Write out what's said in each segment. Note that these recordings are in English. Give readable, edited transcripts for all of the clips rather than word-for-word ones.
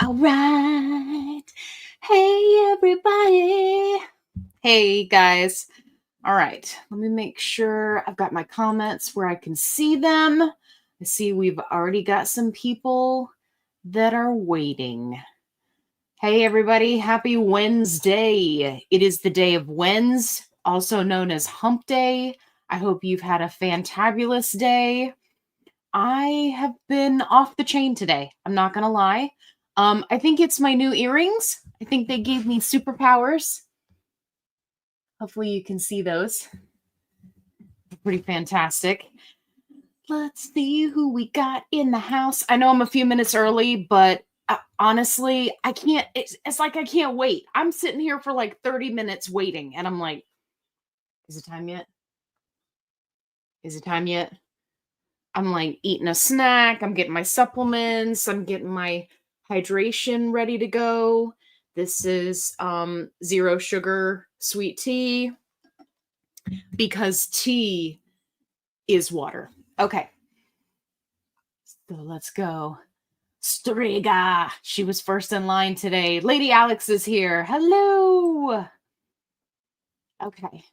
All right. Hey, everybody. Hey, guys. All right. Let me make sure I've got my comments where I can see them. I see we've already got some people that are waiting. Hey, everybody. Happy Wednesday. It is the day of Wednes, also known as Hump Day. I hope you've had a fantabulous day. I have been off the chain today. I'm not going to lie. I think it's my new earrings. I think they gave me superpowers. Hopefully you can see those. They're pretty fantastic. Let's see who we got in the house. I know I'm a few minutes early, but honestly, I can't. It's like I can't wait. I'm sitting here for like 30 minutes waiting, and I'm like, is it time yet? Is it time yet? I'm like eating a snack. I'm getting my supplements. I'm getting my hydration ready to go. This is zero sugar sweet tea because tea is water. Okay. So let's go. Striga. She was first in line today. Lady Alex is here. Hello. Okay.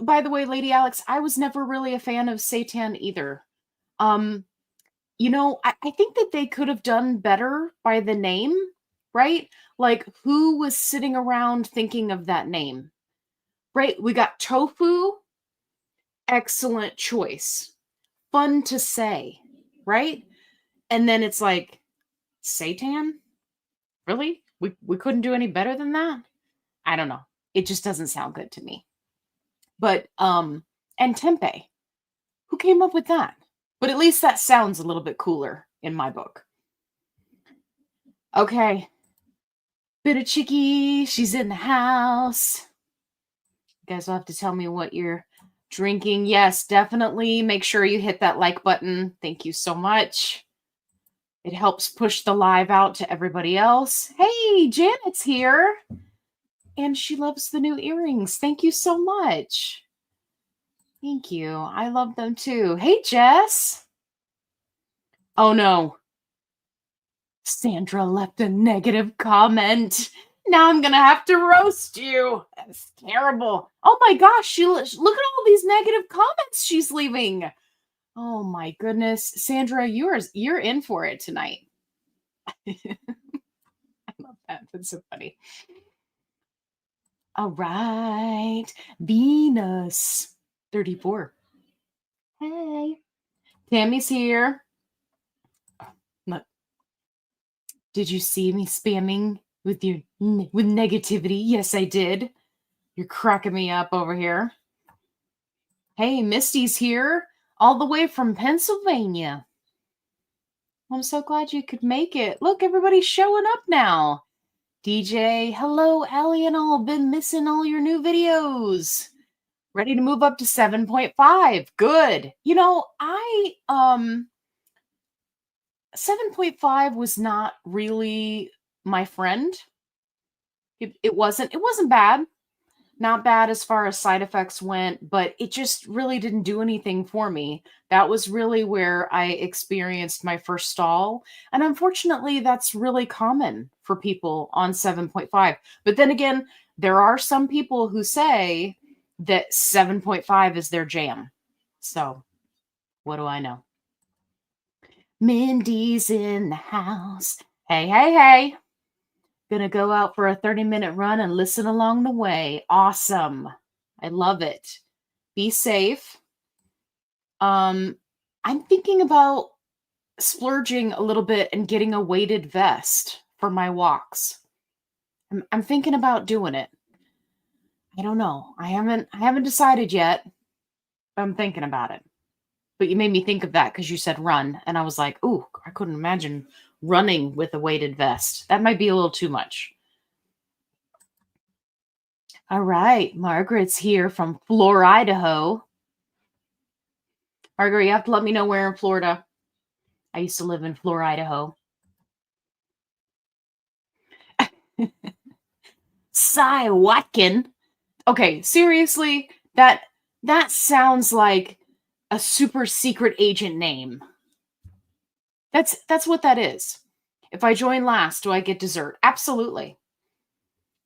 By the way, Lady Alex, I was never really a fan of seitan either. I think that they could have done better by the name, right? Like, who was sitting around thinking of that name, right? We got tofu, excellent choice, fun to say, right? And then it's like, seitan? Really? We couldn't do any better than that? I don't know. It just doesn't sound good to me. But, and tempeh, who came up with that? But at least that sounds a little bit cooler in my book. Okay. Bit of Chicky, she's in the house. You guys will have to tell me what you're drinking. Yes, definitely make sure you hit that like button. Thank you so much. It helps push the live out to everybody else. Hey, Janet's here. And she loves the new earrings. Thank you so much. Thank you. I love them too. Hey, Jess. Oh, no. Sandra left a negative comment. Now I'm going to have to roast you. That's terrible. Oh, my gosh. Look at all these negative comments she's leaving. Oh, my goodness. Sandra, you're in for it tonight. I love that. That's so funny. All right. Venus 34. Hey. Tammy's here. Look. Did you see me spamming with negativity? Yes, I did. You're cracking me up over here. Hey, Misty's here all the way from Pennsylvania. I'm so glad you could make it. Look, everybody's showing up now. DJ, hello, Allie and all. Been missing all your new videos. Ready to move up to 7.5. Good. 7.5 was not really my friend. It wasn't bad. Not bad as far as side effects went, but it just really didn't do anything for me. That was really where I experienced my first stall. And unfortunately, that's really common for people on 7.5. But then again, there are some people who say that 7.5 is their jam. So what do I know? Mindy's in the house. Hey, hey, hey. Gonna go out for a 30-minute run and listen along the way. Awesome. I love it. Be safe. I'm thinking about splurging a little bit and getting a weighted vest for my walks. I'm thinking about doing it. I don't know. I haven't decided yet, but I'm thinking about it. But you made me think of that because you said run, and I was like, ooh, I couldn't imagine running with a weighted vest. That might be a little too much. All right. Margaret's here from Florida, Idaho. Margaret, you have to let me know where in Florida. I used to live in Florida, Idaho. Cy Watkin. Okay, seriously, that sounds like a super secret agent name. That's what that is. If I join last, do I get dessert? Absolutely.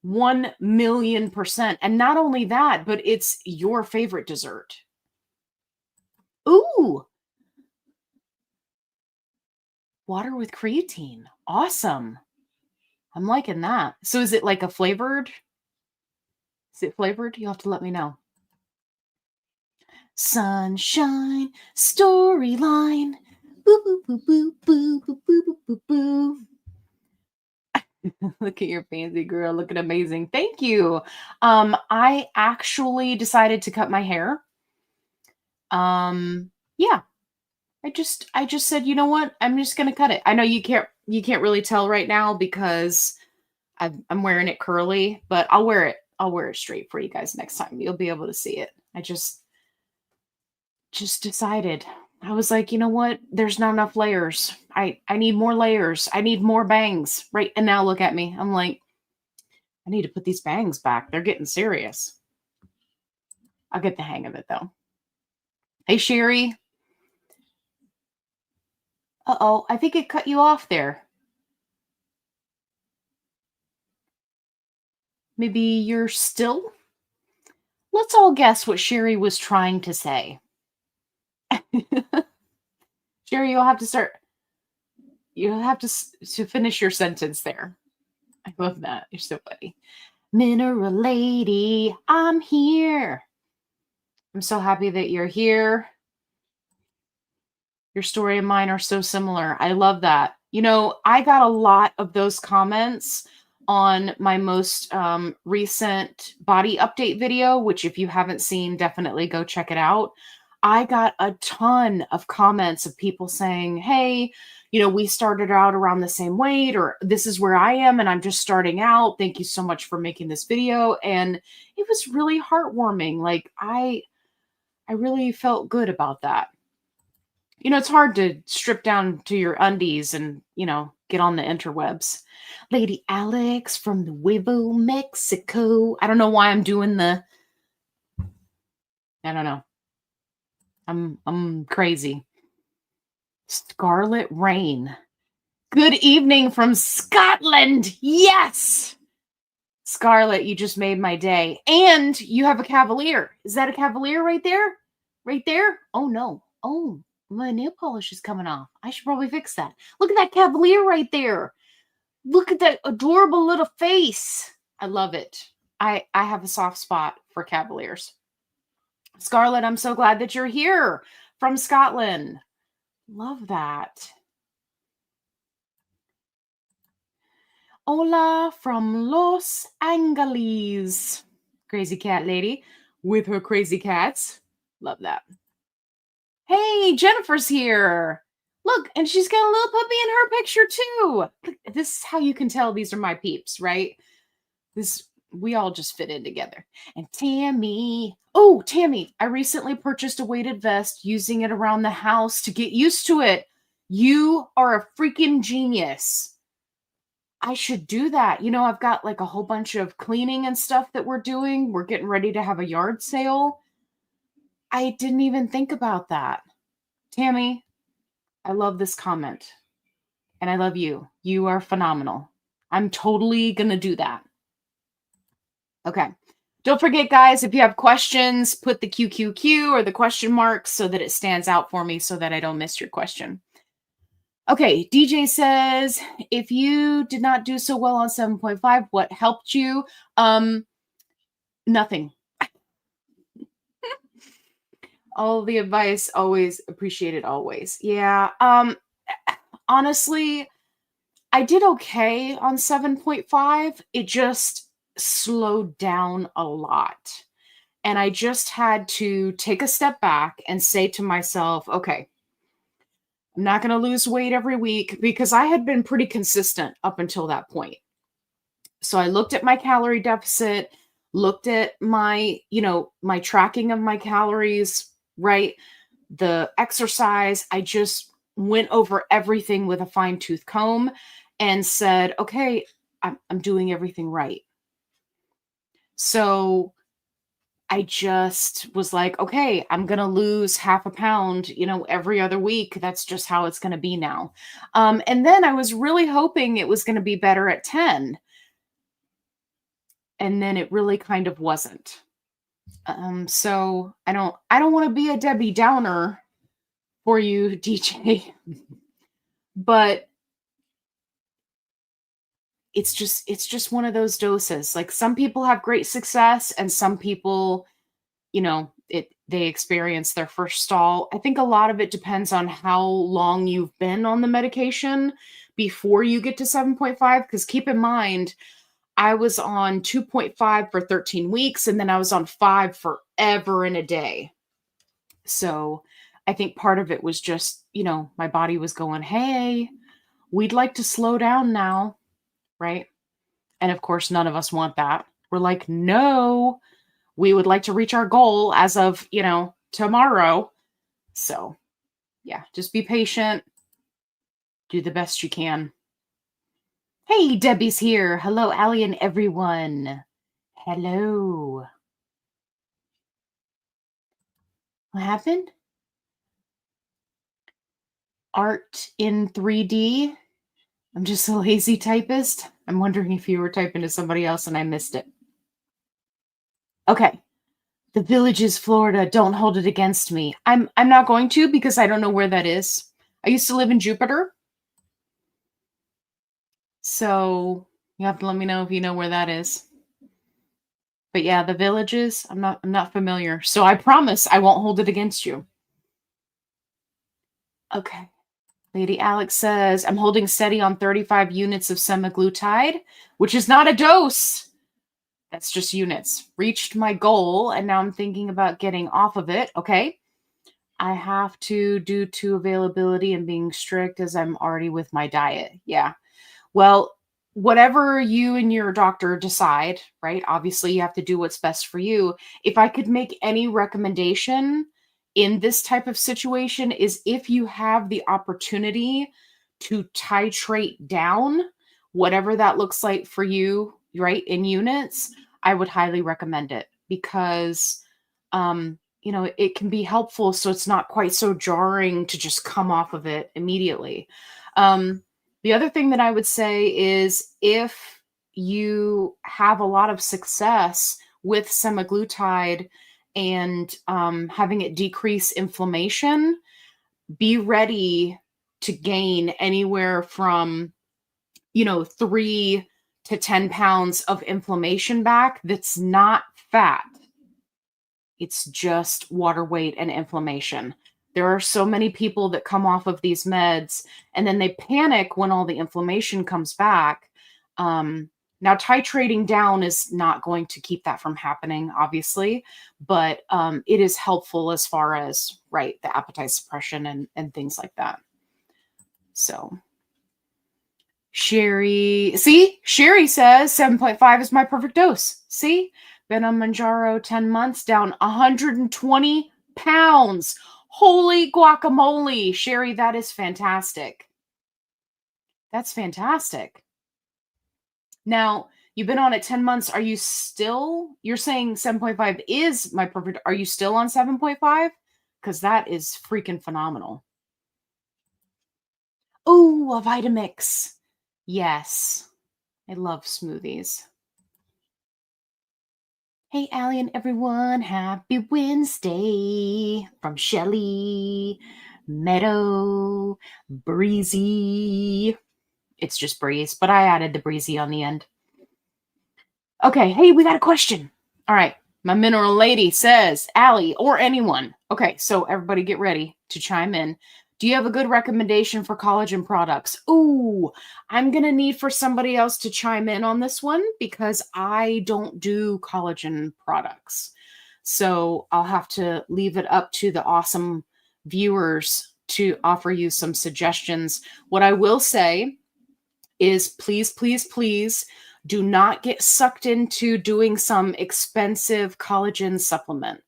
1,000,000%. And not only that, but it's your favorite dessert. Ooh, water with creatine. Awesome. I'm liking that. So is it like a flavored? Is it flavored? You'll have to let me know. Sunshine storyline. Boo boo boo boo boo boo boo boo boo boo. Look at your fancy girl, looking amazing. Thank you. I actually decided to cut my hair. Yeah, I just said, you know what? I'm just gonna cut it. I know you can't really tell right now because I'm wearing it curly, but I'll wear it. I'll wear it straight for you guys next time. You'll be able to see it. I just decided. I was like, you know what? There's not enough layers. I need more layers. I need more bangs. Right. And now look at me. I'm like, I need to put these bangs back. They're getting serious. I'll get the hang of it though. Hey Sherry. Uh-oh, I think it cut you off there. Maybe you're still? Let's all guess what Sherry was trying to say. Sherry, you'll have to finish your sentence there. I love that. You're so funny. Mineral lady, I'm here. I'm so happy that you're here. Your story and mine are so similar. I love that. You know, I got a lot of those comments on my most recent body update video, which if you haven't seen, definitely go check it out. I got a ton of comments of people saying, hey, we started out around the same weight, or this is where I am and I'm just starting out. Thank you so much for making this video. And it was really heartwarming. Like I really felt good about that. It's hard to strip down to your undies and, get on the interwebs. Lady Alex from the Nuevo Mexico. I don't know why I'm doing I don't know. I'm crazy. Scarlet Rain. Good evening from Scotland. Yes. Scarlet, you just made my day. And you have a Cavalier. Is that a Cavalier right there? Right there? Oh no. Oh, my nail polish is coming off. I should probably fix that. Look at that Cavalier right there. Look at that adorable little face. I love it. I have a soft spot for Cavaliers. Scarlett, I'm so glad that you're here from Scotland. Love that. Hola from Los Angeles. Crazy cat lady with her crazy cats. Love that. Hey, Jennifer's here. Look, and she's got a little puppy in her picture too. This is how you can tell these are my peeps, right? We all just fit in together. And Tammy. Oh, Tammy, I recently purchased a weighted vest using it around the house to get used to it. You are a freaking genius. I should do that. I've got like a whole bunch of cleaning and stuff that we're doing. We're getting ready to have a yard sale. I didn't even think about that. Tammy, I love this comment. And I love you. You are phenomenal. I'm totally going to do that. Okay. Don't forget, guys, if you have questions, put the QQQ or the question marks so that it stands out for me so that I don't miss your question. Okay. DJ says, if you did not do so well on 7.5, what helped you? Nothing. All the advice, always appreciated, always. Yeah. Honestly, I did okay on 7.5. It just slowed down a lot. And I just had to take a step back and say to myself, okay, I'm not going to lose weight every week because I had been pretty consistent up until that point. So I looked at my calorie deficit, looked at my tracking of my calories, right? The exercise. I just went over everything with a fine tooth comb and said, okay, I'm doing everything right. So I just was like, okay, I'm going to lose half a pound, every other week. That's just how it's going to be now. And then I was really hoping it was going to be better at 10. And then it really kind of wasn't. So I don't want to be a Debbie Downer for you, DJ, but it's just one of those doses. Like some people have great success and some people, they experience their first stall. I think a lot of it depends on how long you've been on the medication before you get to 7.5. Because keep in mind, I was on 2.5 for 13 weeks and then I was on 5 forever and a day. So I think part of it was just, my body was going, hey, we'd like to slow down now, right? And of course, none of us want that. We're like, no, we would like to reach our goal as of, tomorrow. So yeah, just be patient. Do the best you can. Hey, Debbie's here. Hello, Allie and everyone. Hello. What happened? Art in 3D? I'm just a lazy typist. I'm wondering if you were typing to somebody else and I missed it. Okay. The Villages, Florida. Don't hold it against me. I'm not going to because I don't know where that is. I used to live in Jupiter. So you have to let me know if you know where that is. But yeah, the Villages, I'm not familiar. So I promise I won't hold it against you. Okay. Lady Alex says, I'm holding steady on 35 units of semaglutide, which is not a dose. That's just units. Reached my goal, and now I'm thinking about getting off of it. Okay. I have to due to availability and being strict as I'm already with my diet. Yeah. Well, whatever you and your doctor decide, right? Obviously, you have to do what's best for you. If I could make any recommendation in this type of situation is if you have the opportunity to titrate down, whatever that looks like for you, right, in units, I would highly recommend it because it can be helpful so it's not quite so jarring to just come off of it immediately. The other thing that I would say is if you have a lot of success with semaglutide and having it decrease inflammation, be ready to gain anywhere from, 3 to 10 pounds of inflammation back. That's not fat. It's just water weight and inflammation. There are so many people that come off of these meds and then they panic when all the inflammation comes back. Now, titrating down is not going to keep that from happening, obviously, but it is helpful as far as, right, the appetite suppression and things like that. So, Sherry says 7.5 is my perfect dose. See? Been on Manjaro 10 months, down 120 pounds. Holy guacamole. Sherry, that is fantastic. That's fantastic. Now, you've been on it 10 months. You're saying 7.5 is my perfect. Are you still on 7.5? Because that is freaking phenomenal. Oh, a Vitamix. Yes. I love smoothies. Hey, Allie and everyone. Happy Wednesday from Shelly. Meadow. Breezy. It's just Breeze, but I added the Breezy on the end. Okay, hey, we got a question. All right, my mineral lady says, Allie or anyone. Okay, so everybody get ready to chime in. Do you have a good recommendation for collagen products? Ooh, I'm going to need for somebody else to chime in on this one because I don't do collagen products. So I'll have to leave it up to the awesome viewers to offer you some suggestions. What I will say is please, please, please do not get sucked into doing some expensive collagen supplement.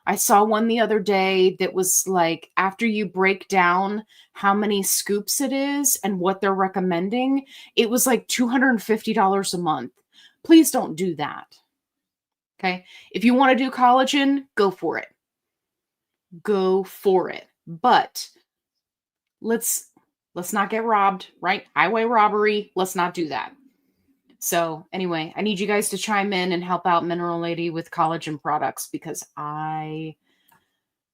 I saw one the other day that was like, after you break down how many scoops it is and what they're recommending, it was like $250 a month. Please don't do that. Okay. If you want to do collagen, go for it. Go for it. But let's not get robbed, right? Highway robbery. Let's not do that. So anyway, I need you guys to chime in and help out Mineral Lady with collagen products because I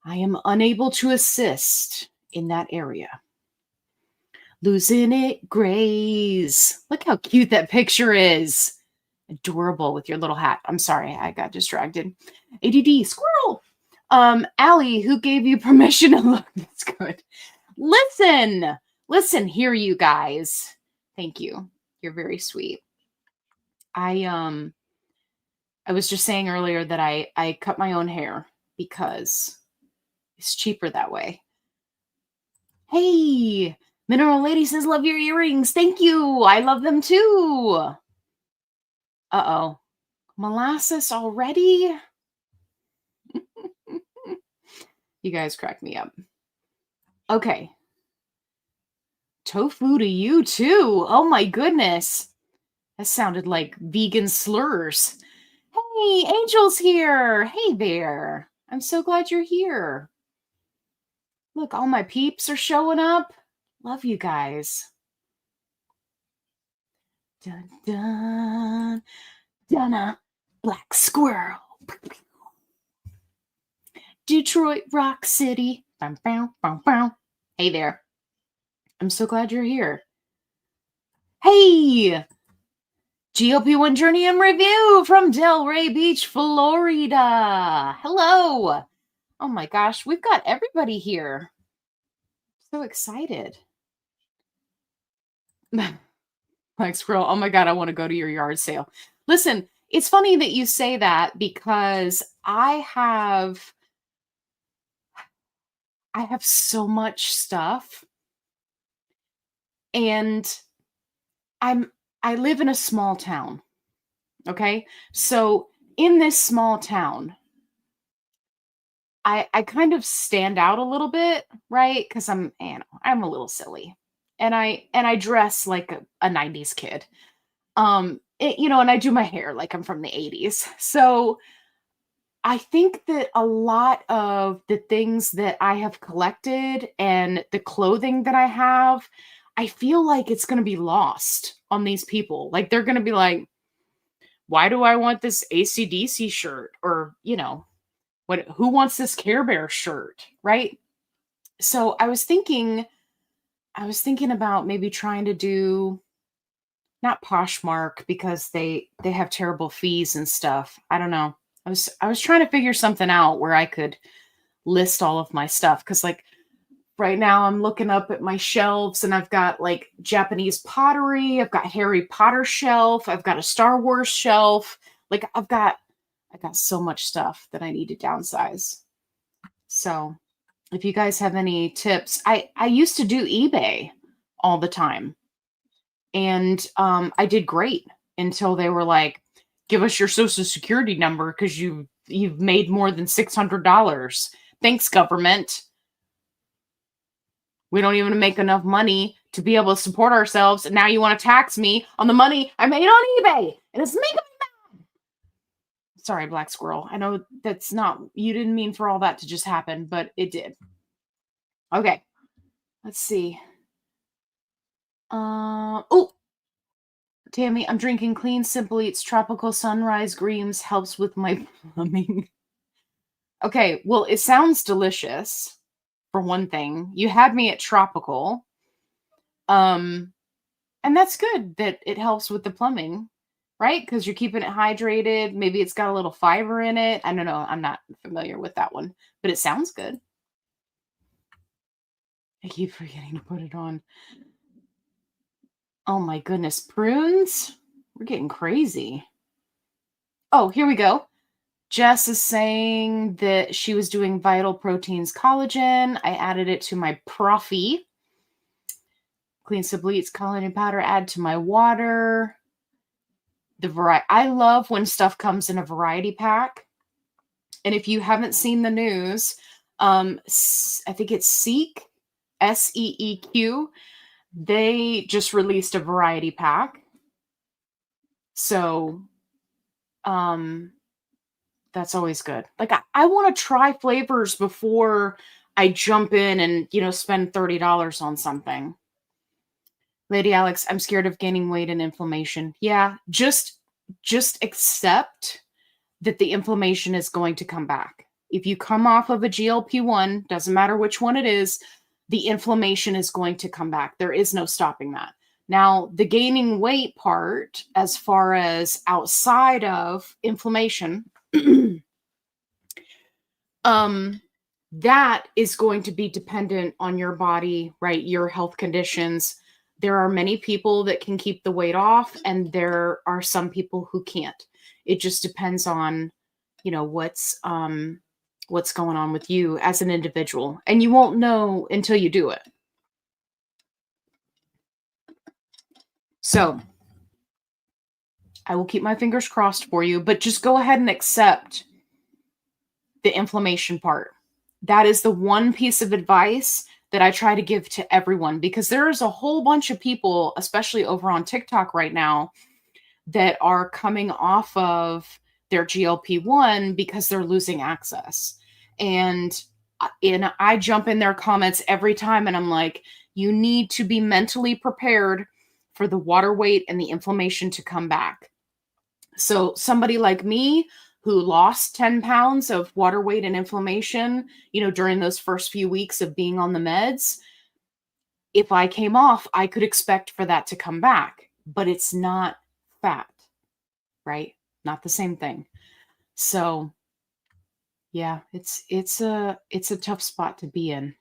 am unable to assist in that area. Losing it, Grays. Look how cute that picture is. Adorable with your little hat. I'm sorry, I got distracted. ADD, squirrel. Allie, who gave you permission to look this good? Listen here, you guys. Thank you. You're very sweet. I was just saying earlier that I cut my own hair because it's cheaper that way. Hey, Mineral Lady says, love your earrings. Thank you. I love them too. Uh-oh. Molasses already? You guys crack me up. Okay. Tofu to you too. Oh my goodness. That sounded like vegan slurs. Hey, Angel's here. Hey there. I'm so glad you're here. Look, all my peeps are showing up. Love you guys. Dun dun. Donna, Black Squirrel. Detroit Rock City. Bow, bow, bow, bow. Hey there. I'm so glad you're here. Hey! GLP1 Journey and Review from Delray Beach, Florida. Hello. Oh my gosh, we've got everybody here. So excited. Black Squirrel, oh my God, I want to go to your yard sale. Listen, it's funny that you say that because I have so much stuff and I live in a small town. Okay. So in this small town, I kind of stand out a little bit, right? Because I'm a little silly. And I dress like a 90s kid. And I do my hair like I'm from the 80s. So I think that a lot of the things that I have collected and the clothing that I have, I feel like it's going to be lost on these people. Like they're going to be like, why do I want this AC/DC shirt? Or, who wants this Care Bear shirt? Right. So I was thinking about maybe trying to do not Poshmark because they have terrible fees and stuff. I don't know. I was trying to figure something out where I could list all of my stuff because like right now I'm looking up at my shelves and I've got like Japanese pottery, I've got Harry Potter shelf, I've got a Star Wars shelf. Like I got so much stuff that I need to downsize. So if you guys have any tips, I used to do eBay all the time. And I did great until they were like, give us your social security number because you've made more than $600. Thanks, government. We don't even make enough money to be able to support ourselves. And now you want to tax me on the money I made on eBay. And it's making me mad. Sorry, Black Squirrel. I know you didn't mean for all that to just happen, but it did. Okay. Let's see. Oh, Tammy, I'm drinking Clean Simple Eats Tropical Sunrise Greens. Helps with my plumbing. Okay, well, it sounds delicious, for one thing. You had me at tropical. And that's good that it helps with the plumbing, right? Because you're keeping it hydrated. Maybe it's got a little fiber in it. I don't know. I'm not familiar with that one, but it sounds good. I keep forgetting to put it on. Oh my goodness, prunes? We're getting crazy. Oh, here we go. Jess is saying that she was doing Vital Proteins Collagen. I added it to my Profi. Clean Simple Eats collagen powder, add to my water. I love when stuff comes in a variety pack. And if you haven't seen the news, I think it's Seek, SEEQ. They just released a variety pack. So, That's always good. Like I want to try flavors before I jump in and, spend $30 on something. Lady Alex, I'm scared of gaining weight and inflammation. Yeah, just accept that the inflammation is going to come back. If you come off of a GLP-1, doesn't matter which one it is, the inflammation is going to come back. There is no stopping that. Now, the gaining weight part, as far as outside of inflammation, that is going to be dependent on your body, right? Your health conditions. There are many people that can keep the weight off, and there are some people who can't. It just depends on, what's going on with you as an individual, and you won't know until you do it. So I will keep my fingers crossed for you, but just go ahead and accept the inflammation part. That is the one piece of advice that I try to give to everyone, because there is a whole bunch of people, especially over on TikTok right now, that are coming off of their GLP-1 because they're losing access. And I jump in their comments every time and I'm like, you need to be mentally prepared for the water weight and the inflammation to come back. So somebody like me who lost 10 pounds of water weight and inflammation, during those first few weeks of being on the meds, if I came off, I could expect for that to come back, but it's not fat, right? Not the same thing. So yeah, it's a tough spot to be in.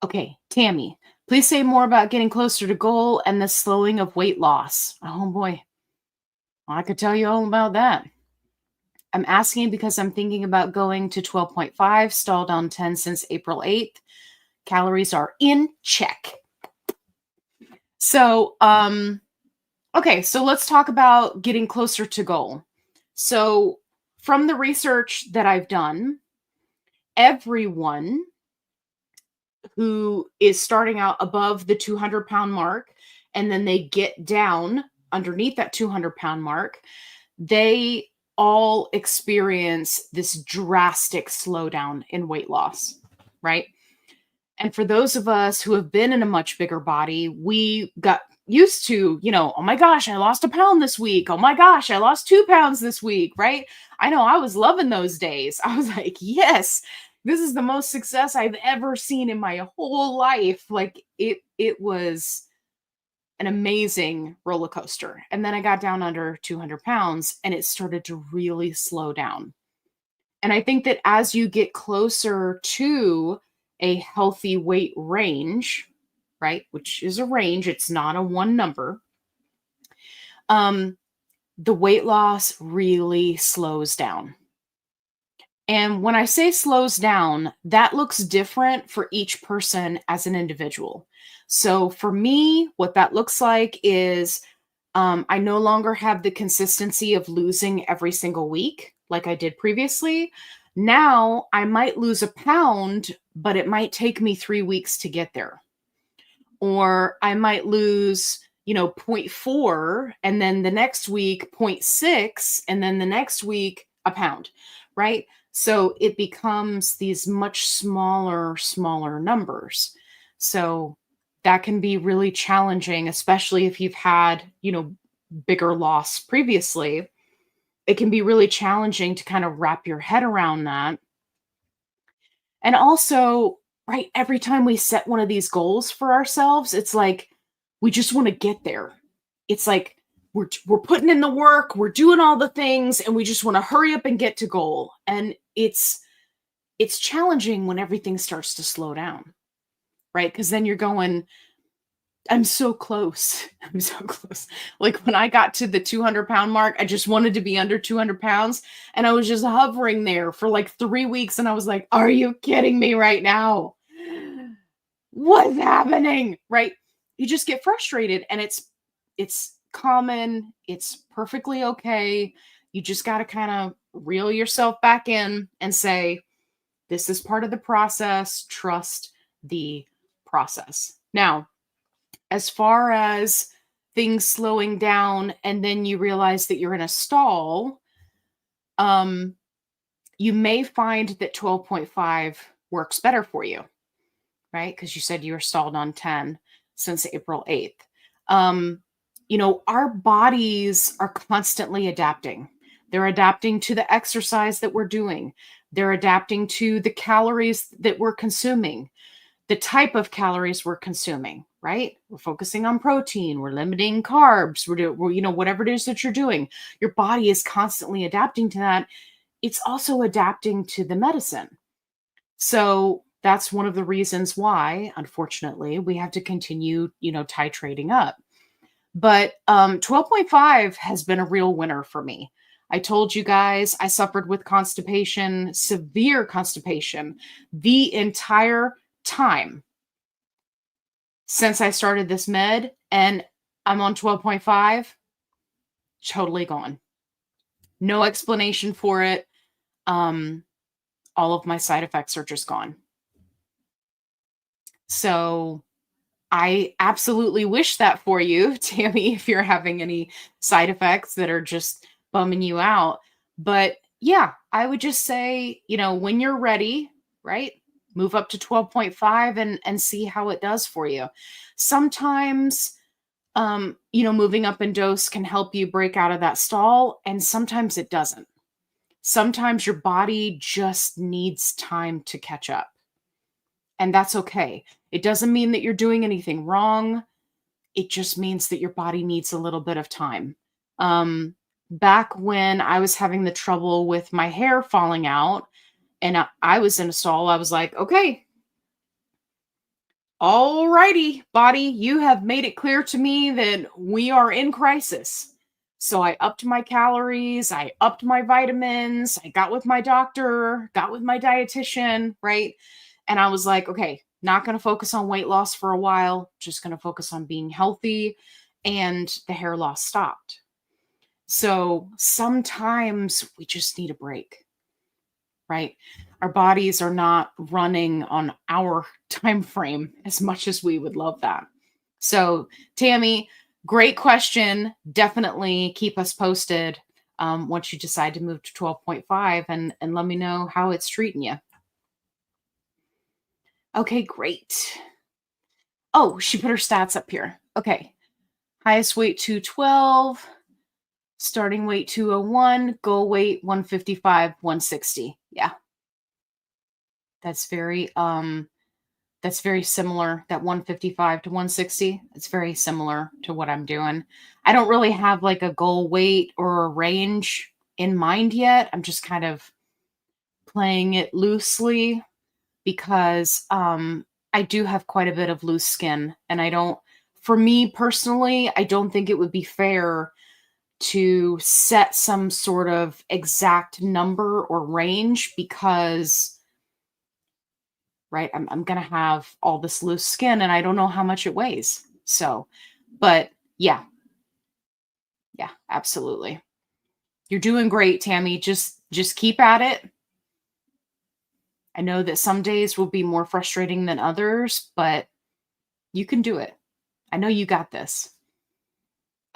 Okay, Tammy, please say more about getting closer to goal and the slowing of weight loss. Oh boy, I could tell you all about that. I'm asking because I'm thinking about going to 12.5, stalled on 10 since April 8th. Calories are in check. So, okay, so let's talk about getting closer to goal. So, from the research that I've done, everyone who is starting out above the 200-pound mark and then they get down underneath that 200-pound mark, they all experience this drastic slowdown in weight loss, right? And for those of us who have been in a much bigger body, we got used to, oh my gosh, I lost a pound this week. Oh my gosh, I lost 2 pounds this week, right? I know I was loving those days. I was like, yes, this is the most success I've ever seen in my whole life. Like it was an amazing roller coaster. And then I got down under 200 pounds and it started to really slow down. And I think that as you get closer to a healthy weight range, right, which is a range, it's not a one number, the weight loss really slows down. And when I say slows down, that looks different for each person as an individual. So for me, what that looks like is I no longer have the consistency of losing every single week like I did previously. Now I might lose a pound, but it might take me 3 weeks to get there. Or I might lose, 0.4 and then the next week 0.6 and then the next week a pound, right? So it becomes these much smaller numbers. So that can be really challenging, especially if you've had, bigger loss previously. It can be really challenging to kind of wrap your head around that. And also, right, every time we set one of these goals for ourselves, it's like we just want to get there. It's like we're putting in the work, we're doing all the things, and we just want to hurry up and get to goal. And it's challenging when everything starts to slow down, right? Because then you're going, I'm so close. I'm so close. Like when I got to the 200-pound mark, I just wanted to be under 200 pounds. And I was just hovering there for like 3 weeks. And I was like, are you kidding me right now? What's happening? Right? You just get frustrated and it's common. It's perfectly okay. You just got to kind of reel yourself back in and say, this is part of the process. Trust the process. Now, as far as things slowing down and then you realize that you're in a stall, Um, you may find that 12.5 works better for you, right? Because you said you were stalled on 10 since April 8th. Um, our bodies are constantly adapting. They're adapting to the exercise that we're doing. They're adapting to the calories that we're consuming, the type of calories we're consuming, right? We're focusing on protein, we're limiting carbs, whatever it is that you're doing. Your body is constantly adapting to that. It's also adapting to the medicine. So that's one of the reasons why, unfortunately, we have to continue, titrating up. But 12.5 has been a real winner for me. I told you guys I suffered with constipation, severe constipation, the entire time since I started this med, and I'm on 12.5, totally gone. No explanation for it. Um, all of my side effects are just gone. So I absolutely wish that for you, Tammy, if you're having any side effects that are just bumming you out. But yeah, I would just say, when you're ready, right? Move up to 12.5 and see how it does for you. Sometimes moving up in dose can help you break out of that stall, and sometimes it doesn't. Sometimes your body just needs time to catch up, and that's okay. It doesn't mean that you're doing anything wrong. It just means that your body needs a little bit of time. Back when I was having the trouble with my hair falling out and I was in a stall, I was like, okay, all righty, body, you have made it clear to me that we are in crisis. So I upped my calories, I upped my vitamins, I got with my doctor, got with my dietitian, right? And I was like, okay, not going to focus on weight loss for a while, just going to focus on being healthy. And the hair loss stopped. So sometimes we just need a break, right? Our bodies are not running on our time frame as much as we would love that. So, Tammy, great question. Definitely keep us posted once you decide to move to 12.5 and let me know how it's treating you. Okay, great. Oh, she put her stats up here. Okay. Highest weight 212, starting weight 201, goal weight 155, 160. Yeah. That's very similar. That 155 to 160. It's very similar to what I'm doing. I don't really have like a goal weight or a range in mind yet. I'm just kind of playing it loosely because I do have quite a bit of loose skin, and for me personally, I don't think it would be fair to set some sort of exact number or range because, right, I'm going to have all this loose skin and I don't know how much it weighs. So, but yeah, absolutely. You're doing great, Tammy. Just keep at it. I know that some days will be more frustrating than others, but you can do it. I know you got this.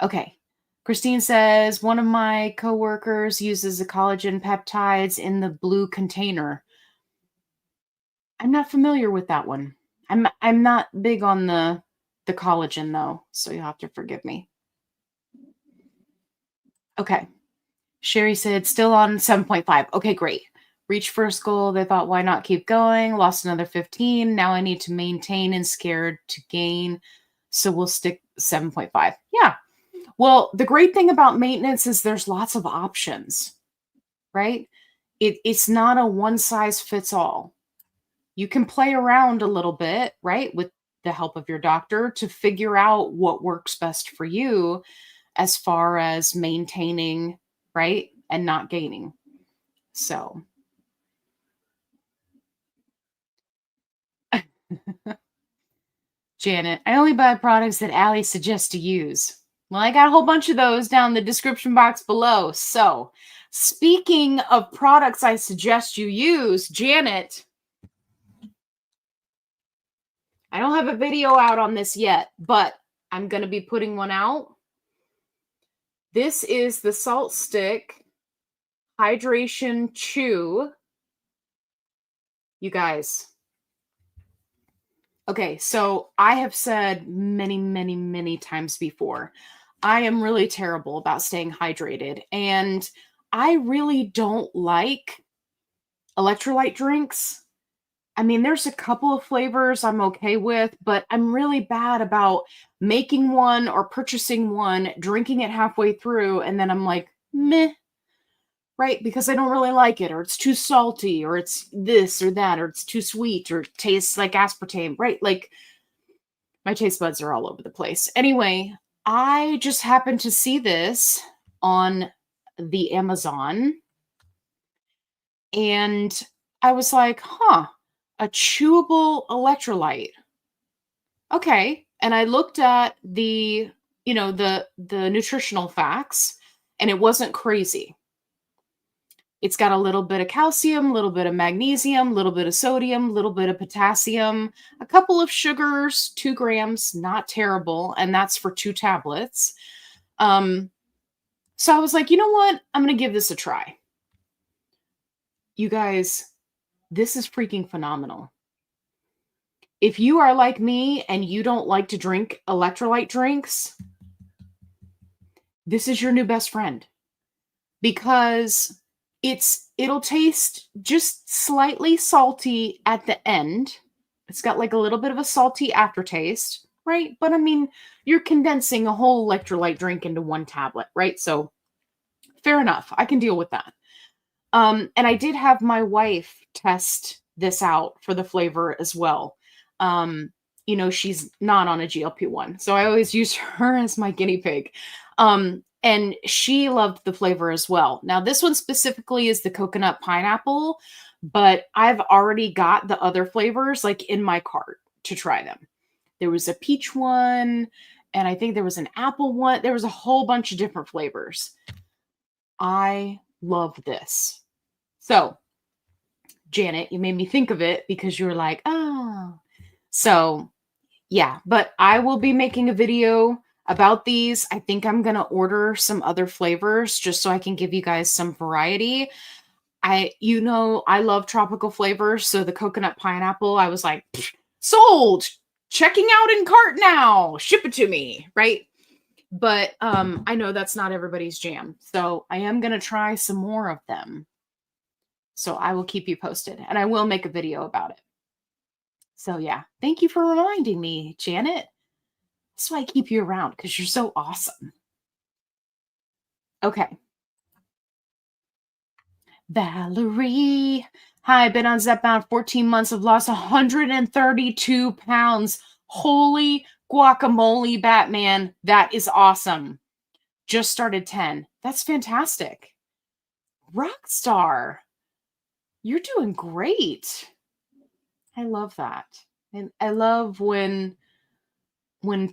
Okay. Christine says one of my coworkers uses the collagen peptides in the blue container. I'm not familiar with that one. I'm not big on the collagen though, so you'll have to forgive me. Okay. Sherry said still on 7.5. Okay, great. Reached first goal. They thought, why not keep going? Lost another 15. Now I need to maintain and scared to gain. So we'll stick 7.5. Yeah. Well, the great thing about maintenance is there's lots of options, right? It's not a one size fits all. You can play around a little bit, right, with the help of your doctor to figure out what works best for you as far as maintaining, right, and not gaining. So, Janet, I only buy products that Allie suggests to use. Well, I got a whole bunch of those down in the description box below. So, speaking of products I suggest you use, Janet, I don't have a video out on this yet, but I'm going to be putting one out. This is the Salt Stick Hydration Chew. You guys. Okay, so I have said many, many, many times before, I am really terrible about staying hydrated. And I really don't like electrolyte drinks. I mean, there's a couple of flavors I'm okay with, but I'm really bad about making one or purchasing one, drinking it halfway through, and then I'm like, meh, right? Because I don't really like it, or it's too salty, or it's this or that, or it's too sweet, or tastes like aspartame, right? Like my taste buds are all over the place. Anyway, I just happened to see this on the Amazon and I was like, huh, a chewable electrolyte. Okay. And I looked at the nutritional facts and it wasn't crazy. It's got a little bit of calcium, a little bit of magnesium, a little bit of sodium, a little bit of potassium, a couple of sugars, 2 grams, not terrible. And that's for 2 tablets. So I was like, you know what? I'm going to give this a try. You guys, this is freaking phenomenal. If you are like me and you don't like to drink electrolyte drinks, this is your new best friend because it'll taste just slightly salty at the end. It's got like a little bit of a salty aftertaste, right? But I mean, you're condensing a whole electrolyte drink into one tablet, right? So fair enough. I can deal with that. And I did have my wife test this out for the flavor as well. She's not on a GLP-1, so I always use her as my guinea pig. And she loved the flavor as well. Now, this one specifically is the coconut pineapple, but I've already got the other flavors like in my cart to try them. There was a peach one, and I think there was an apple one. There was a whole bunch of different flavors. I love this. So, Janet, you made me think of it because you were like, oh. So, yeah, but I will be making a video about these. I think I'm going to order some other flavors just so I can give you guys some variety. I love tropical flavors. So the coconut pineapple, I was like, sold, checking out in cart now, ship it to me. Right. But I know that's not everybody's jam. So I am going to try some more of them. So I will keep you posted and I will make a video about it. So yeah, thank you for reminding me, Janet. That's why I keep you around because you're so awesome. Okay. Valerie. Hi, been on Zepbound 14 months. I've lost 132 pounds. Holy guacamole, Batman. That is awesome. Just started 10. That's fantastic. Rockstar. You're doing great. I love that. And I love when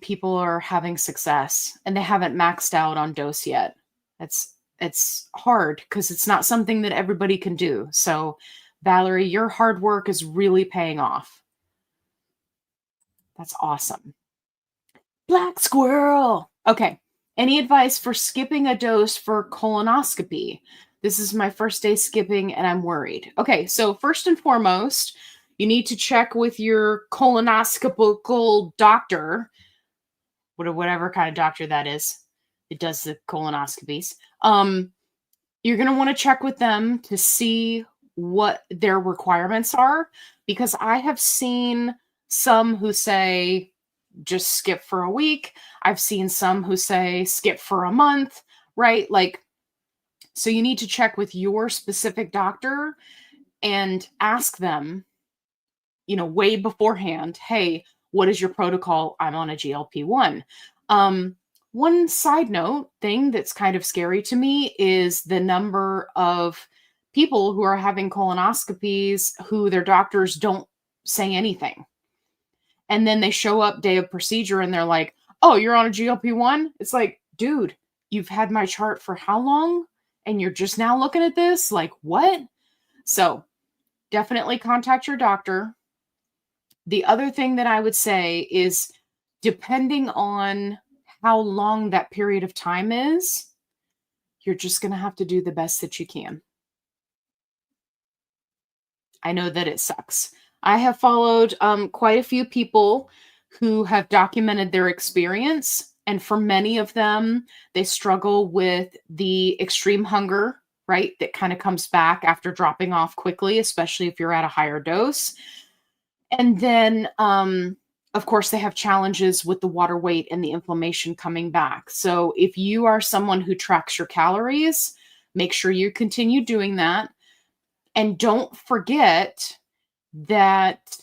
people are having success and they haven't maxed out on dose yet. It's hard because it's not something that everybody can do. So, Valerie, your hard work is really paying off. That's awesome. Black squirrel. Okay. Any advice for skipping a dose for colonoscopy? This is my first day skipping and I'm worried. Okay, so first and foremost, you need to check with your colonoscopical doctor, whatever kind of doctor that is. It does the colonoscopies. You're going to want to check with them to see what their requirements are, because I have seen some who say just skip for a week. I've seen some who say skip for a month, right? Like, so you need to check with your specific doctor and ask them, way beforehand, hey, what is your protocol? I'm on a GLP-1. One side note thing that's kind of scary to me is the number of people who are having colonoscopies who their doctors don't say anything. And then they show up day of procedure and they're like, oh, you're on a GLP-1? It's like, dude, you've had my chart for how long? And you're just now looking at this? Like, what? So definitely contact your doctor. The other thing that I would say is, depending on how long that period of time is, you're just going to have to do the best that you can. I know that it sucks. I have followed quite a few people who have documented their experience. And for many of them, they struggle with the extreme hunger, right? That kind of comes back after dropping off quickly, especially if you're at a higher dose. And then, of course, they have challenges with the water weight and the inflammation coming back. So if you are someone who tracks your calories, make sure you continue doing that. And don't forget that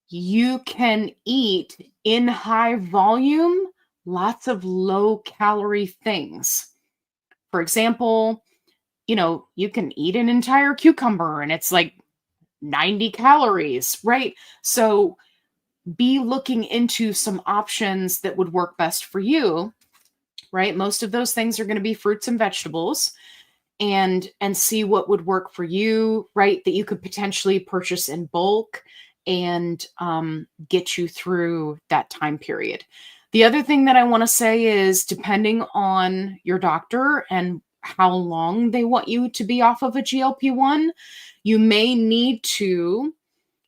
you can eat in high volume lots of low calorie things. For example, you can eat an entire cucumber and it's like 90 calories, right? So be looking into some options that would work best for you, right? Most of those things are going to be fruits and vegetables, and see what would work for you, right? That you could potentially purchase in bulk and get you through that time period. The other thing that I want to say is, depending on your doctor and how long they want you to be off of a GLP-1, you may need to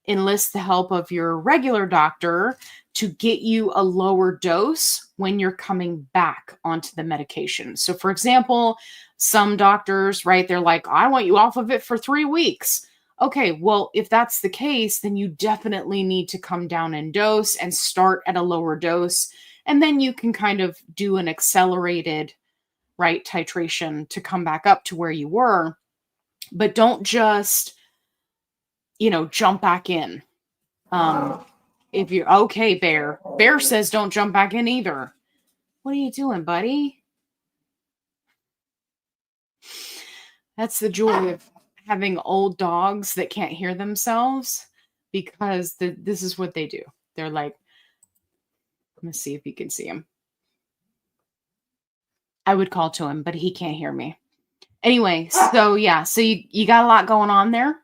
enlist the help of your regular doctor to get you a lower dose when you're coming back onto the medication. So, for example, some doctors, right, they're like, I want you off of it for 3 weeks. Okay, well, if that's the case, then you definitely need to come down in dose and start at a lower dose. And then you can kind of do an accelerated, right, titration to come back up to where you were. But don't just, jump back in. If you're okay, Bear says don't jump back in either. What are you doing, buddy? That's the joy of having old dogs that can't hear themselves, because this is what they do. They're like, let me see if you can see him. I would call to him, but he can't hear me. Anyway, so yeah, so you got a lot going on there,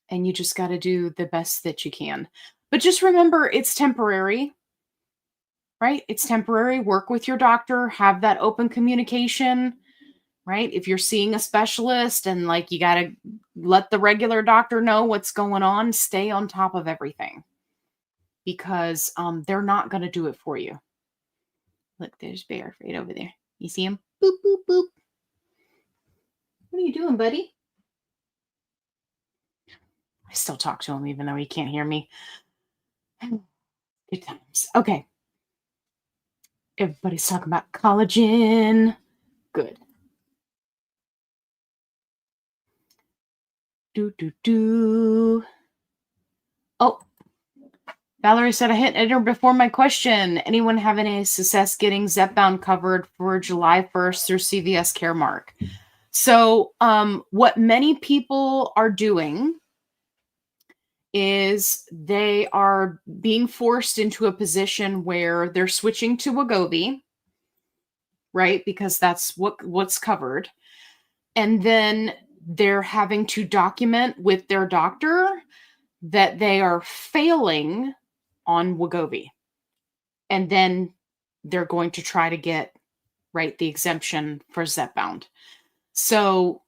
and you just got to do the best that you can. But just remember, it's temporary, right? It's temporary. Work with your doctor, have that open communication, right? If you're seeing a specialist and like you got to let the regular doctor know what's going on, stay on top of everything, because they're not going to do it for you. Look, there's Bear right over there. You see him? Boop, boop, boop. What are you doing, buddy? I still talk to him even though he can't hear me. Good times. Okay. Everybody's talking about collagen. Good. Oh, Valerie said I hit enter before my question. Anyone have any success getting Zepbound covered for July 1st through CVS Caremark? So what many people are doing is they are being forced into a position where they're switching to Wegovy, right? Because that's what's covered. And then they're having to document with their doctor that they are failing on Wegovy. And then they're going to try to get, right, the exemption for Zepbound. So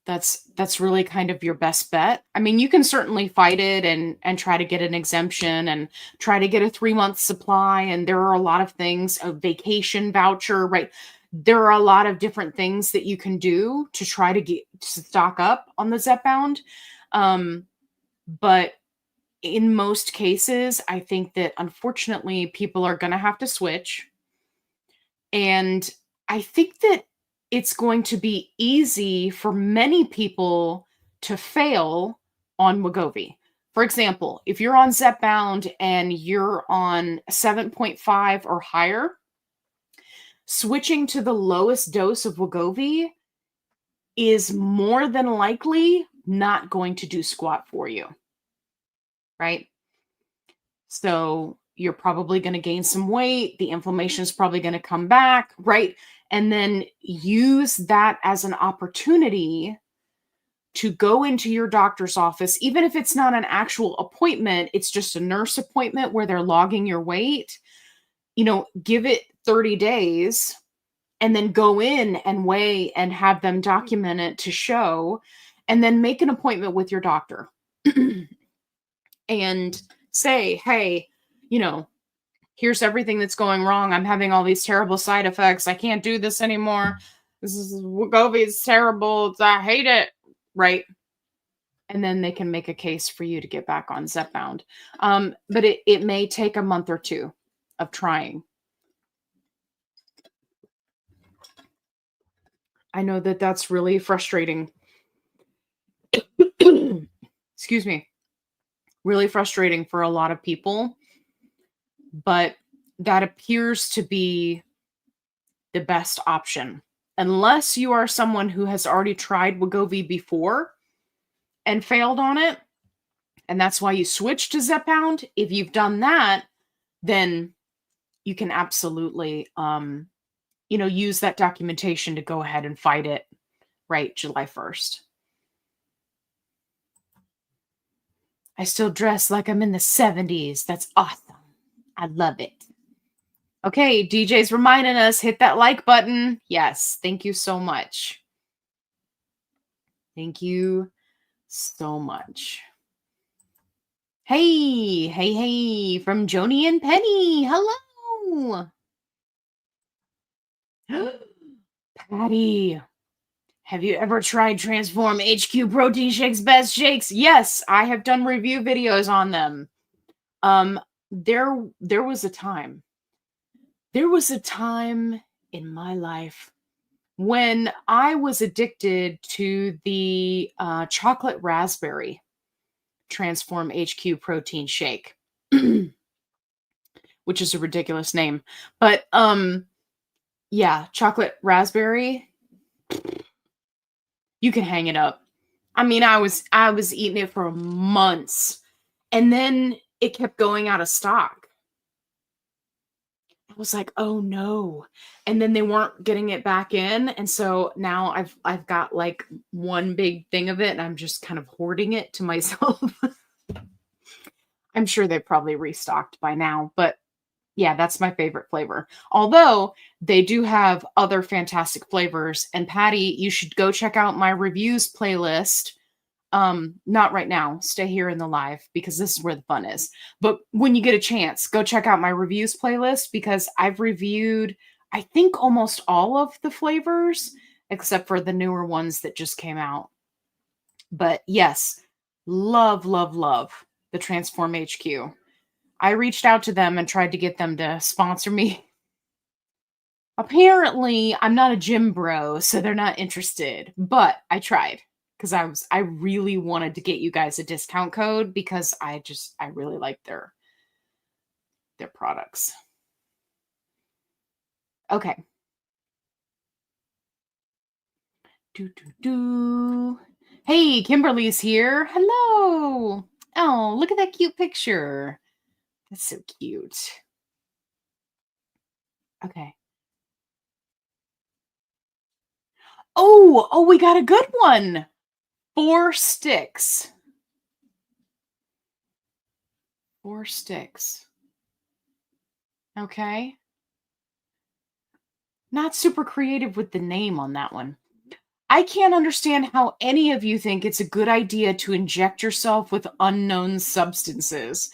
that's really kind of your best bet. I mean, you can certainly fight it and try to get an exemption and try to get a 3-month supply. And there are a lot of things, a vacation voucher, right? There are a lot of different things that you can do to try to stock up on the Zepbound. But in most cases, I think that unfortunately people are going to have to switch. And I think that it's going to be easy for many people to fail on Wegovy. For example, if you're on Zepbound and you're on 7.5 or higher, switching to the lowest dose of Wegovy is more than likely not going to do squat for you, right? So you're probably going to gain some weight. The inflammation is probably going to come back, right? And then use that as an opportunity to go into your doctor's office, even if it's not an actual appointment, it's just a nurse appointment where they're logging your weight. Give it 30 days and then go in and weigh and have them document it to show. and then make an appointment with your doctor and say, hey, you know, here's everything that's going wrong. I'm having all these terrible side effects. I can't do this anymore. This is Wegovy terrible. I hate it. Right. And then they can make a case for you to get back on Zepbound. But it may take a month or two of trying. I know that that's really frustrating. Excuse me. Really frustrating for a lot of people, but that appears to be the best option. Unless you are someone who has already tried Wegovy before and failed on it, and that's why you switched to Zepbound. If you've done that, then you can absolutely, use that documentation to go ahead and fight it right July 1st. I still dress like I'm in the 70s. That's awesome. I love it. Okay, DJ's reminding us, hit that like button. Yes, thank you so much. Thank you so much. Hey, from Joni and Penny. Hello. Patty, have you ever tried Transform HQ Protein Shakes Best Shakes? Yes, I have done review videos on them. There was a time. There was a time in my life when I was addicted to the chocolate raspberry Transform HQ Protein Shake, which is a ridiculous name. But yeah, chocolate raspberry, you can hang it up. I mean, I was eating it for months, and then it kept going out of stock. I was like, "Oh no." And then they weren't getting it back in, and so now I've got like one big thing of it, and I'm just kind of hoarding it to myself. I'm sure they've probably restocked by now, but yeah, that's my favorite flavor. Although they do have other fantastic flavors. And Patty, you should go check out my reviews playlist. Not right now. Stay here in the live because this is where the fun is. But when you get a chance, go check out my reviews playlist because I've reviewed, I think, almost all of the flavors except for the newer ones that just came out. But yes, love the Transform HQ. I reached out to them and tried to get them to sponsor me. Apparently, I'm not a gym bro, so they're not interested. But I tried because I really wanted to get you guys a discount code because I really like their products. Okay. Hey, Kimberly's here. Hello. Oh, look at that cute picture. That's so cute. Okay. Oh, we got a good one. 4 sticks. 4 sticks. Okay. Not super creative with the name on that one. I can't understand how any of you think it's a good idea to inject yourself with unknown substances.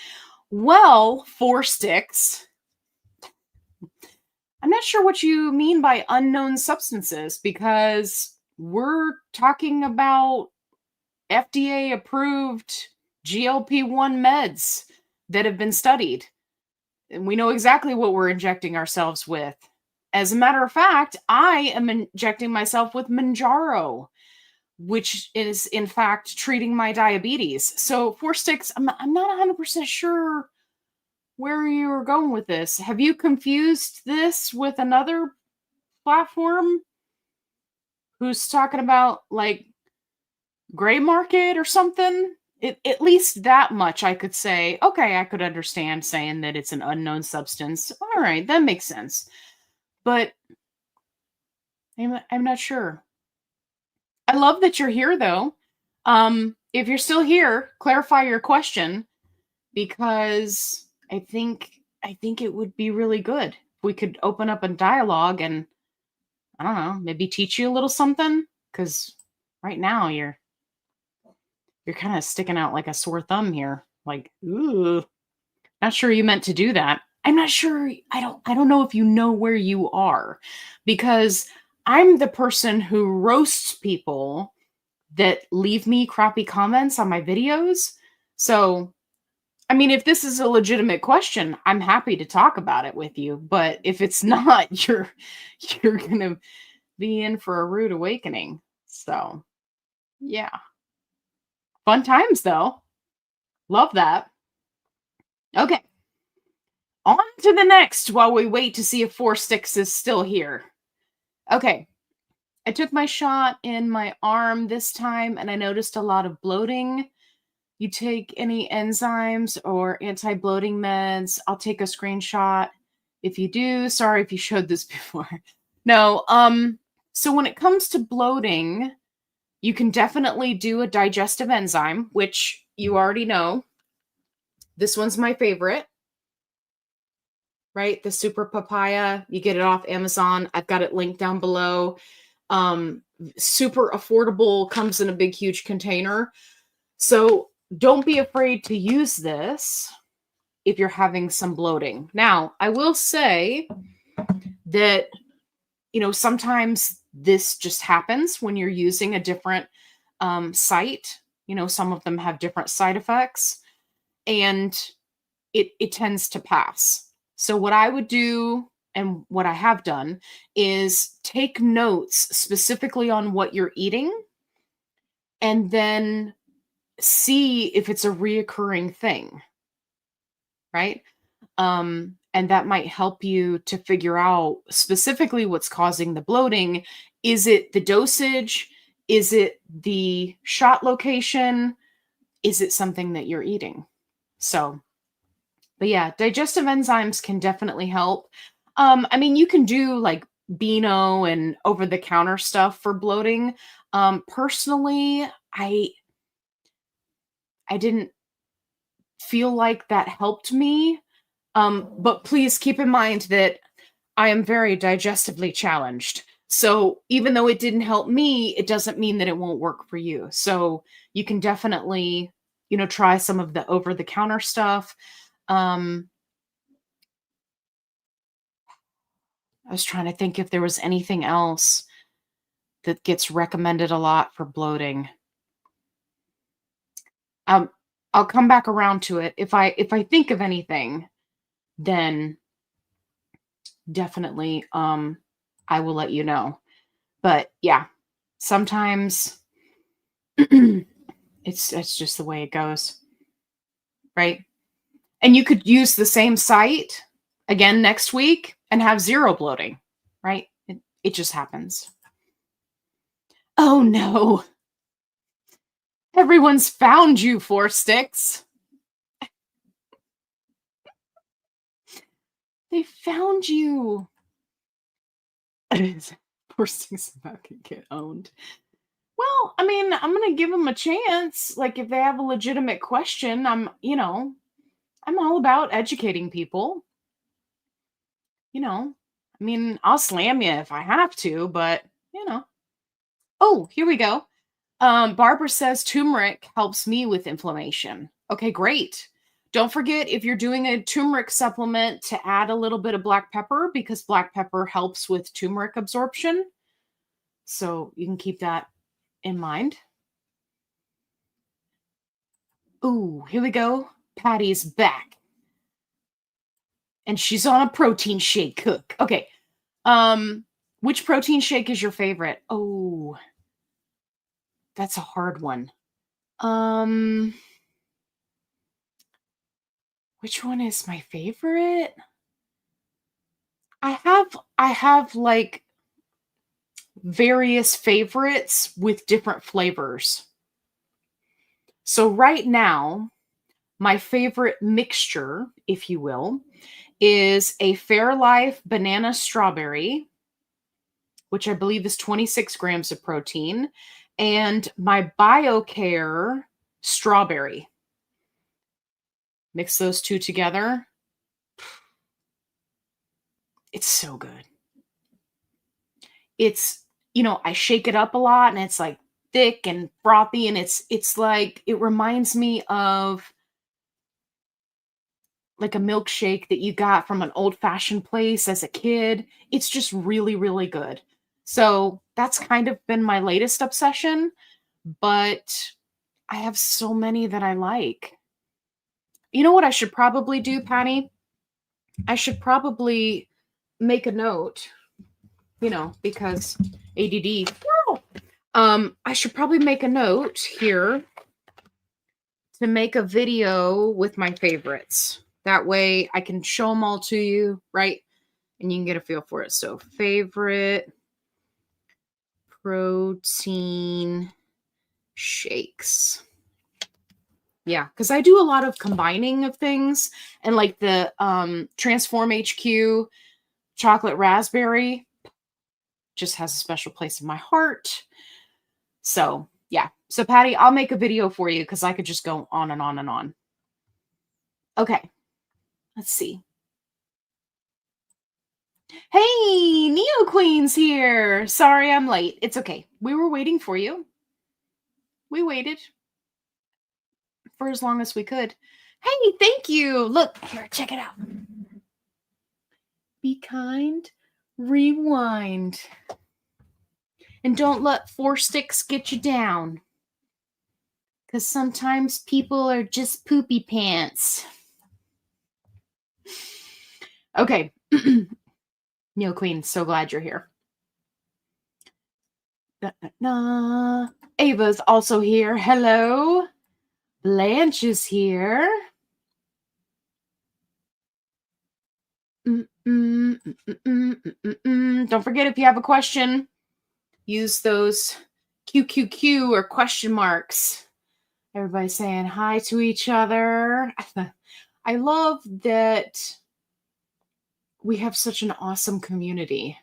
Well, 4 sticks. I'm not sure what you mean by unknown substances because we're talking about FDA approved GLP1 meds that have been studied. And we know exactly what we're injecting ourselves with. As a matter of fact, I am injecting myself with Manjaro, which is in fact treating my diabetes. So 4 sticks, I'm not 100% sure where you were going with this. Have you confused this with another platform who's talking about like gray market or something? At least that much I could say, okay, I could understand saying that it's an unknown substance. All right, that makes sense. But I'm not sure. I love that you're here though. If you're still here, clarify your question because I think it would be really good if we could open up a dialogue and I don't know, maybe teach you a little something because right now you're You're kind of sticking out like a sore thumb here. Like, ooh, not sure you meant to do that. I'm not sure. I don't know if you know where you are, because I'm the person who roasts people that leave me crappy comments on my videos. So, I mean, if this is a legitimate question, I'm happy to talk about it with you. But if it's not, you're gonna be in for a rude awakening. So, yeah. Fun times though. Love that. Okay. On to the next while we wait to see if Four Sticks is still here. Okay. I took my shot in my arm this time and I noticed a lot of bloating. You take any enzymes or anti-bloating meds? I'll take a screenshot if you do. Sorry if you showed this before. No, so when it comes to bloating, you can definitely do a digestive enzyme, which you already know. This one's my favorite, right? The super papaya. You get it off Amazon. I've got it linked down below. Super affordable, comes in a big, huge container. So don't be afraid to use this if you're having some bloating. Now, I will say that, sometimes this just happens when you're using a different site. Some of them have different side effects, and it tends to pass. So what I would do, and what I have done, is take notes specifically on what you're eating and then see if it's a reoccurring thing, right? And that might help you to figure out specifically what's causing the bloating. Is it the dosage? Is it the shot location? Is it something that you're eating? So, but yeah, digestive enzymes can definitely help. I mean, you can do like Beano and over the counter stuff for bloating. Personally, I didn't feel like that helped me. But please keep in mind that I am very digestively challenged. So even though it didn't help me, it doesn't mean that it won't work for you. So you can definitely, try some of the over the counter stuff. I was trying to think if there was anything else that gets recommended a lot for bloating. Um, I'll come back around to it. If I think of anything, then definitely I will let you know. But yeah, sometimes it's just the way it goes, right? And you could use the same site again next week and have zero bloating, right? It just happens. Oh no. Everyone's found you, Four Sticks. They found you. Four Sticks about to get owned. Well, I mean, I'm gonna give them a chance. Like if they have a legitimate question, I'm all about educating people. I mean, I'll slam you if I have to, but you know. Oh, here we go. Barbara says turmeric helps me with inflammation. Okay, great. Don't forget, if you're doing a turmeric supplement, to add a little bit of black pepper, because black pepper helps with turmeric absorption. So you can keep that in mind. Ooh, here we go. Patty's back. And she's on a protein shake cook. Okay. Which protein shake is your favorite? Oh, that's a hard one. Um, which one is my favorite? I have like various favorites with different flavors. So right now, my favorite mixture, if you will, is a Fairlife banana strawberry, which I believe is 26 grams of protein, and my Biocare strawberry. Mix those two together. It's so good. It's, I shake it up a lot and it's like thick and frothy, and it's like it reminds me of like a milkshake that you got from an old-fashioned place as a kid. It's just really, really good. So, that's kind of been my latest obsession, but I have so many that I like. You know what I should probably do, Patty? I should probably make a note, because ADD. I should probably make a note here to make a video with my favorites. That way I can show them all to you, right? And you can get a feel for it. So, favorite protein shakes. Yeah, because I do a lot of combining of things, and like the Transform HQ chocolate raspberry just has a special place in my heart. So, yeah. So, Patty, I'll make a video for you because I could just go on and on and on. Okay. Let's see. Hey, Neo Queen's here. Sorry I'm late. It's okay. We were waiting for you. We waited for as long as we could. Hey, thank you. Look, here, check it out. Be kind, rewind. And don't let 4 sticks get you down. Because sometimes people are just poopy pants. Okay. Neo Queen, so glad you're here. Ava's also here. Hello. Blanche is here. Don't forget, if you have a question, use those QQQ or question marks. Everybody's saying hi to each other. I love that we have such an awesome community.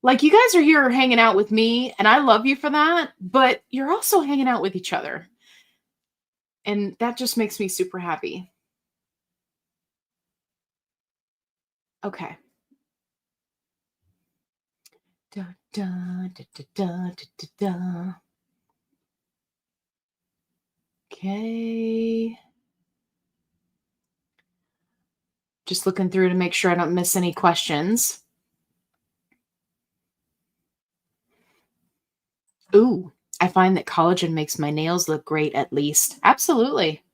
Like, you guys are here hanging out with me, and I love you for that, but you're also hanging out with each other. And that just makes me super happy. Okay. Da, da, da, da, da, da, da. Okay. Just looking through to make sure I don't miss any questions. Ooh, I find that collagen makes my nails look great, at least. Absolutely.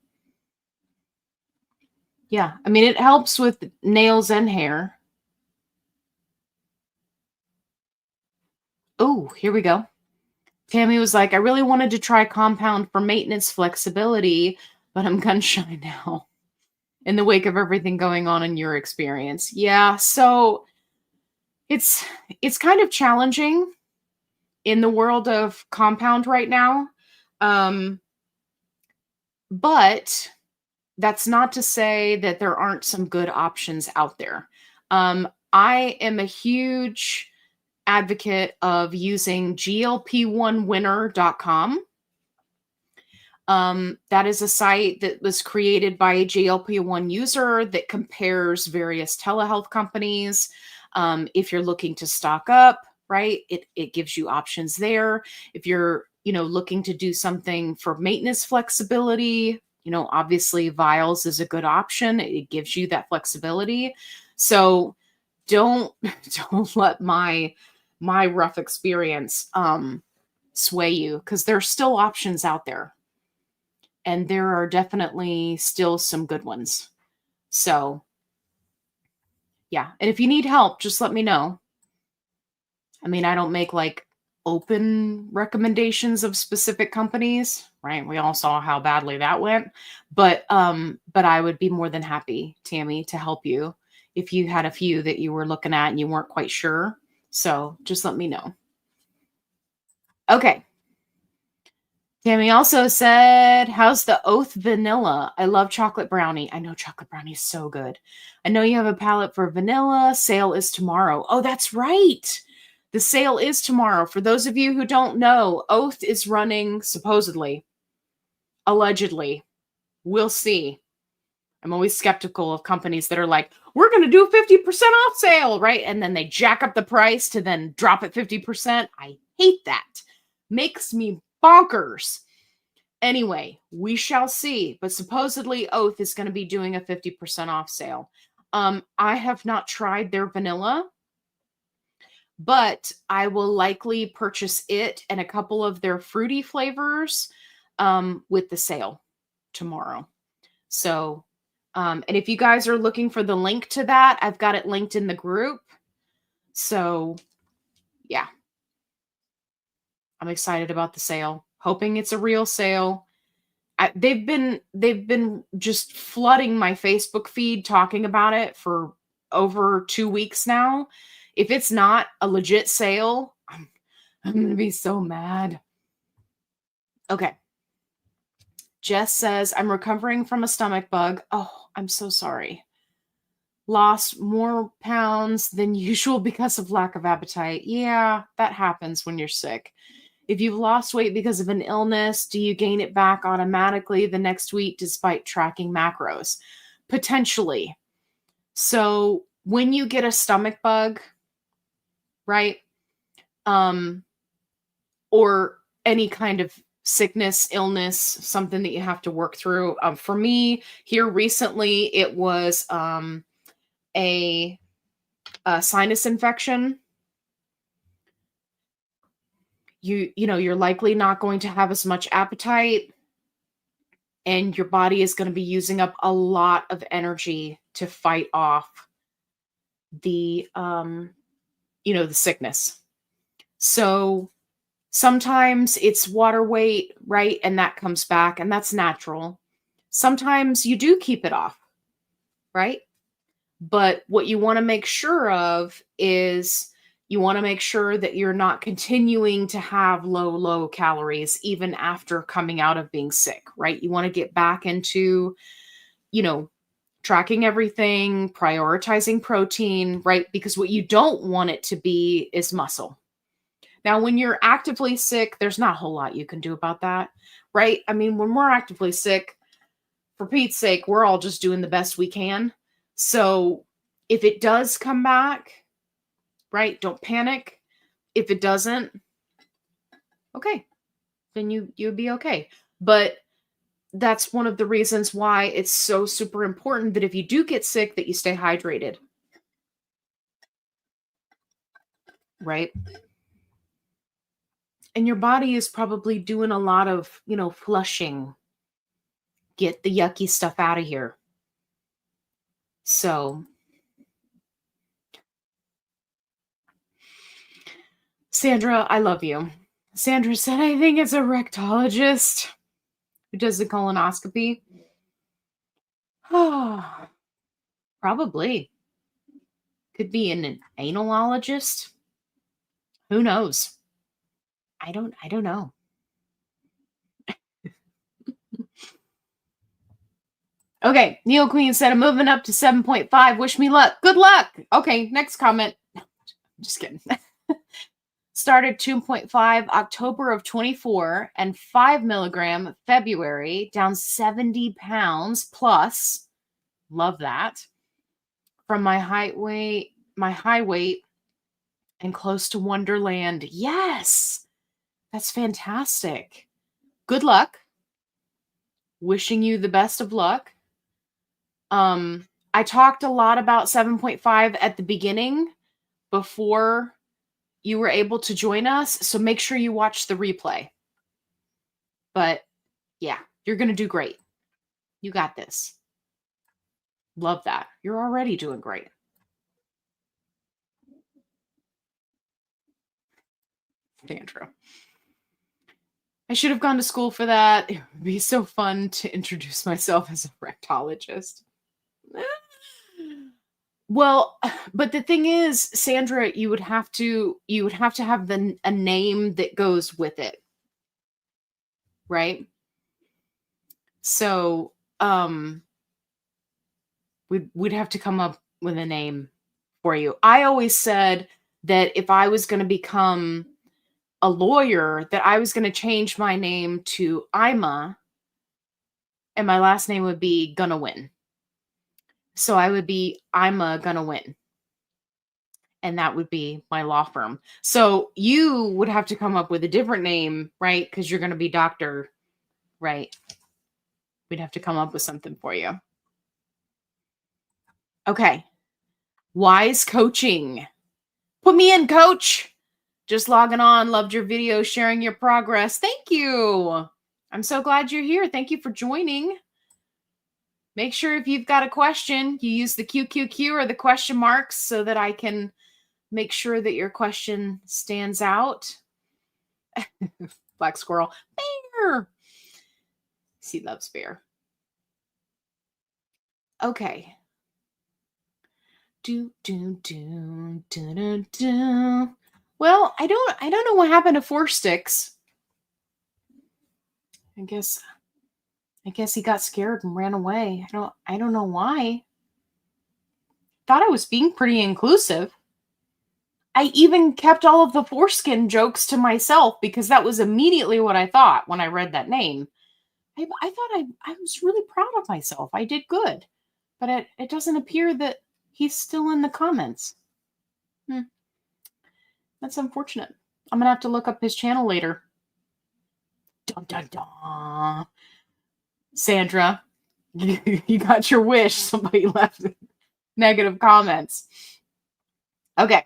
Yeah, I mean, it helps with nails and hair. Oh, here we go. Tammy was like, I really wanted to try compound for maintenance flexibility, but I'm gun shy now in the wake of everything going on in your experience. Yeah, so it's kind of challenging in the world of compound right now. But that's not to say that there aren't some good options out there. I am a huge advocate of using GLP1winner.com. That is a site that was created by a GLP1 user that compares various telehealth companies. If you're looking to stock up, right, it gives you options there. If you're, looking to do something for maintenance flexibility, obviously vials is a good option. It gives you that flexibility. So don't let my rough experience sway you, because there's still options out there. And there are definitely still some good ones. So, yeah. And if you need help, just let me know. I mean, I don't make like open recommendations of specific companies, right? We all saw how badly that went. But I would be more than happy, Tammy, to help you if you had a few that you were looking at and you weren't quite sure. So just let me know. Okay. Tammy also said, how's the Oath vanilla? I love chocolate brownie. I know chocolate brownie is so good. I know you have a palette for vanilla. Sale is tomorrow. Oh, that's right. The sale is tomorrow. For those of you who don't know, Oath is running, supposedly, allegedly. We'll see. I'm always skeptical of companies that are like, we're going to do 50% off sale, right? And then they jack up the price to then drop it 50%. I hate that. Makes me bonkers. Anyway, we shall see. But supposedly Oath is going to be doing a 50% off sale. I have not tried their vanilla, but I will likely purchase it and a couple of their fruity flavors with the sale tomorrow. So, and if you guys are looking for the link to that, I've got it linked in the group. So, yeah, I'm excited about the sale. Hoping it's a real sale. They've been just flooding my Facebook feed talking about it for over 2 weeks now. If it's not a legit sale, I'm gonna be so mad. Okay. Jess says, I'm recovering from a stomach bug. Oh, I'm so sorry. Lost more pounds than usual because of lack of appetite. Yeah, that happens when you're sick. If you've lost weight because of an illness, do you gain it back automatically the next week despite tracking macros? Potentially. So when you get a stomach bug, right? Or any kind of sickness, illness, something that you have to work through. For me, here recently, it was a sinus infection. You're likely not going to have as much appetite, and your body is going to be using up a lot of energy to fight off the the sickness. So sometimes it's water weight, right? And that comes back, and that's natural. Sometimes you do keep it off, right? But what you want to make sure of is you want to make sure that you're not continuing to have low calories even after coming out of being sick, right? You want to get back into, tracking everything, prioritizing protein, right? Because what you don't want it to be is muscle. Now, when you're actively sick, there's not a whole lot you can do about that, right? I mean, when we're actively sick, for Pete's sake, we're all just doing the best we can. So if it does come back, right, don't panic. If it doesn't, okay, then you'd be okay. But that's one of the reasons why it's so super important that if you do get sick, that you stay hydrated, right? And your body is probably doing a lot of, flushing. Get the yucky stuff out of here. So, Sandra, I love you. Sandra said, I think it's a rectologist who does the colonoscopy. Oh, probably. Could be an analologist. Who knows? I don't know. Okay, Neil Queen said, I'm moving up to 7.5. Wish me luck. Good luck. Okay, next comment. Just kidding. Started 2.5 October of 24 and 5 milligram February, down 70 pounds plus. Love that. From my high weight and close to Wonderland. Yes, that's fantastic. Good luck. Wishing you the best of luck. I talked a lot about 7.5 at the beginning before you were able to join us, so make sure you watch the replay. But yeah, you're going to do great. You got this. Love that. You're already doing great. Sandra. I should have gone to school for that. It would be so fun to introduce myself as a rectologist. Well, but the thing is, Sandra, you would have to have a name that goes with it. Right? So, we'd have to come up with a name for you. I always said that if I was going to become a lawyer, that I was going to change my name to Ima, and my last name would be Gonna Win. So I would be Ima Gonna Win. and that would be my law firm. So you would have to come up with a different name, right? Because you're going to be doctor, right? We'd have to come up with something for you. Okay. Wise coaching. Put me in, coach. Just logging on. Loved your video, sharing your progress. Thank you. I'm so glad you're here. Thank you for joining. Make sure if you've got a question, you use the QQQ or the question marks so that I can make sure that your question stands out. Black squirrel. Bear. He loves bear. Okay. Do. Well, I don't know what happened to Four Sticks. I guess he got scared and ran away. I don't know why. Thought I was being pretty inclusive. I even kept all of the foreskin jokes to myself because that was immediately what I thought when I read that name. I thought I was really proud of myself. I did good. But it doesn't appear that he's still in the comments. That's unfortunate. I'm going to have to look up his channel later. Dun, dun, dun. Sandra, you got your wish. Somebody left negative comments. Okay.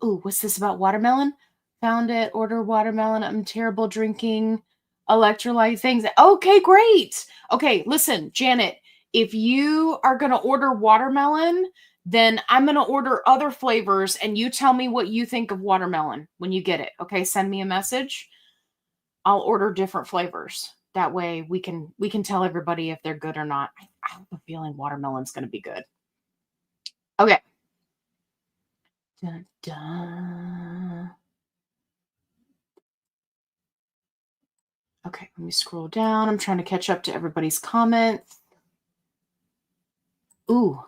Ooh, what's this about watermelon? Found it. Order watermelon. I'm terrible drinking electrolyte things. Okay, great. Okay, listen, Janet, if you are going to order watermelon, then I'm going to order other flavors and you tell me what you think of watermelon when you get it. Okay, send me a message. I'll order different flavors. That way we can tell everybody if they're good or not. I have a feeling watermelon's going to be good. Okay. Dun, dun. Okay, let me scroll down. I'm trying to catch up to everybody's comments. Ooh,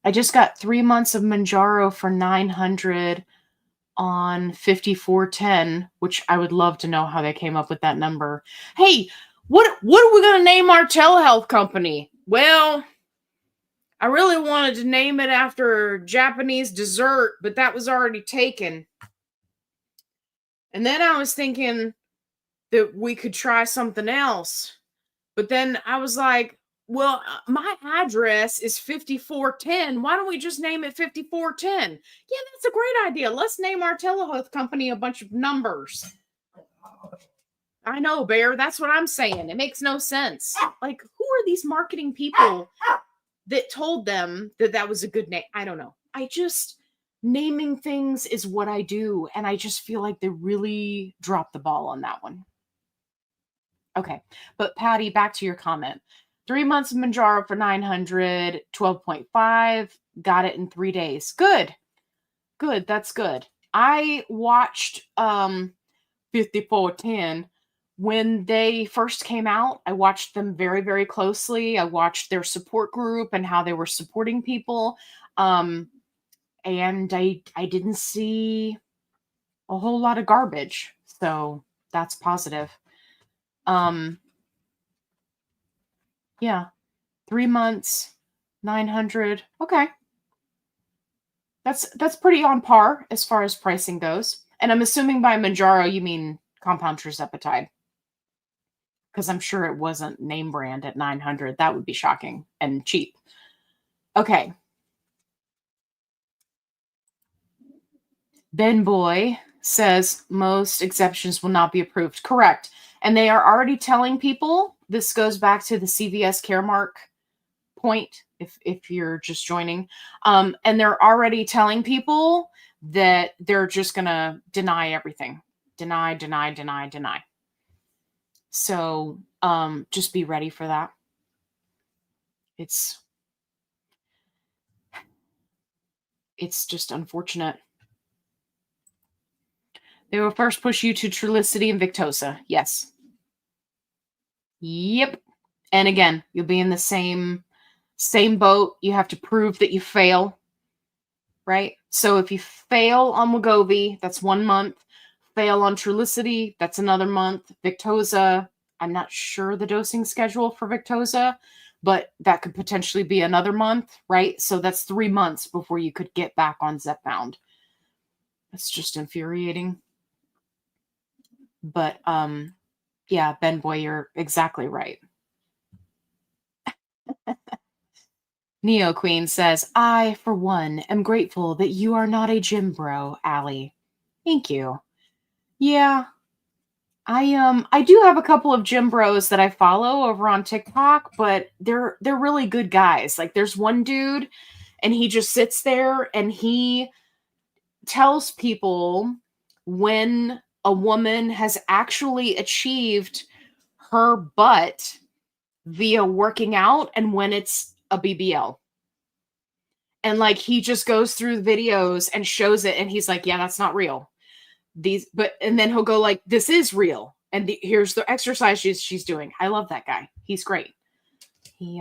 I just got 3 months of Manjaro for $900 on 5410, which I would love to know how they came up with that number. Hey, what are we going to name our telehealth company? Well, I really wanted to name it after Japanese dessert, but that was already taken. And then I was thinking that we could try something else. But then I was like, well, my address is 5410. Why don't we just name it 5410? Yeah, that's a great idea. Let's name our telehealth company a bunch of numbers. I know, Bear. That's what I'm saying. It makes no sense. Like, who are these marketing people that told them that that was a good name? I don't know. Naming things is what I do. And I just feel like they really dropped the ball on that one. Okay. But Patty, back to your comment. 3 months of Manjaro for 900, 12.5, got it in 3 days. Good. That's good. I watched 5410 when they first came out. I watched them very, very closely. I watched their support group and how they were supporting people. And I didn't see a whole lot of garbage. So that's positive. Yeah. 3 months, 900. Okay. That's pretty on par as far as pricing goes. And I'm assuming by Manjaro you mean compound tirzepatide. Because I'm sure it wasn't name brand at 900. That would be shocking and cheap. Okay. Ben Boy says most exceptions will not be approved. Correct. And they are already telling people, this goes back to the CVS Caremark point, if you're just joining, and they're already telling people that they're just going to deny everything. Deny. So just be ready for that. It's just unfortunate. They will first push you to Trulicity and Victoza. Yes. Yep. And again, you'll be in the same boat. You have to prove that you fail, right? So if you fail on Wegovy, that's 1 month. Fail on Trulicity, that's another month. Victoza, I'm not sure the dosing schedule for Victoza, but that could potentially be another month, right? So that's 3 months before you could get back on Zepbound. That's just infuriating. But yeah, Ben Boy, you're exactly right. Neo Queen says, I, for one, am grateful that you are not a gym bro, Allie. Thank you. Yeah, I do have a couple of gym bros that I follow over on TikTok, but they're really good guys. Like there's one dude and he just sits there and he tells people when a woman has actually achieved her butt via working out and when it's a BBL. And like he just goes through the videos and shows it and he's like, yeah, that's not real. And then he'll go like, this is real. And here's the exercise she's doing. I love that guy. He's great. He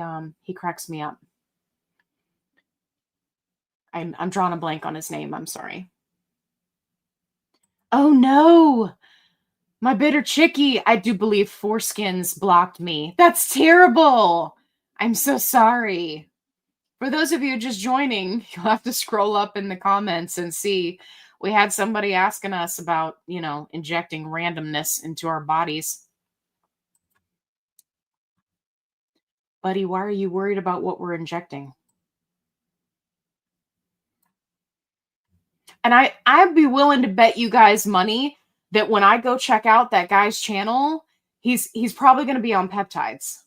cracks me up. I'm drawing a blank on his name. I'm sorry. Oh no. My bitter chickie. I do believe Foreskins blocked me. That's terrible. I'm so sorry. For those of you just joining, you'll have to scroll up in the comments and see. We had somebody asking us about, injecting randomness into our bodies. Buddy, why are you worried about what we're injecting? And I'd be willing to bet you guys money that when I go check out that guy's channel, he's probably going to be on peptides.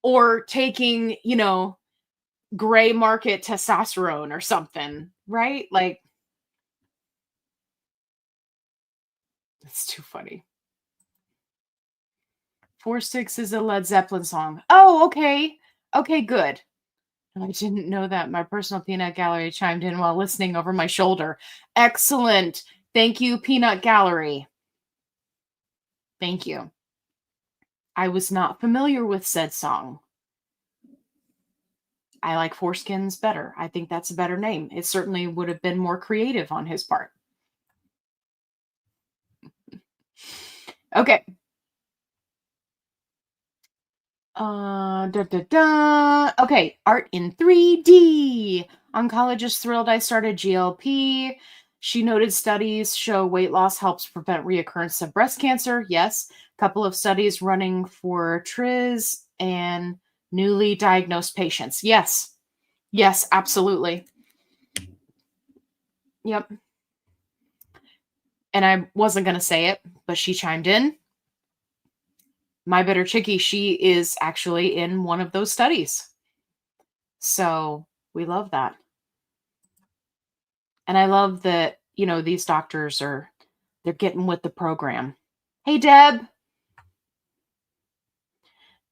Or taking, gray market testosterone or something, right? Like, it's too funny. 4-6 is a Led Zeppelin song. Oh, okay. Okay, good. I didn't know that. My personal peanut gallery chimed in while listening over my shoulder. Excellent. Thank you, Peanut Gallery. Thank you. I was not familiar with said song. I like Foreskins better. I think that's a better name. It certainly would have been more creative on his part. Okay. Okay, art in 3D. Oncologist thrilled I started GLP. She noted studies show weight loss helps prevent reoccurrence of breast cancer. Yes. Couple of studies running for TRIZ and newly diagnosed patients. Yes. Yes, absolutely. Yep. And I wasn't going to say it, but she chimed in. My bitter chickie, she is actually in one of those studies. So we love that. And I love that, these doctors they're getting with the program. Hey, Deb.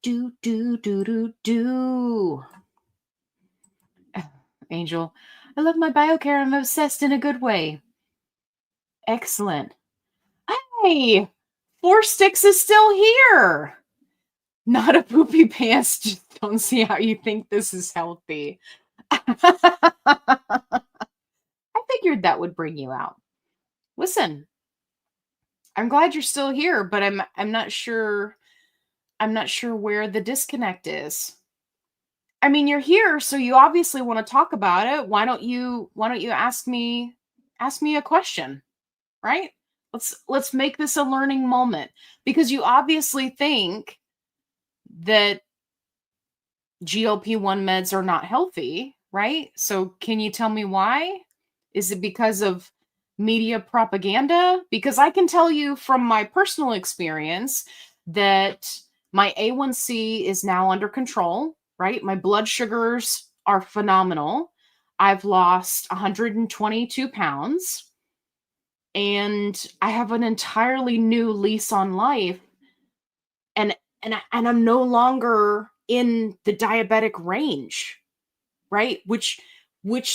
Do. Angel, I love my Biocare. I'm obsessed in a good way. Excellent. Hey, 4-6 is still here. Not a poopy pants. Just don't see how you think this is healthy. I figured that would bring you out. Listen, I'm glad you're still here, but I'm not sure where the disconnect is. I mean, you're here, so you obviously want to talk about it. Why don't you ask me a question, right? Let's make this a learning moment because you obviously think that GLP-1 meds are not healthy, right? So can you tell me why? Is it because of media propaganda? Because I can tell you from my personal experience that my A1C is now under control, right? My blood sugars are phenomenal. I've lost 122 pounds and I have an entirely new lease on life. And I'm no longer in the diabetic range, right? Which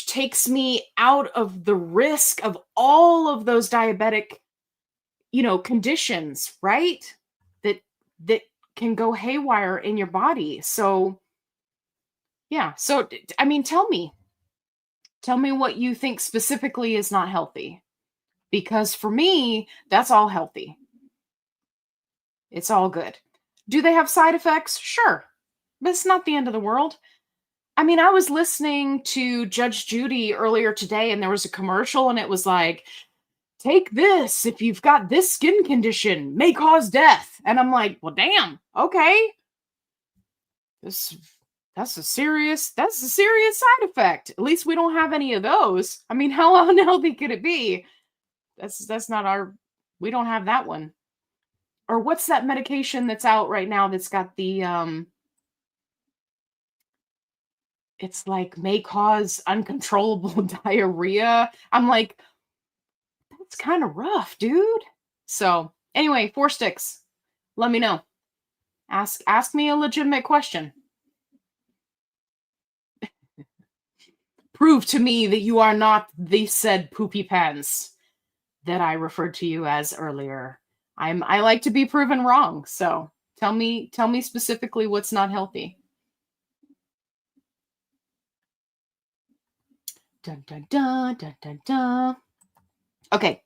takes me out of the risk of all of those diabetic, conditions, right? That can go haywire in your body. So, yeah. So, I mean, tell me what you think specifically is not healthy. Because for me, that's all healthy. It's all good. Do they have side effects? Sure. But it's not the end of the world. I mean, I was listening to Judge Judy earlier today, and there was a commercial, and it was like, take this if you've got this skin condition, may cause death. And I'm like, well, damn, okay. This that's a serious side effect. At least we don't have any of those. I mean, how unhealthy could it be? That's not our we don't have that one. Or what's that medication that's out right now that's got the it's like may cause uncontrollable diarrhea. I'm like, that's kind of rough, dude. So, anyway, 4 sticks. Let me know. Ask me a legitimate question. Prove to me that you are not the said poopy pants that I referred to you as earlier. I like to be proven wrong. So, tell me specifically what's not healthy. Dun dun dun dun dun dun. Okay.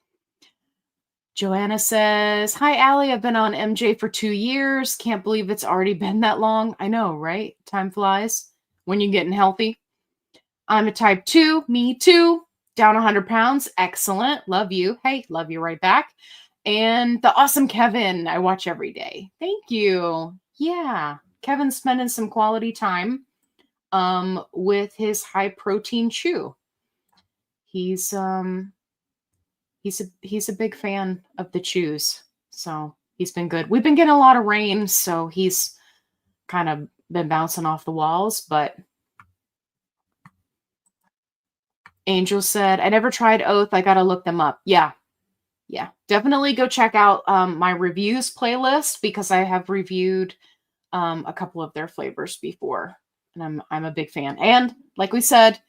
Joanna says, "Hi, Allie. I've been on MJ for 2 years. Can't believe it's already been that long. I know, right? Time flies when you're getting healthy. I'm a type 2. Me too. Down 100 pounds. Excellent. Love you. Hey, love you right back. And the awesome Kevin, I watch every day. Thank you. Yeah. Kevin's spending some quality time with his high protein chew. He's he's a big fan of the chews. So he's been good. We've been getting a lot of rain, so he's kind of been bouncing off the walls, but Angel said, I never tried Oath. I got to look them up. Yeah. Definitely go check out my reviews playlist because I have reviewed a couple of their flavors before, and I'm a big fan. And like we said,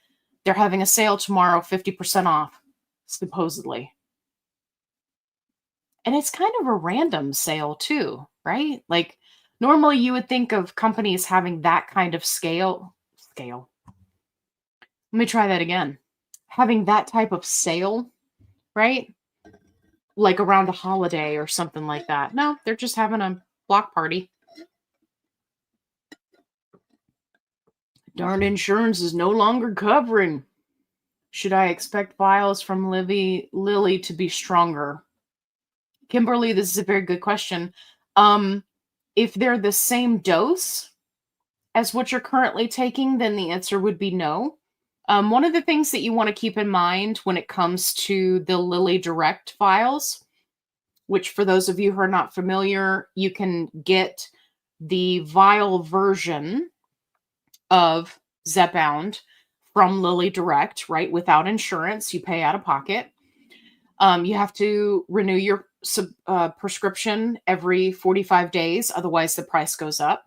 they're having a sale tomorrow, 50% off, supposedly. And it's kind of a random sale too, right? Like normally you would think of companies having that kind of scale. Let me try that again. Having that type of sale, right? Like around a holiday or something like that. No, they're just having a block party. Darn insurance is no longer covering. Should I expect vials from Lily to be stronger? Kimberly, this is a very good question. If they're the same dose as what you're currently taking, then the answer would be no. One of the things that you want to keep in mind when it comes to the Lilly Direct vials, which for those of you who are not familiar, you can get the vial version of Zepbound from Lilly Direct, right? Without insurance, you pay out of pocket. You have to renew your prescription every 45 days. Otherwise, the price goes up.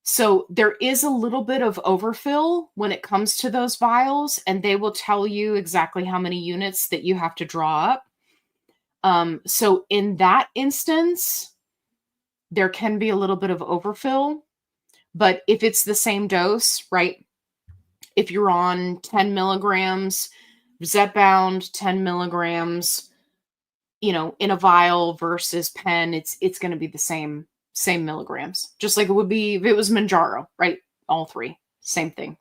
So there is a little bit of overfill when it comes to those vials, and they will tell you exactly how many units that you have to draw up. So in that instance, there can be a little bit of overfill, but if it's the same dose, right? If you're on 10 milligrams, Zepbound, 10 milligrams, in a vial versus pen, it's going to be the same milligrams, just like it would be if it was Manjaro, right? All three, same thing.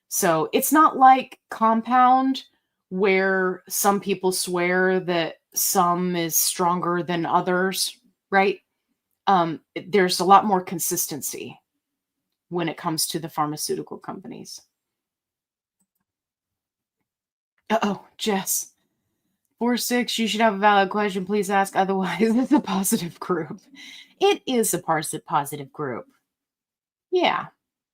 So it's not like compound where some people swear that some is stronger than others, right? There's a lot more consistency when it comes to the pharmaceutical companies. Jess. 4-6, you should have a valid question. Please ask. Otherwise, it's a positive group. It is a positive group. Yeah.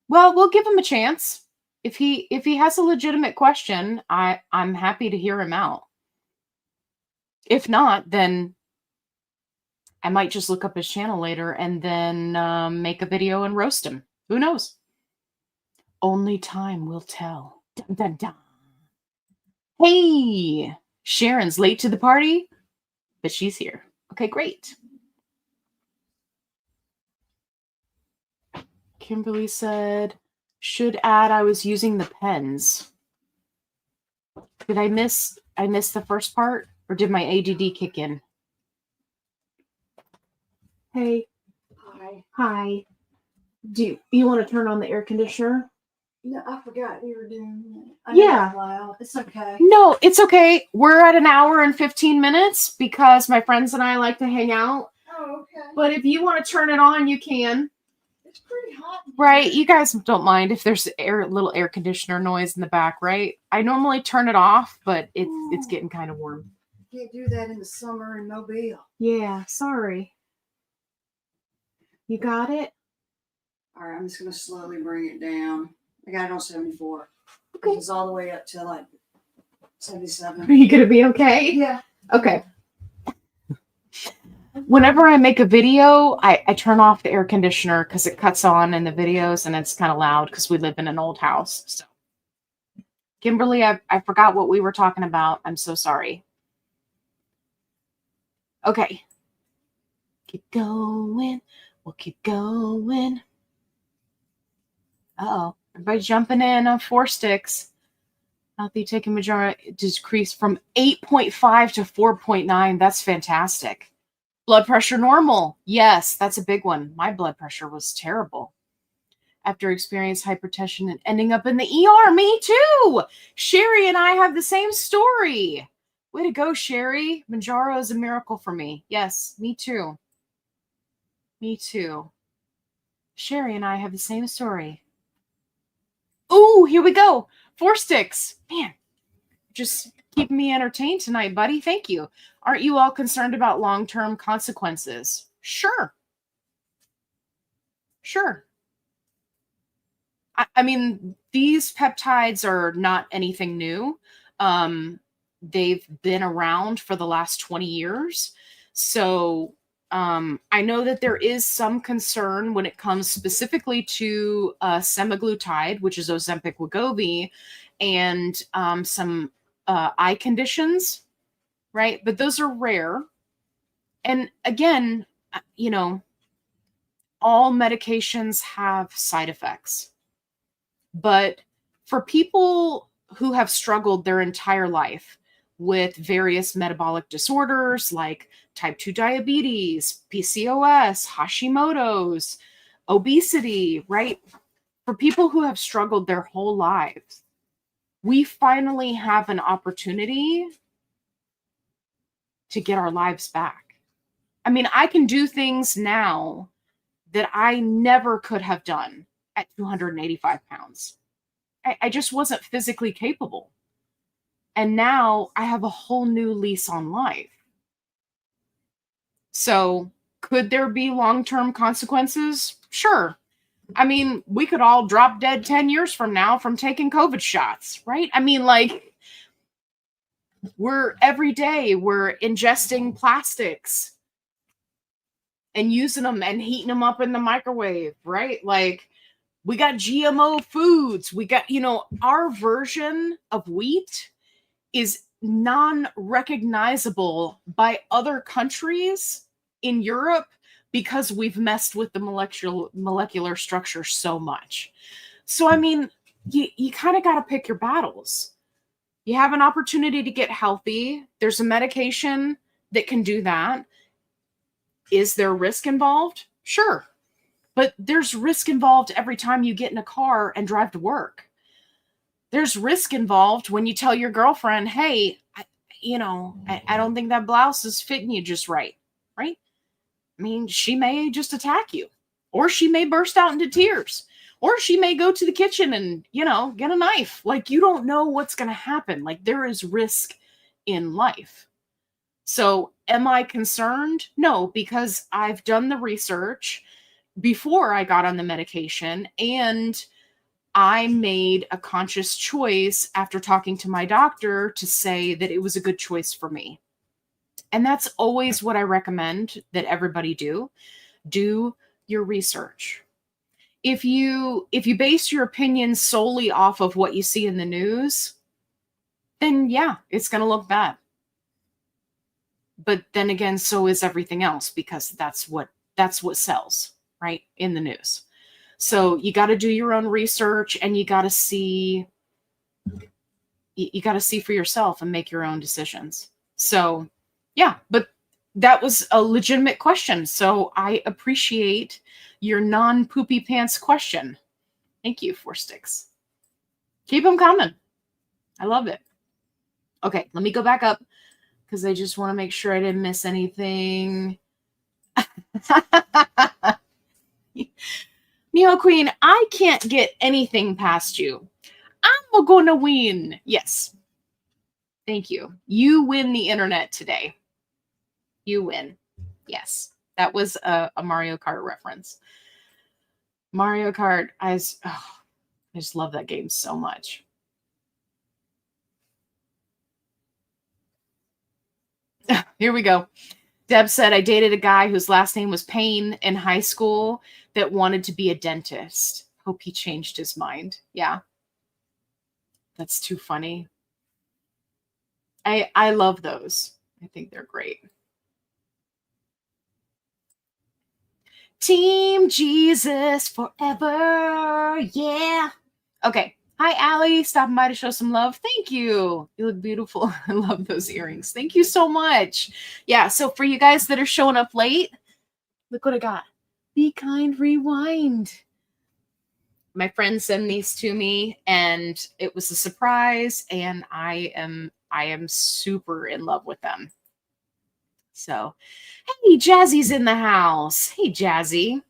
Well, we'll give him a chance. If he has a legitimate question, I'm happy to hear him out. If not, then I might just look up his channel later and then make a video and roast him. Who knows? Only time will tell. Dun, dun, dun. Hey, Sharon's late to the party, but she's here. Okay, great. Kimberly said, should add I was using the pens. Did I miss the first part, or did my ADD kick in? Hey. Hi. Hi. Do you want to turn on the air conditioner? No, I forgot you were doing that. I Yeah. know that's loud. It's okay. No, it's okay. We're at an hour and 15 minutes because my friends and I like to hang out. Oh, okay. But if you want to turn it on, you can. It's pretty hot. Right? You guys don't mind if there's little air conditioner noise in the back, right? I normally turn it off, but it's getting kind of warm. Can't do that in the summer in Mobile. Yeah, sorry. You got it? All right, I'm just going to slowly bring it down. I got it on 74. Okay. It's all the way up to like 77. Are you going to be okay? Yeah. Okay. Whenever I make a video, I turn off the air conditioner because it cuts on in the videos and it's kind of loud because we live in an old house. So, Kimberly, I forgot what we were talking about. I'm so sorry. Okay. Keep going. We'll keep going. Uh-oh. Everybody jumping in on 4 sticks. Healthy taking majority decrease from 8.5 to 4.9. That's fantastic. Blood pressure normal. Yes, that's a big one. My blood pressure was terrible after experiencing hypertension and ending up in the ER. Me too. Sherry and I have the same story. Way to go, Sherry. Manjaro is a miracle for me. Yes, me too. Me too. Sherry and I have the same story. Ooh, here we go. 4 sticks. Man, just keeping me entertained tonight, buddy. Thank you. Aren't you all concerned about long-term consequences? Sure. Sure. I mean, these peptides are not anything new. They've been around for the last 20 years. So I know that there is some concern when it comes specifically to semaglutide, which is Ozempic Wegovy, and some eye conditions, right? But those are rare. And again, all medications have side effects. But for people who have struggled their entire life with various metabolic disorders like type 2 diabetes, PCOS, Hashimoto's, obesity, right? For people who have struggled their whole lives, we finally have an opportunity to get our lives back. I mean, I can do things now that I never could have done at 285 pounds. I just wasn't physically capable. And now I have a whole new lease on life. So, could there be long term consequences? Sure. I mean, we could all drop dead 10 years from now from taking COVID shots, right? I mean, like, every day we're ingesting plastics and using them and heating them up in the microwave, right? Like, we got GMO foods. We got, our version of wheat is non-recognizable by other countries in Europe because we've messed with the molecular structure so much. So, I mean, you kind of got to pick your battles. You have an opportunity to get healthy. There's a medication that can do that. Is there risk involved? Sure. But there's risk involved every time you get in a car and drive to work. There's risk involved when you tell your girlfriend, hey, I don't think that blouse is fitting you just right. Right? I mean, she may just attack you, or she may burst out into tears, or she may go to the kitchen and, get a knife. Like, you don't know what's going to happen. Like, there is risk in life. So, am I concerned? No, because I've done the research before I got on the medication, and I made a conscious choice after talking to my doctor to say that it was a good choice for me. And that's always what I recommend that everybody do. Do your research. If you base your opinion solely off of what you see in the news, then yeah, it's going to look bad. But then again, so is everything else, because that's what sells, right, in the news. So you got to do your own research, and you got to see for yourself and make your own decisions. So yeah, but that was a legitimate question. So I appreciate your non-poopy pants question. Thank you, 4 sticks. Keep them coming. I love it. Okay, let me go back up because I just want to make sure I didn't miss anything. Neo Queen, I can't get anything past you. I'm gonna win. Yes. Thank you. You win the internet today. You win. Yes. That was a Mario Kart reference. Mario Kart, I just love that game so much. Here we go. Deb said, I dated a guy whose last name was Payne in high school that wanted to be a dentist. Hope he changed his mind. Yeah. That's too funny. I love those. I think they're great. Team Jesus forever. Yeah. Okay. Hi, Allie. Stopping by to show some love. Thank you. You look beautiful. I love those earrings. Thank you so much. Yeah. So for you guys that are showing up late, look what I got. Be Kind Rewind. My friend sent these to me, and it was a surprise, and I am super in love with them. So, hey, Jazzy's in the house. Hey, Jazzy.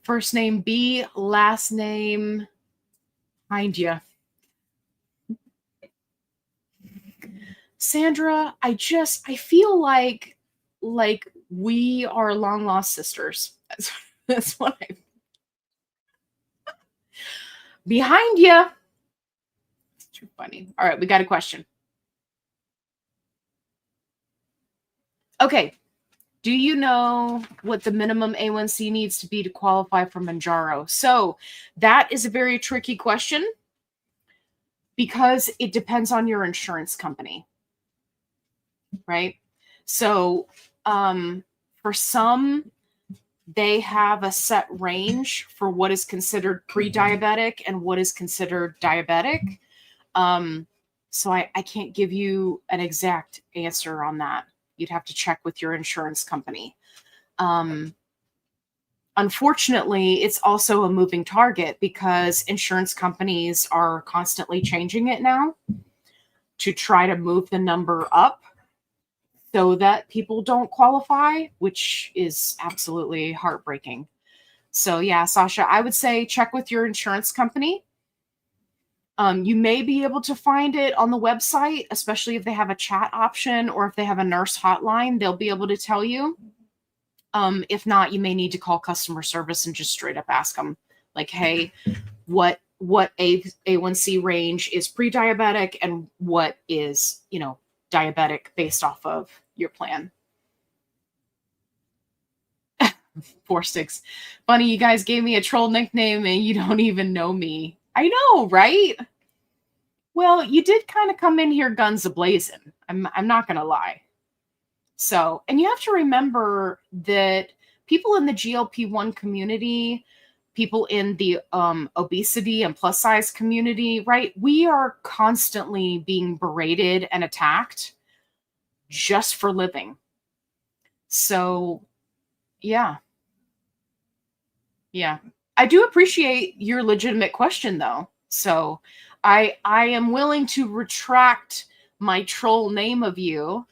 First name B, last name behind you. Sandra, I feel like we are long lost sisters. That's what I behind you. It's too funny. All right, we got a question. Okay. Do you know what the minimum A1C needs to be to qualify for Mounjaro? So that is a very tricky question because it depends on your insurance company, right? So for some, they have a set range for what is considered pre-diabetic and what is considered diabetic. So I can't give you an exact answer on that. You'd have to check with your insurance company. Unfortunately, it's also a moving target because insurance companies are constantly changing it now to try to move the number up so that people don't qualify, which is absolutely heartbreaking. So yeah, Sasha, I would say check with your insurance company. You may be able to find it on the website, especially if they have a chat option or if they have a nurse hotline, they'll be able to tell you. If not, you may need to call customer service and just straight up ask them, like, hey, what A1C range is pre-diabetic and what is, diabetic based off of your plan. 4 sticks. Funny, you guys gave me a troll nickname and you don't even know me. I know, right? Well, you did kind of come in here guns a-blazing. I'm not going to lie. So, and you have to remember that people in the GLP1 community, people in the obesity and plus size community, right? We are constantly being berated and attacked just for living. So, yeah. Yeah. I do appreciate your legitimate question though. So, I am willing to retract my troll name of you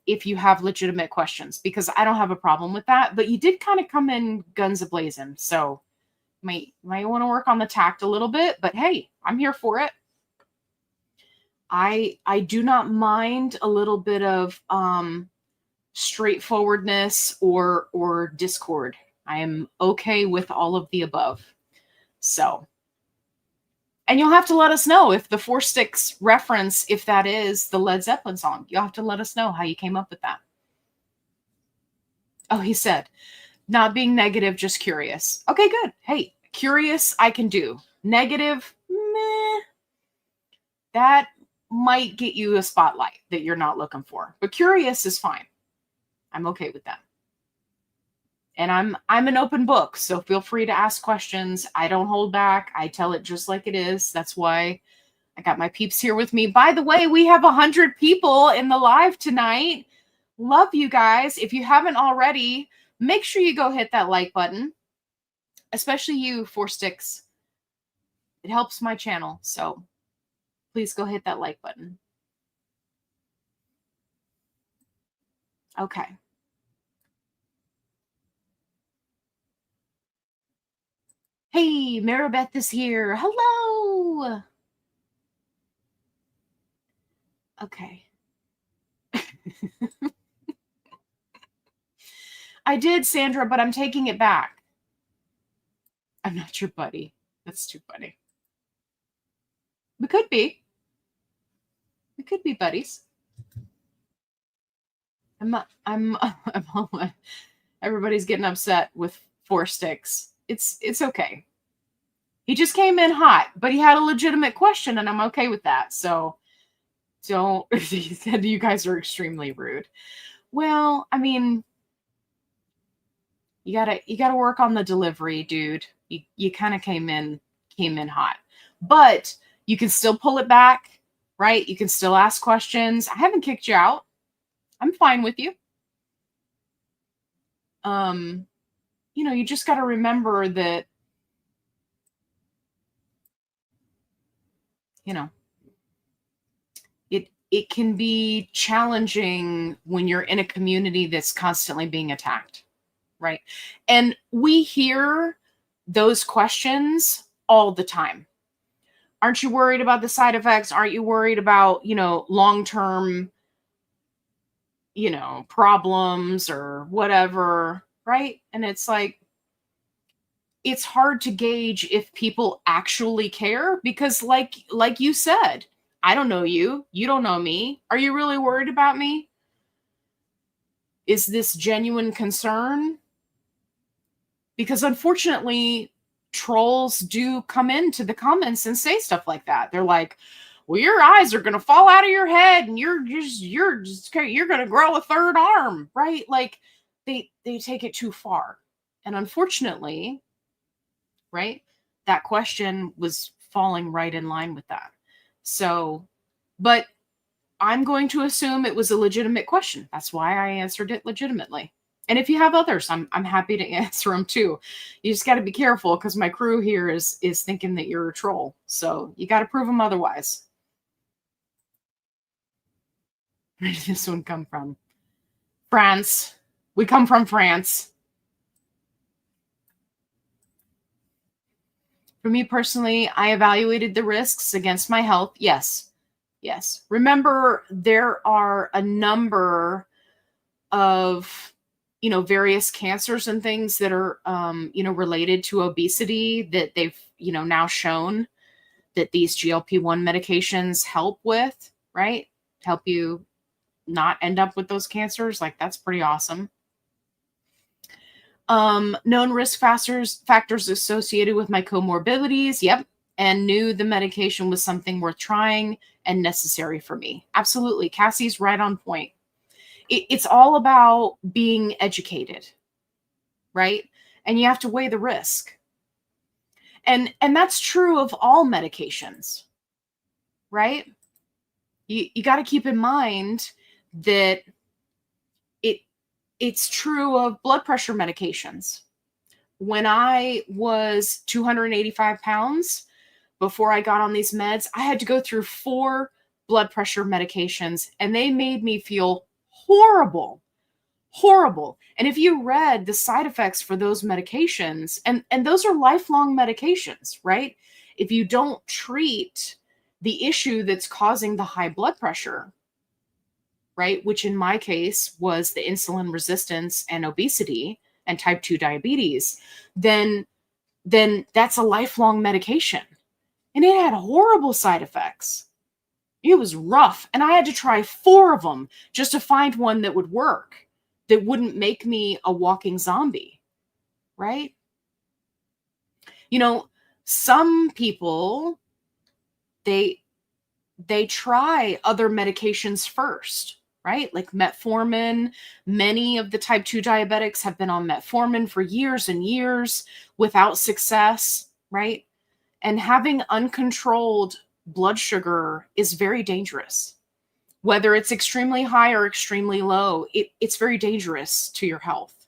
if you have legitimate questions, because I don't have a problem with that. But you did kind of come in guns a-blazing. So might want to work on the tact a little bit, but hey, I'm here for it. I do not mind a little bit of straightforwardness or discord. I am okay with all of the above. So, and you'll have to let us know if the 4 sticks reference, if that is the Led Zeppelin song. You'll have to let us know how you came up with that. Oh, he said, not being negative, just curious. Okay, good. Hey, curious, I can do. Negative, meh. That might get you a spotlight that you're not looking for. But curious is fine. I'm okay with that. And I'm an open book, so feel free to ask questions. I don't hold back. I tell it just like it is. That's why I got my peeps here with me. By the way, we have 100 people in the live tonight. Love you guys. If you haven't already, make sure you go hit that like button, especially you, Four Sticks. It helps my channel, so please go hit that like button. Okay. Hey, Maribeth is here. Hello. Okay. I did, Sandra, but I'm taking it back. I'm not your buddy. That's too funny. We could be. We could be buddies. I'm everybody's getting upset with Four Sticks. It's okay. He just came in hot, but he had a legitimate question, and I'm okay with that. So don't. He said you guys are extremely rude. Well, I mean, you gotta work on the delivery, dude. You kind of came in hot, but you can still pull it back, right? You can still ask questions. I haven't kicked you out. I'm fine with you. You just got to remember that, it can be challenging when you're in a community that's constantly being attacked, right? And we hear those questions all the time. Aren't you worried about the side effects? Aren't you worried about, long-term, problems or whatever, right? And it's like, it's hard to gauge if people actually care because like you said, I don't know you. You don't know me. Are you really worried about me? Is this genuine concern? Because unfortunately, trolls do come into the comments and say stuff like that. They're like, well, your eyes are going to fall out of your head and you're going to grow a third arm, right? Like they take it too far. And unfortunately, right, that question was falling right in line with that. So, but I'm going to assume it was a legitimate question. That's why I answered it legitimately. And if you have others, I'm happy to answer them too. You just got to be careful because my crew here is thinking that you're a troll. So you got to prove them otherwise. Where did this one come from? France. We come from France. For me personally, I evaluated the risks against my health. Yes. Remember, there are a number of, various cancers and things that are, related to obesity that they've, now shown that these GLP-1 medications help with, right? Help you not end up with those cancers. Like, that's pretty awesome. Known risk factors associated with my comorbidities. Yep. And knew the medication was something worth trying and necessary for me. Absolutely. Cassie's right on point. It's all about being educated, right? And you have to weigh the risk. And that's true of all medications, right? You got to keep in mind that it's true of blood pressure medications. When I was 285 pounds, before I got on these meds, I had to go through 4 blood pressure medications, and they made me feel horrible. And if you read the side effects for those medications, and those are lifelong medications, right? If you don't treat the issue that's causing the high blood pressure, right, which in my case was the insulin resistance and obesity and type 2 diabetes, then that's a lifelong medication. And it had horrible side effects. It was rough. And I had to try 4 of them just to find one that would work, that wouldn't make me a walking zombie, right? Some people, they try other medications first, right? Like metformin. Many of the type 2 diabetics have been on metformin for years and years without success, right? And having uncontrolled blood sugar is very dangerous. Whether it's extremely high or extremely low, it's very dangerous to your health.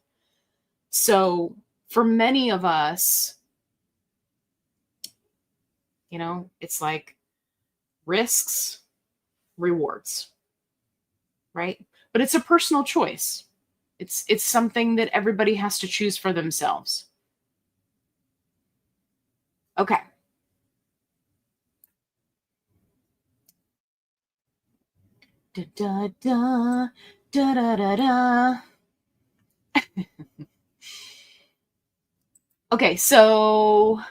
So for many of us, it's like risks, rewards, right? But it's a personal choice. It's something that everybody has to choose for themselves. Okay. Da da da da da da da. Okay, so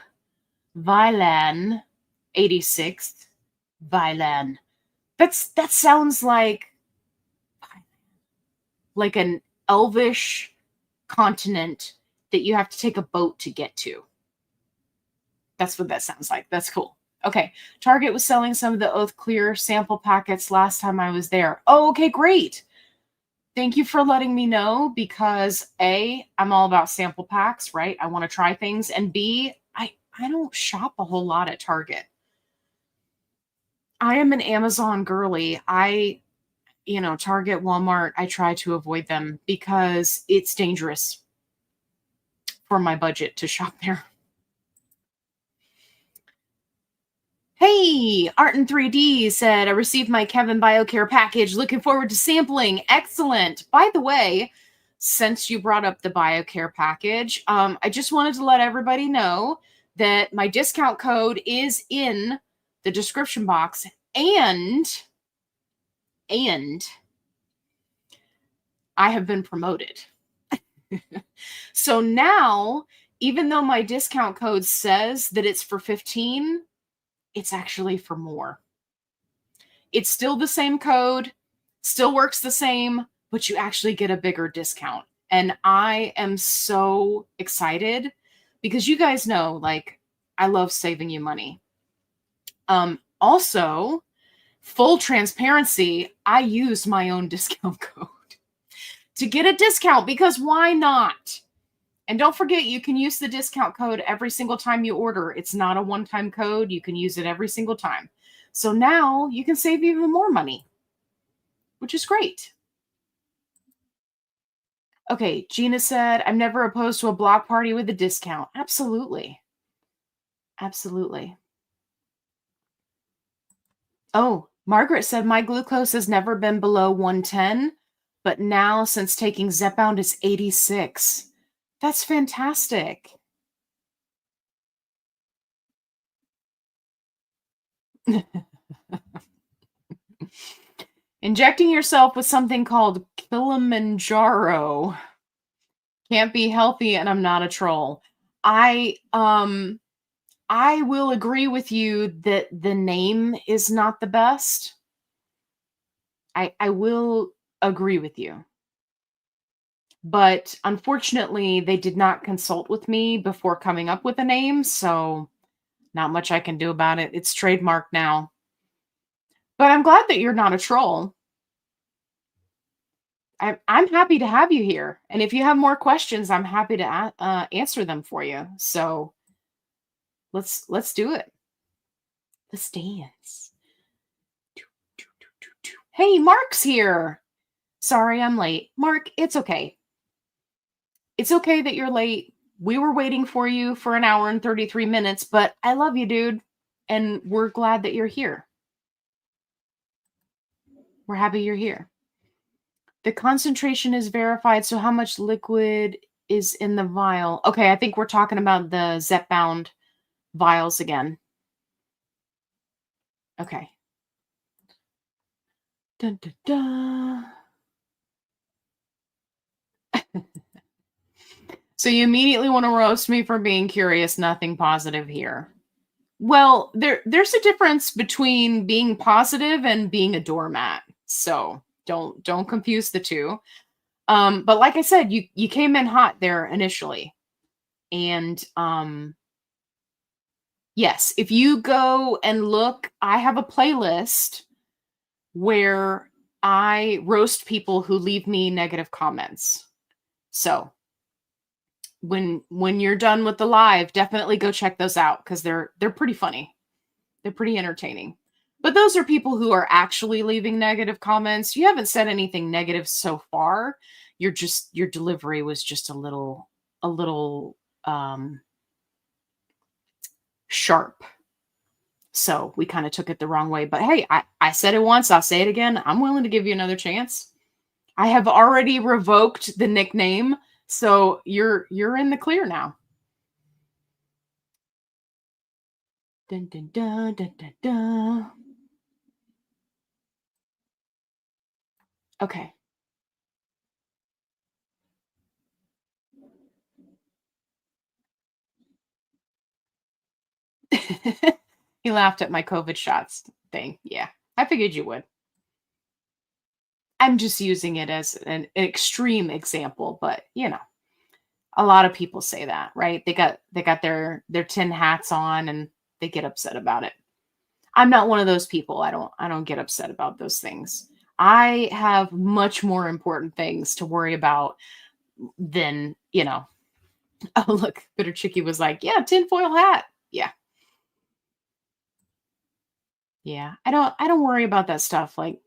Vilan 86th. Vilan. That sounds like an elvish continent that you have to take a boat to get to. That's what that sounds like. That's cool. Okay. Target was selling some of the Oath Clear sample packets last time I was there. Oh, okay, great. Thank you for letting me know, because A, I'm all about sample packs, right? I want to try things. And B, I don't shop a whole lot at Target. I am an Amazon girly. Target, Walmart, I try to avoid them because it's dangerous for my budget to shop there. Hey, Art in 3D said, I received my Kevin Biocare package. Looking forward to sampling. Excellent. By the way, since you brought up the Biocare package, I just wanted to let everybody know that my discount code is in the description box, and I have been promoted. So now, even though my discount code says that it's for 15, it's actually for more. It's still the same code, still works the same, but you actually get a bigger discount. And I am so excited because you guys know, I love saving you money. Also, full transparency, I use my own discount code to get a discount, because why not? And don't forget, you can use the discount code every single time you order. It's not a one-time code. You can use it every single time. So now you can save even more money, which is great. Okay, Gina said, I'm never opposed to a block party with a discount. Absolutely. Absolutely. Oh, Margaret said, my glucose has never been below 110, but now since taking Zepbound, it's 86. That's fantastic. Injecting yourself with something called Kilimanjaro can't be healthy, and I'm not a troll. I will agree with you that the name is not the best. I will agree with you. But unfortunately, they did not consult with me before coming up with a name, so not much I can do about it. It's trademarked now. But I'm glad that you're not a troll. I'm happy to have you here. And if you have more questions, I'm happy to answer them for you. So let's do it. Let's dance. Hey, Mark's here. Sorry, I'm late. Mark, it's okay. It's okay that you're late. We were waiting for you for 1 hour and 33 minutes, but I love you, dude. And we're glad that you're here. We're happy you're here. The concentration is verified, so how much liquid is in the vial? Okay, I think we're talking about the Zepbound vials again. Okay. Dun, dun, dun. So you immediately want to roast me for being curious. Nothing positive here. Well, there's a difference between being positive and being a doormat. So don't confuse the two. But like I said, you came in hot there initially. And yes, if you go and look, I have a playlist where I roast people who leave me negative comments. So when you're done with the live, definitely go check those out, because they're pretty funny. They're pretty entertaining. But those are people who are actually leaving negative comments. You haven't said anything negative so far. Your delivery was just a little sharp. So we kind of took it the wrong way. But hey, I said it once, I'll say it again. I'm willing to give you another chance. I have already revoked the nickname, so you're in the clear now. Dun, dun, dun, dun, dun, dun. Okay. He laughed at my COVID shots thing. Yeah, I figured you would. I'm just using it as an extreme example, but a lot of people say that, right? They got their tin hats on and they get upset about it. I'm not one of those people. I don't get upset about those things. I have much more important things to worry about than, oh look, Bitter Chicky was like, yeah, tinfoil hat. Yeah. Yeah. I don't worry about that stuff like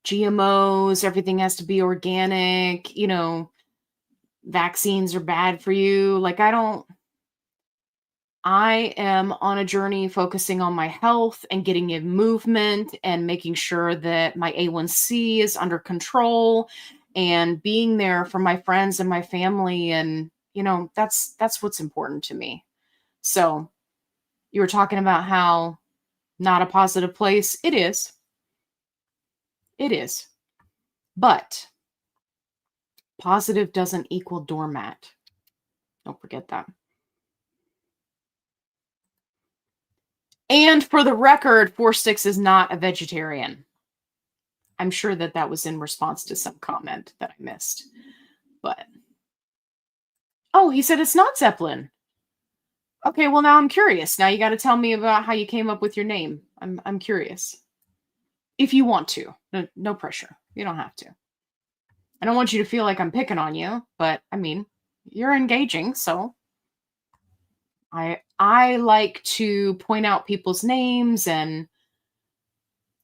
GMOs, everything has to be organic, vaccines are bad for you. Like I am on a journey focusing on my health and getting in movement and making sure that my A1C is under control and being there for my friends and my family. And, that's what's important to me. So you were talking about how not a positive place. It is. It is. But positive doesn't equal doormat. Don't forget that. And for the record, Four Sticks is not a vegetarian. I'm sure that was in response to some comment that I missed. But oh, he said it's not Zeppelin. Okay, well now I'm curious. Now you got to tell me about how you came up with your name. I'm curious. If you want to. No pressure. You don't have to. I don't want you to feel like I'm picking on you, but I mean, you're engaging, so I like to point out people's names and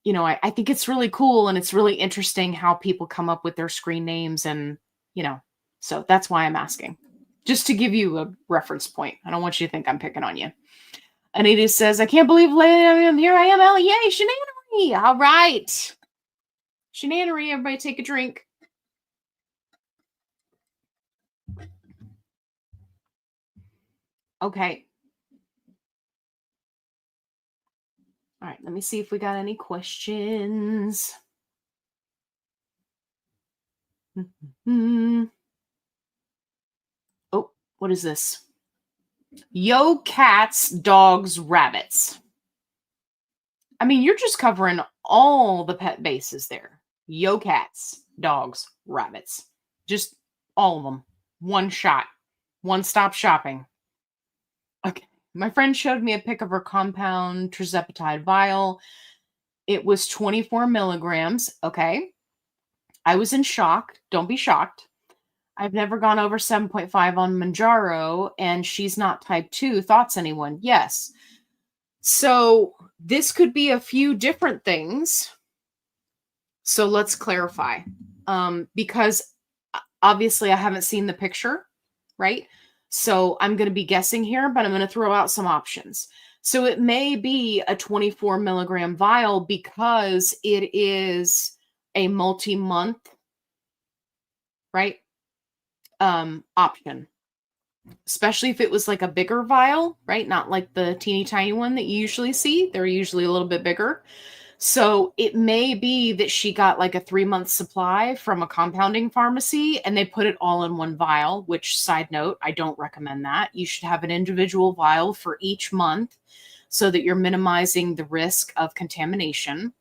I think it's really cool and it's really interesting how people come up with their screen names and, so that's why I'm asking. Just to give you a reference point. I don't want you to think I'm picking on you. Anita says, I can't believe here I am, Ellie. Yay, Shanannary. All right. Shanannary, everybody take a drink. Okay. All right, let me see if we got any questions. Oh, what is this? Yo cats, dogs, rabbits. I mean, you're just covering all the pet bases there. Yo cats, dogs, rabbits. Just all of them. One shot. One stop shopping. Okay. My friend showed me a pic of her compound tirzepatide vial. It was 24 milligrams. Okay. I was in shock. Don't be shocked. I've never gone over 7.5 on Manjaro, and she's not type 2. Thoughts, anyone? Yes. So this could be a few different things. So let's clarify. Because obviously I haven't seen the picture, right? So I'm going to be guessing here, but I'm going to throw out some options. So it may be a 24 milligram vial because it is a multi-month, right? Option. Especially if it was like a bigger vial, right? Not like the teeny tiny one that you usually see. They're usually a little bit bigger. So it may be that she got like a 3-month supply from a compounding pharmacy and they put it all in one vial, which, side note, I don't recommend that. You should have an individual vial for each month so that you're minimizing the risk of contamination.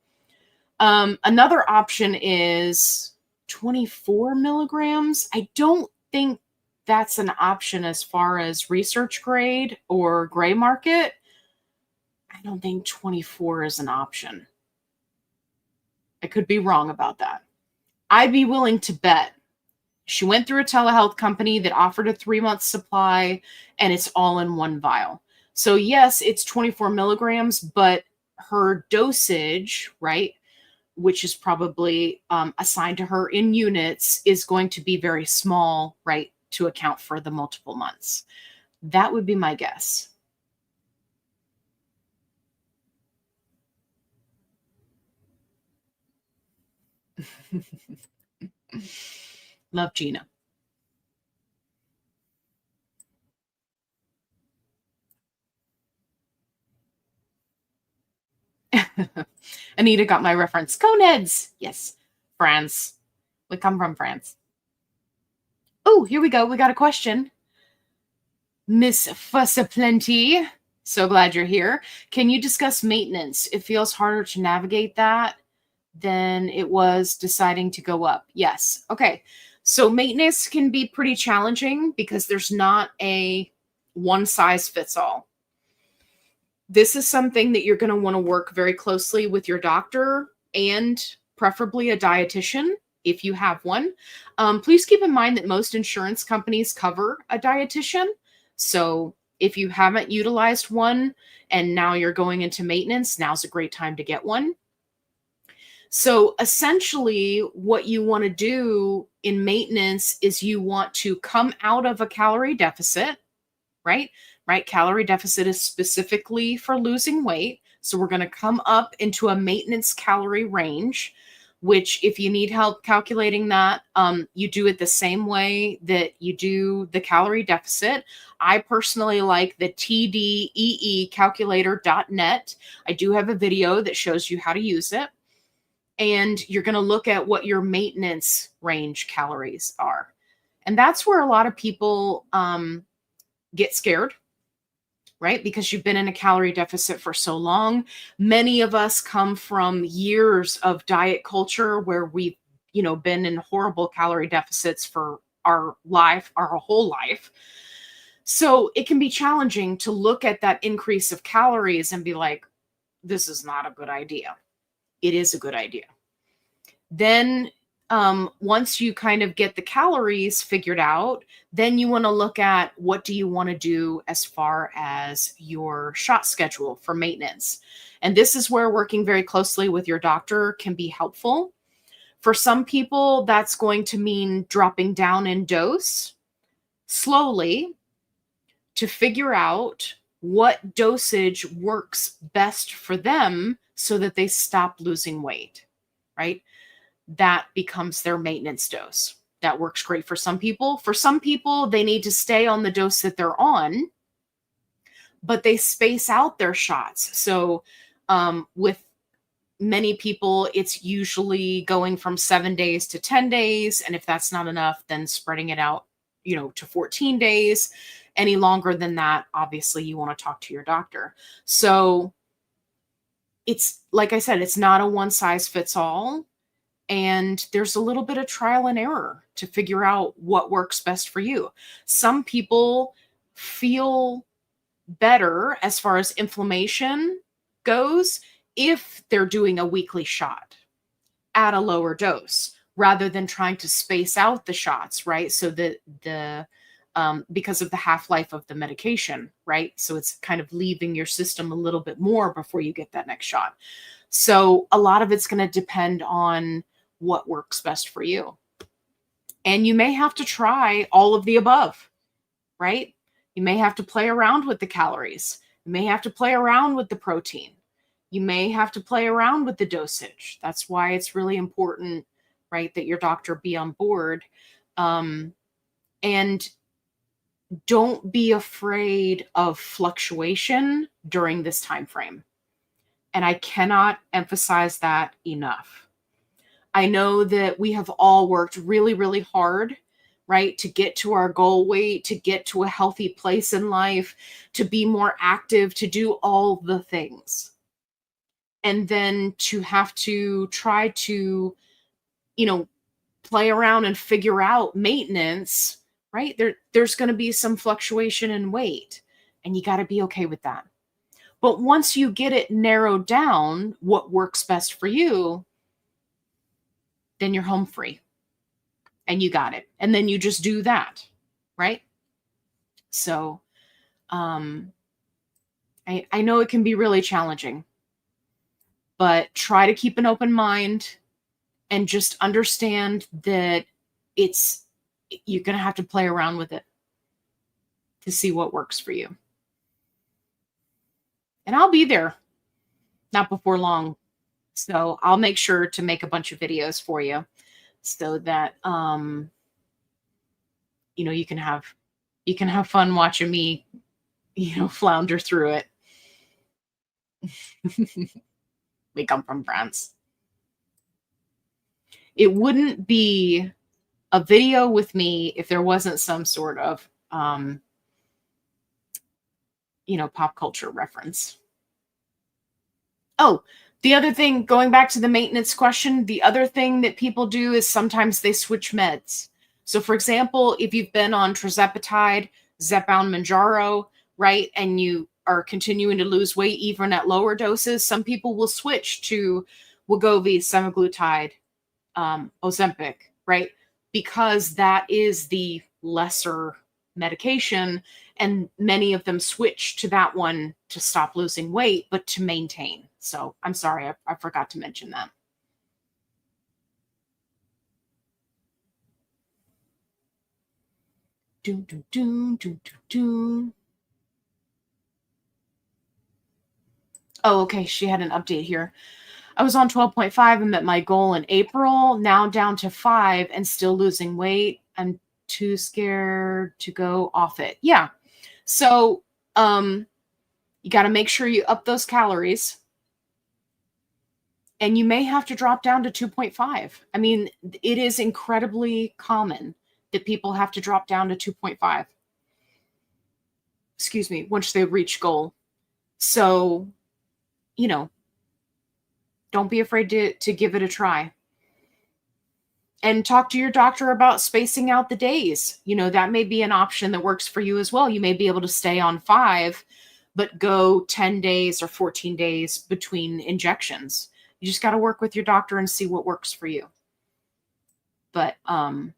Another option is 24 milligrams. I don't think that's an option as far as research grade or gray market. I don't think 24 is an option. I could be wrong about that. I'd be willing to bet she went through a telehealth company that offered a 3-month supply and it's all in one vial. So yes, it's 24 milligrams, but her dosage, right, which is probably assigned to her in units, is going to be very small, right, to account for the multiple months. That would be my guess. Love Gina. Anita got my reference. Coneds. Yes. France. We come from France. Oh, here we go. We got a question. Miss Fussaplenty. So glad you're here. Can you discuss maintenance? It feels harder to navigate that than it was deciding to go up. Yes. Okay. So maintenance can be pretty challenging because there's not a one size fits all. This is something that you're going to want to work very closely with your doctor and preferably a dietitian if you have one. Please keep in mind that most insurance companies cover a dietitian. So if you haven't utilized one and now you're going into maintenance, now's a great time to get one. So essentially, what you want to do in maintenance is you want to come out of a calorie deficit, right? Right. Calorie deficit is specifically for losing weight. So we're going to come up into a maintenance calorie range, which, if you need help calculating that, you do it the same way that you do the calorie deficit. I personally like the tdeecalculator.net. I do have a video that shows you how to use it. And you're going to look at what your maintenance range calories are. And that's where a lot of people get scared, right? Because you've been in a calorie deficit for so long. Many of us come from years of diet culture where we've, been in horrible calorie deficits for our whole life. So it can be challenging to look at that increase of calories and be like, this is not a good idea. It is a good idea. Then once you kind of get the calories figured out, then you want to look at what do you want to do as far as your shot schedule for maintenance. And this is where working very closely with your doctor can be helpful. For some people, that's going to mean dropping down in dose slowly to figure out what dosage works best for them so that they stop losing weight, right? That becomes their maintenance dose. That works great for some people. For some people, they need to stay on the dose that they're on, but they space out their shots. So with many people, it's usually going from 7 days to 10 days. And if that's not enough, then spreading it out, to 14 days. Any longer than that, obviously, you want to talk to your doctor. So it's, like I said, it's not a one size fits all. And there's a little bit of trial and error to figure out what works best for you. Some people feel better as far as inflammation goes if they're doing a weekly shot at a lower dose rather than trying to space out the shots, right? So that because of the half-life of the medication, right? So it's kind of leaving your system a little bit more before you get that next shot. So a lot of it's going to depend on what works best for you. And you may have to try all of the above, right? You may have to play around with the calories. You may have to play around with the protein. You may have to play around with the dosage. That's why it's really important, right, that your doctor be on board. And don't be afraid of fluctuation during this time frame. And I cannot emphasize that enough. I know that we have all worked really, really hard, right, to get to our goal weight, to get to a healthy place in life, to be more active, to do all the things. And then to have to try to, play around and figure out maintenance, right? There's going to be some fluctuation in weight, and you got to be okay with that. But once you get it narrowed down, what works best for you, then you're home free and you got it. And then you just do that, right? So I know it can be really challenging. but try to keep an open mind and just understand that you're going to have to play around with it to see what works for you. And I'll be there not before long. So I'll make sure to make a bunch of videos for you so that you can have fun watching me, flounder through it. We come from France. It wouldn't be a video with me if there wasn't some sort of pop culture reference. Oh, the other thing, going back to the maintenance question, the other thing that people do is sometimes they switch meds. So, for example, if you've been on tirzepatide, Zepbound, Manjaro, right, and you are continuing to lose weight even at lower doses, some people will switch to Wegovy, semaglutide, Ozempic, right, because that is the lesser medication, and many of them switch to that one to stop losing weight, but to maintain. So I'm sorry, I forgot to mention that. Do, do, do, do, do, do. Oh, okay. She had an update here. I was on 12.5 and met my goal in April, now down to 5 and still losing weight. I'm too scared to go off it. Yeah. So you got to make sure you up those calories. And you may have to drop down to 2.5. I mean, it is incredibly common that people have to drop down to 2.5. Excuse me, once they reach goal. So, don't be afraid to give it a try. And talk to your doctor about spacing out the days. That may be an option that works for you as well. You may be able to stay on 5, but go 10 days or 14 days between injections. You just got to work with your doctor and see what works for you. But don't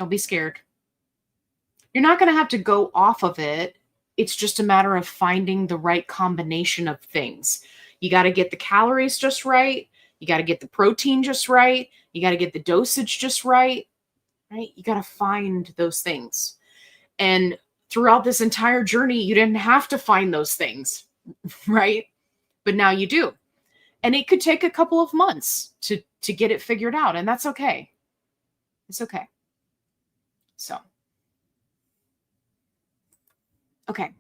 be scared. You're not going to have to go off of it. It's just a matter of finding the right combination of things. You got to get the calories just right. You got to get the protein just right. You got to get the dosage just right. Right? You got to find those things. And throughout this entire journey, you didn't have to find those things, right? But now you do. And it could take a couple of months to get it figured out, and that's okay. It's okay. So, okay.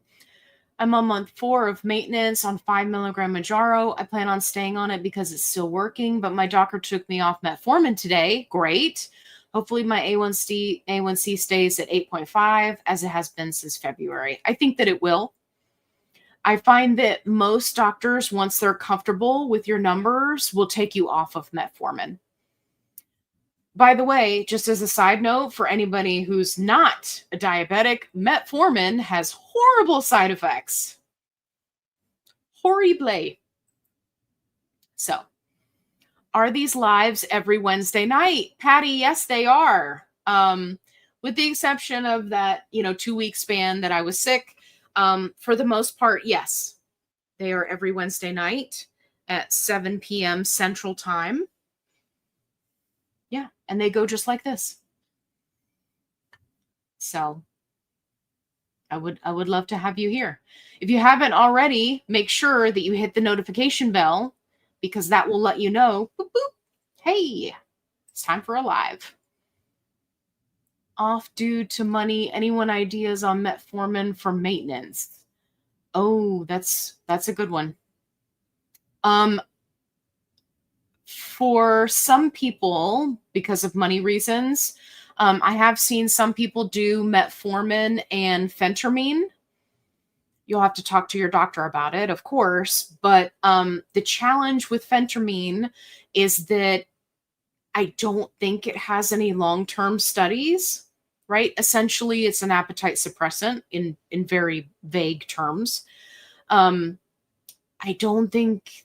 I'm on month 4 of maintenance on 5 milligram Manjaro. I plan on staying on it because it's still working, but my doctor took me off metformin today. Great. Hopefully my A1C stays at 8.5 as it has been since February. I think that it will. I find that most doctors, once they're comfortable with your numbers, will take you off of metformin. By the way, just as a side note, for anybody who's not a diabetic, metformin has horrible side effects. Horrible. So, are these lives every Wednesday night? Patty, yes, they are. With the exception of that, 2-week span that I was sick. For the most part, yes. They are every Wednesday night at 7 p.m. Central Time. Yeah, and they go just like this. So I would love to have you here. If you haven't already, make sure that you hit the notification bell because that will let you know, boop, boop, hey, it's time for a live. Off due to money. Anyone ideas on metformin for maintenance? Oh, that's a good one. For some people, because of money reasons, I have seen some people do metformin and phentermine. You'll have to talk to your doctor about it, of course. But the challenge with phentermine is that I don't think it has any long-term studies, right? Essentially, it's an appetite suppressant in very vague terms. I don't think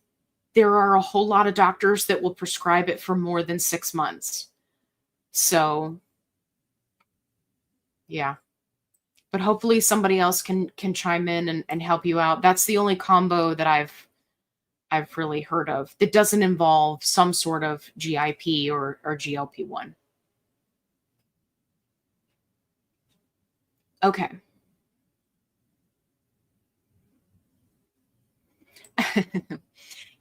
there are a whole lot of doctors that will prescribe it for more than 6 months. So, yeah. But hopefully somebody else can chime in and help you out. That's the only combo that I've I've really heard of that doesn't involve some sort of GIP or GLP1. Okay.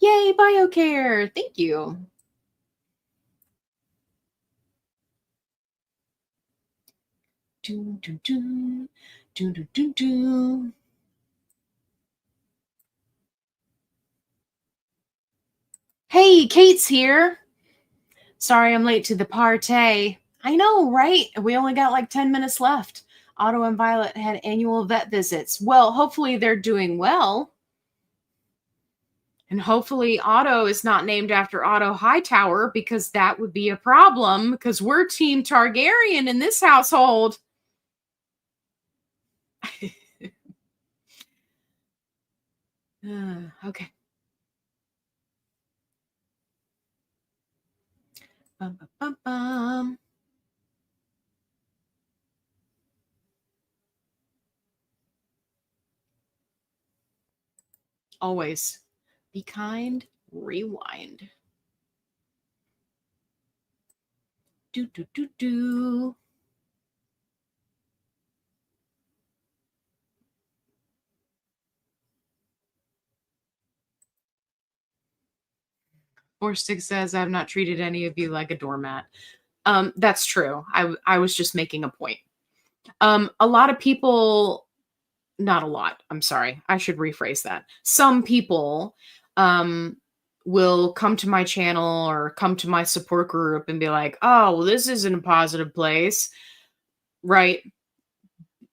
Yay, Biocare. Thank you. Do, do, do, do, do, do, do. Hey, Kate's here. Sorry I'm late to the party. I know, right? We only got like 10 minutes left. Otto and Violet had annual vet visits. Well, hopefully they're doing well. And hopefully Otto is not named after Otto Hightower, because that would be a problem, because we're Team Targaryen in this household. Okay. Bum, bum, bum, bum. Always be kind, rewind. Do, do, do, do. Six says, I've not treated any of you like a doormat. That's true. I was just making a point. A lot of people, not a lot, I'm sorry, I should rephrase that. Some people will come to my channel or come to my support group and be like, oh, well, this isn't a positive place, right?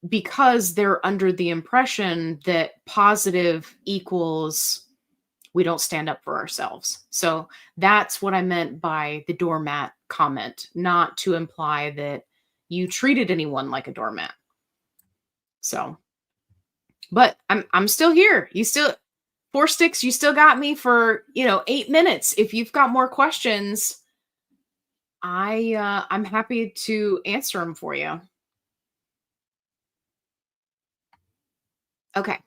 Because they're under the impression that positive equals we don't stand up for ourselves. So that's what I meant by the doormat comment, not to imply that you treated anyone like a doormat. So, but I'm still here. You still, Four Sticks, you still got me for, 8 minutes. If you've got more questions, I'm happy to answer them for you. Okay.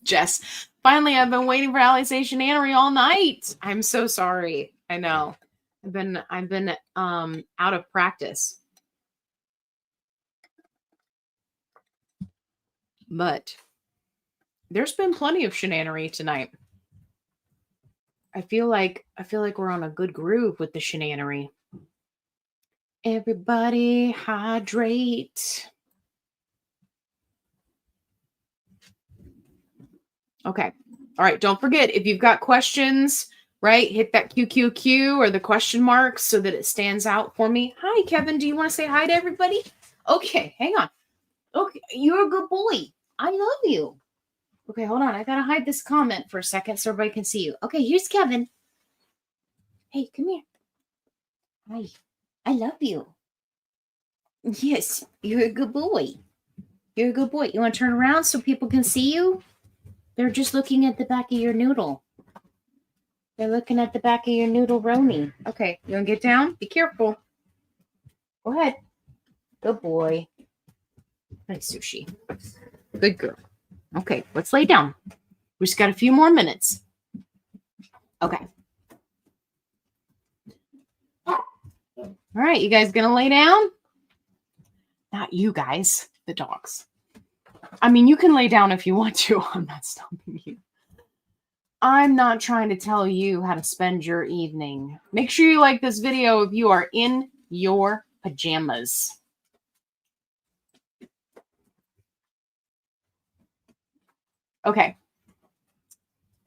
Jess, finally, I've been waiting for Shanannary all night. I'm so sorry. I know. I've been out of practice. But there's been plenty of Shanannary tonight. I feel like we're on a good groove with the Shanannary. Everybody hydrate. Okay. All right. Don't forget, if you've got questions, right, hit that QQQ or the question mark so that it stands out for me. Hi, Kevin. Do you want to say hi to everybody? Okay. Hang on. Okay. You're a good boy. I love you. Okay. Hold on. I got to hide this comment for a second so everybody can see you. Okay. Here's Kevin. Hey, come here. Hi. I love you. Yes. You're a good boy. You're a good boy. You want to turn around so people can see you? They're just looking at the back of your noodle. They're looking at the back of your noodle Roni. Okay, you want to get down? Be careful. Go ahead. Good boy. Nice sushi. Good girl. Okay, let's lay down. We just got a few more minutes. Okay. All right, you guys gonna lay down? Not you guys, the dogs. I mean, you can lay down if you want to. I'm not stopping you. I'm not trying to tell you how to spend your evening. Make sure you like this video if you are in your pajamas. Okay.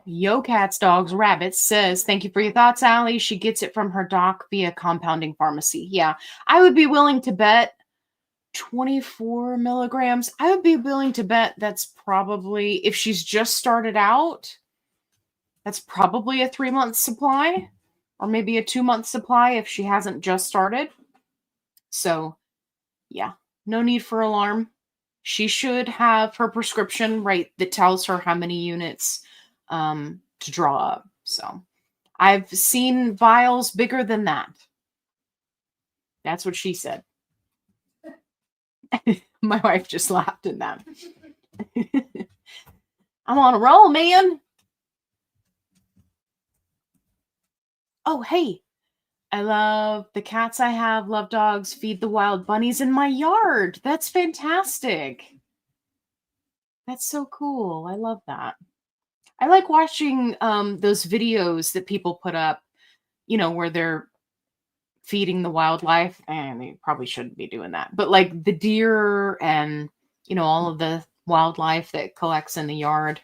Yo Cats, Dogs, Rabbits says, thank you for your thoughts, Allie. She gets it from her doc via compounding pharmacy. Yeah, I would be willing to bet 24 milligrams. I would be willing to bet that's probably, if she's just started out, that's probably a 3-month supply or maybe a 2-month supply if she hasn't just started. So yeah, no need for alarm. She should have her prescription, right, that tells her how many units to draw up. So I've seen vials bigger than that. That's what she said. My wife just laughed at that. I'm on a roll, man. Oh, hey. I love the cats I have, love dogs, feed the wild bunnies in my yard. That's fantastic. That's so cool. I love that. I like watching those videos that people put up, where they're feeding the wildlife, and they probably shouldn't be doing that. But like the deer and, all of the wildlife that collects in the yard.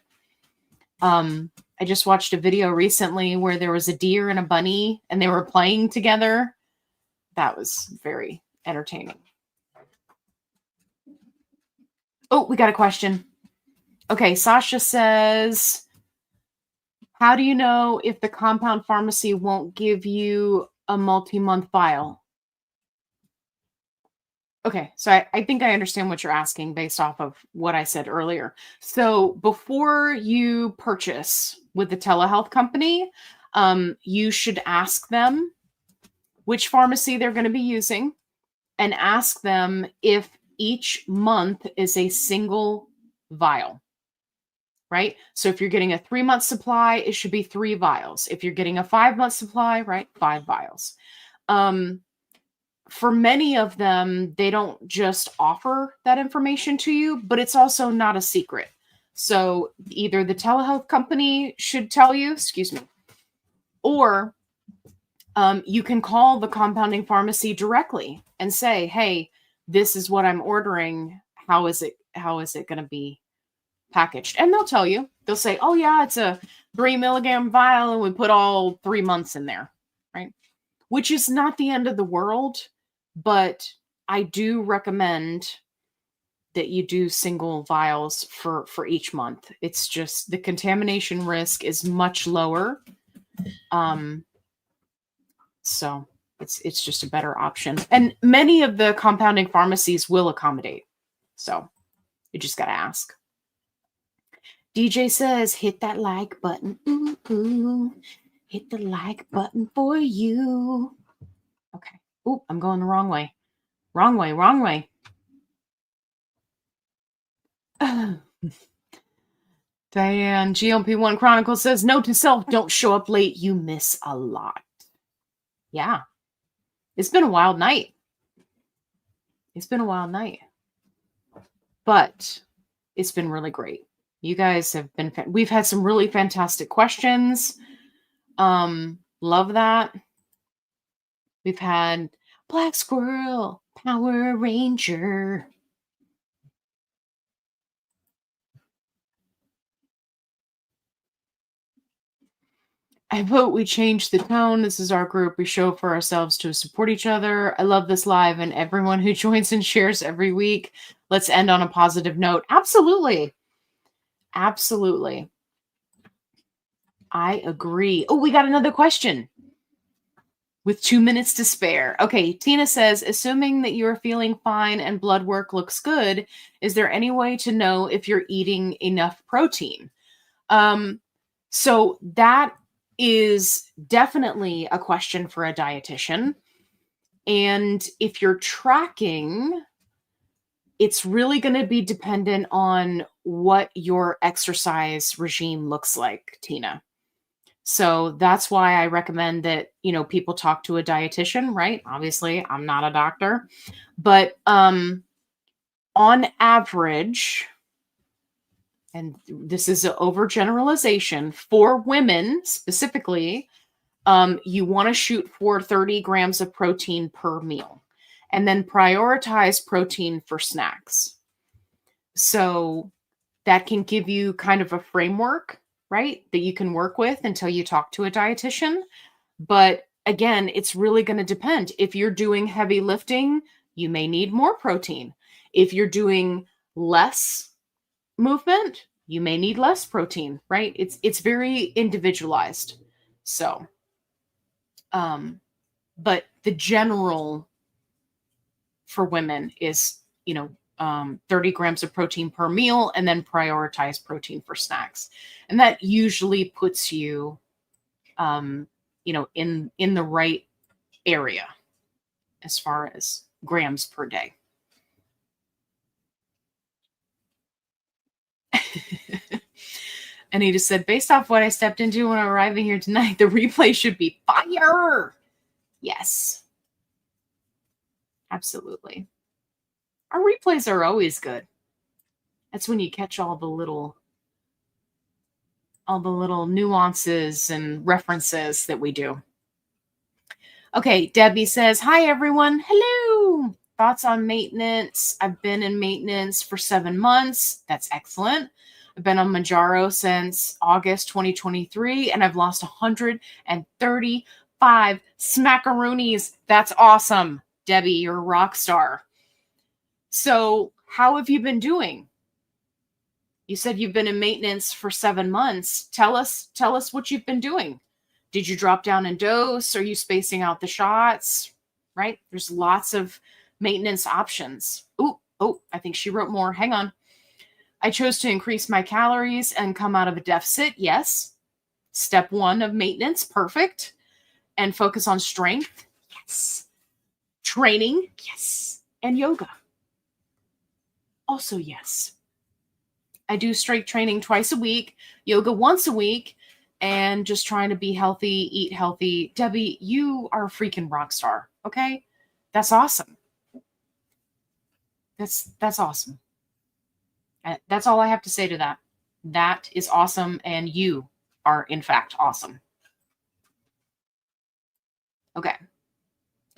I just watched a video recently where there was a deer and a bunny and they were playing together. That was very entertaining. Oh, we got a question. Okay, Sasha says, how do you know if the compound pharmacy won't give you a multi-month vial? Okay, so I think I understand what you're asking based off of what I said earlier. So before you purchase with the telehealth company, you should ask them which pharmacy they're going to be using and ask them if each month is a single vial, right? So if you're getting a 3-month supply, it should be 3 vials. If you're getting a 5-month supply, right, 5 vials. For many of them, they don't just offer that information to you, but it's also not a secret. So either the telehealth company should tell you, or you can call the compounding pharmacy directly and say, hey, this is what I'm ordering. How is it going to be packaged? And they'll tell you. They'll say, oh yeah, it's a 3 milligram vial and we put all 3 months in there, right? Which is not the end of the world, but I do recommend that you do single vials for each month. It's just the contamination risk is much lower. So it's just a better option. And many of the compounding pharmacies will accommodate. So you just got to ask. DJ says, hit that like button. Ooh, ooh. Hit the like button for you. Okay. Ooh, I'm going the wrong way. Wrong way. Diane, GLP1 Chronicle says, note to self, don't show up late. You miss a lot. Yeah. It's been a wild night. But it's been really great. You guys have been, we've had some really fantastic questions. Love that. We've had Black Squirrel, Power Ranger. I vote we change the tone. This is our group. We show for ourselves to support each other. I love this live and everyone who joins and shares every week. Let's end on a positive note. Absolutely. Absolutely. I agree. Oh, we got another question with 2 minutes to spare. Okay, Tina says, assuming that you're feeling fine and blood work looks good, is there any way to know if you're eating enough protein? So that is definitely a question for a dietitian. And if you're tracking, it's really going to be dependent on what your exercise regime looks like, Tina. So that's why I recommend that, people talk to a dietitian, right? Obviously, I'm not a doctor, but on average, and this is an overgeneralization for women specifically, you want to shoot for 30 grams of protein per meal and then prioritize protein for snacks. So that can give you kind of a framework, right, that you can work with until you talk to a dietitian. But again, it's really going to depend. If you're doing heavy lifting, you may need more protein. If you're doing less movement, you may need less protein, right? It's very individualized. So, but the general for women is, 30 grams of protein per meal and then prioritize protein for snacks. And that usually puts you, in the right area as far as grams per day. Anita said, based off what I stepped into when arriving here tonight, the replay should be fire. Yes. Absolutely. Our replays are always good. That's when you catch all the little nuances and references that we do. Okay, Debbie says, hi, everyone. Hello. Thoughts on maintenance? I've been in maintenance for 7 months. That's excellent. I've been on Mounjaro since August 2023, and I've lost 135 smackaroonies. That's awesome. Debbie, you're a rock star. So how have you been doing? You said you've been in maintenance for 7 months. Tell us what you've been doing. Did you drop down in dose? Are you spacing out the shots? Right? There's lots of maintenance options. Oh, I think she wrote more. Hang on. I chose to increase my calories and come out of a deficit. Yes. Step 1 of maintenance. Perfect. And focus on strength. Yes. Training. Yes. And yoga. Also, yes. I do strength training twice a week, yoga once a week, and just trying to be healthy, eat healthy. Debbie, you are a freaking rock star. Okay. That's awesome. That's awesome. That's all I have to say to that. That is awesome. And you are in fact awesome. Okay.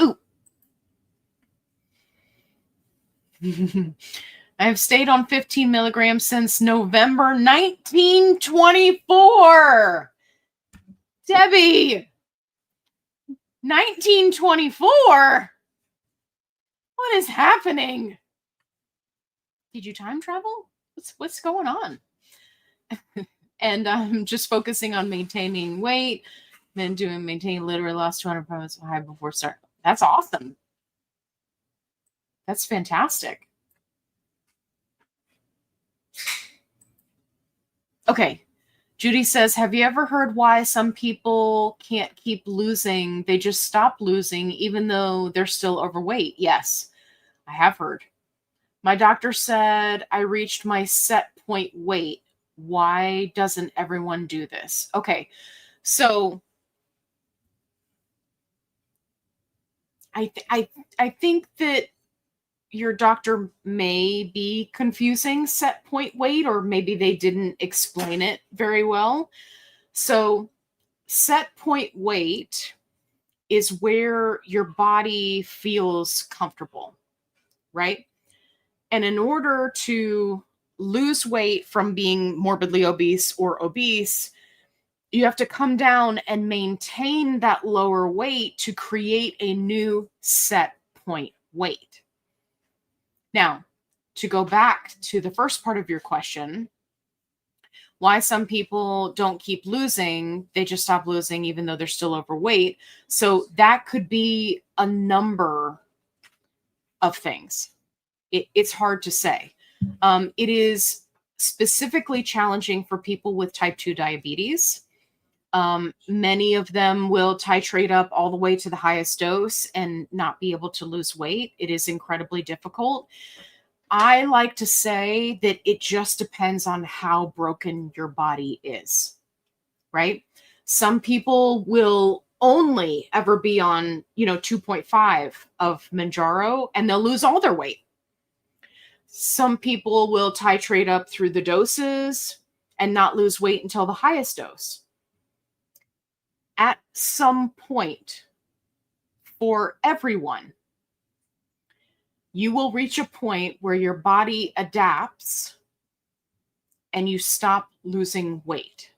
Ooh. I have stayed on 15 milligrams since November 1924. Debbie, 1924? What is happening? Did you time travel? What's going on? And I'm just focusing on maintaining weight. Maintaining literally lost 200 pounds high before start. That's awesome. That's fantastic. Okay. Judy says, have you ever heard why some people can't keep losing? They just stop losing even though they're still overweight. Yes, I have heard. My doctor said I reached my set point weight. Why doesn't everyone do this? Okay. So I think that your doctor may be confusing set point weight, or maybe they didn't explain it very well. So set point weight is where your body feels comfortable, right? And in order to lose weight from being morbidly obese or obese, you have to come down and maintain that lower weight to create a new set point weight. Now, to go back to the first part of your question, why some people don't keep losing, they just stop losing even though they're still overweight. So that could be a number of things. It's hard to say. It is specifically challenging for people with type 2 diabetes. Many of them will titrate up all the way to the highest dose and not be able to lose weight. It is incredibly difficult. I like to say that it just depends on how broken your body is, right? Some people will only ever be on, 2.5 of Mounjaro and they'll lose all their weight. Some people will titrate up through the doses and not lose weight until the highest dose. At some point, for everyone, you will reach a point where your body adapts and you stop losing weight.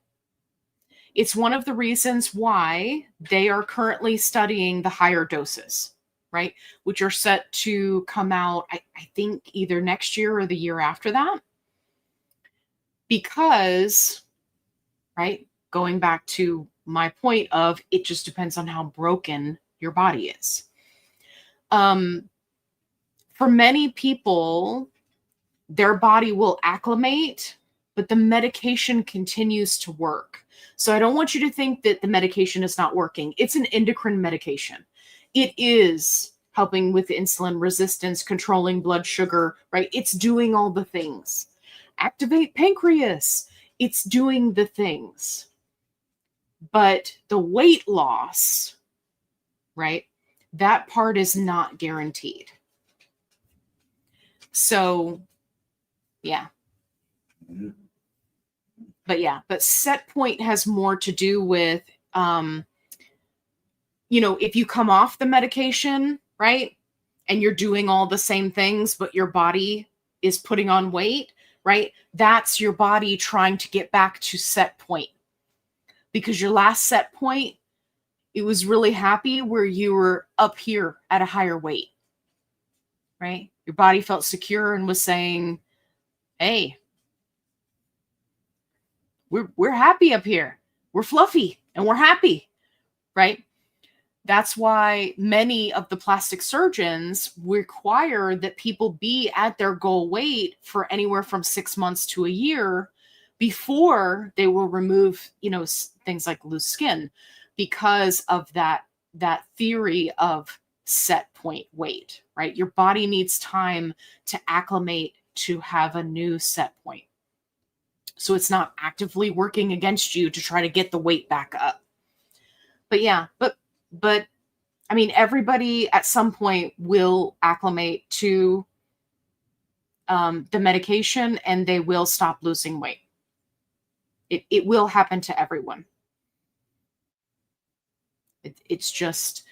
It's one of the reasons why they are currently studying the higher doses, right? Which are set to come out, I think, either next year or the year after that. Because, right, going back to my point of it just depends on how broken your body is. For many people, their body will acclimate, but the medication continues to work. So I don't want you to think that the medication is not working. It's an endocrine medication. It is helping with insulin resistance, controlling blood sugar, right? It's doing all the things. Activate pancreas. it's doing the things. But the weight loss, right? That part is not guaranteed. So, yeah. But set point has more to do with, if you come off the medication, right? And you're doing all the same things, but your body is putting on weight, right? That's your body trying to get back to set point. Because your last set point, it was really happy where you were up here at a higher weight, right? Your body felt secure and was saying, hey, we're happy up here. We're fluffy and we're happy, right? That's why many of the plastic surgeons require that people be at their goal weight for anywhere from 6 months to a year before they will remove, things like loose skin, because of that theory of set point weight, right? Your body needs time to acclimate to have a new set point. So it's not actively working against you to try to get the weight back up. But yeah, but I mean, everybody at some point will acclimate to the medication and they will stop losing weight. It will happen to everyone. It's just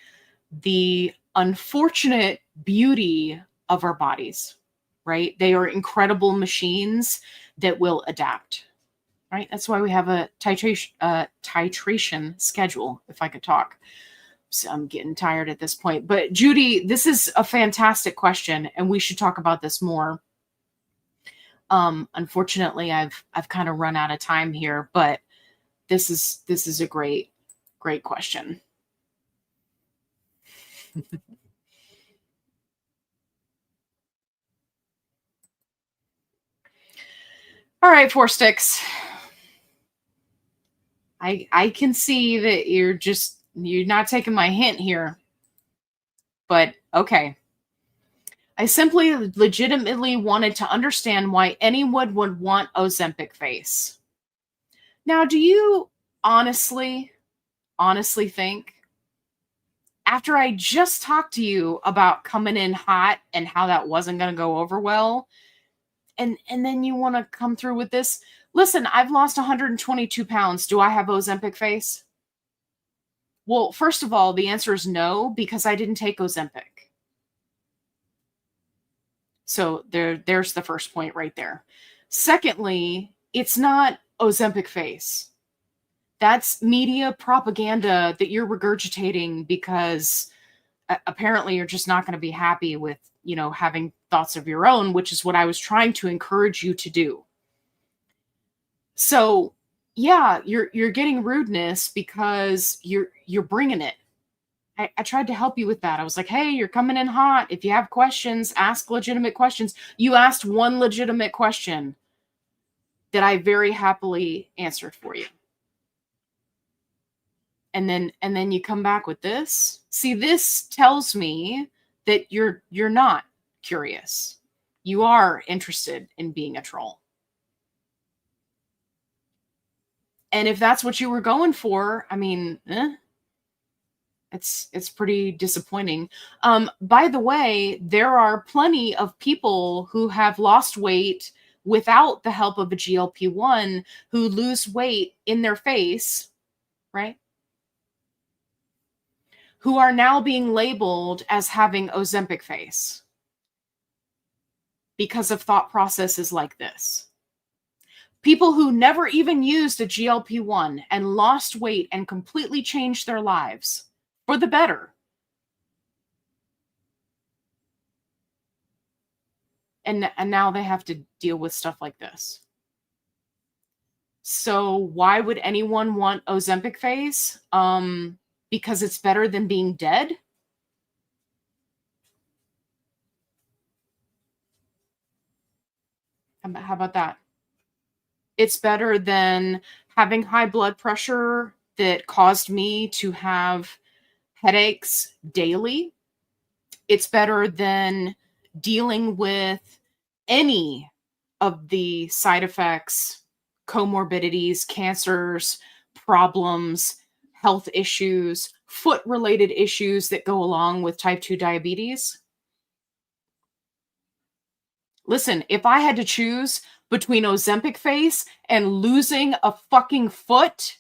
the unfortunate beauty of our bodies, right? They are incredible machines that will adapt, right? That's why we have a titration schedule, if I could talk. So I'm getting tired at this point. But Judy, this is a fantastic question, and we should talk about this more. Unfortunately, I've kind of run out of time here, but this is a great question. All right, Four Sticks. I can see that you're not taking my hint here, but okay. I simply legitimately wanted to understand why anyone would want Ozempic face. Now, do you honestly think, after I just talked to you about coming in hot and how that wasn't going to go over well, and then you want to come through with this? Listen, I've lost 122 pounds. Do I have Ozempic face? Well, first of all, the answer is no, because I didn't take Ozempic. So there's the first point right there. Secondly, it's not Ozempic face. That's media propaganda that you're regurgitating because apparently you're just not going to be happy with, having thoughts of your own, which is what I was trying to encourage you to do. So, yeah, you're getting rudeness because you're bringing it. I tried to help you with that. I was like, hey, you're coming in hot. If you have questions, ask legitimate questions. You asked one legitimate question that I very happily answered for you. And then you come back with this. See, this tells me that you're not curious. You are interested in being a troll. And if that's what you were going for, I mean, it's pretty disappointing. By the way, there are plenty of people who have lost weight without the help of a GLP-1 who lose weight in their face, right? Who are now being labeled as having Ozempic face because of thought processes like this. People who never even used a GLP-1 and lost weight and completely changed their lives for the better. And now they have to deal with stuff like this. So why would anyone want Ozempic face? Because it's better than being dead? How about that? It's better than having high blood pressure that caused me to have headaches daily. It's better than dealing with any of the side effects comorbidities, cancers, problems, health issues, foot related issues that go along with type 2 diabetes. Listen, if I had to choose between Ozempic face and losing a fucking foot,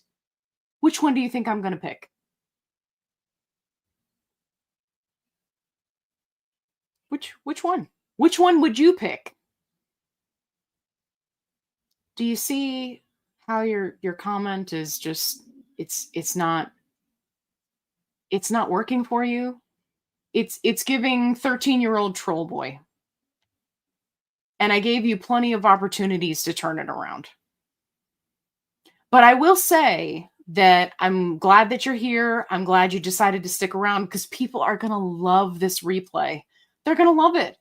which one do you think I'm going to pick? Which one? Which one would you pick? Do you see how your comment is just it's not working for you? It's giving 13-year-old troll boy. And I gave you plenty of opportunities to turn it around. But I will say that I'm glad that you're here. I'm glad you decided to stick around because people are going to love this replay. They're going to love it.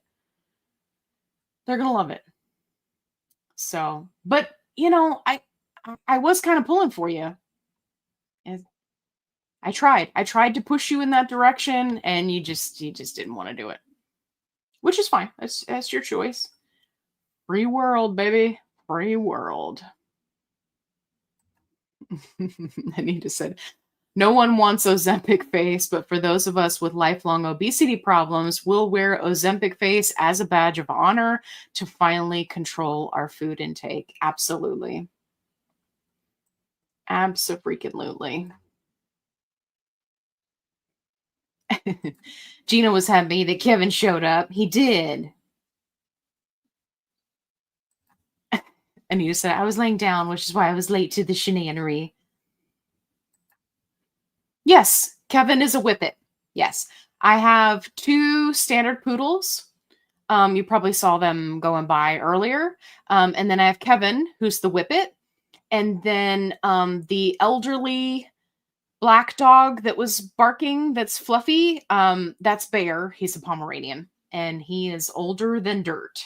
They're going to love it. So, but you know, I was kind of pulling for you. And I tried to push you in that direction and you just didn't want to do it. Which is fine. That's your choice. Free world, baby. Free world. Anita said, no one wants Ozempic face, but for those of us with lifelong obesity problems, we'll wear Ozempic face as a badge of honor to finally control our food intake. Absolutely. Abso-freaking-lutely. Gina was happy that Kevin showed up. He did. Anita said, I was laying down, which is why I was late to the Shanannary. Yes, Kevin is a whippet. Yes. I have 2 standard poodles. You probably saw them going by earlier. And then I have Kevin, who's the whippet. And then the elderly black dog that was barking, that's fluffy, that's Bear. He's a Pomeranian. And he is older than dirt.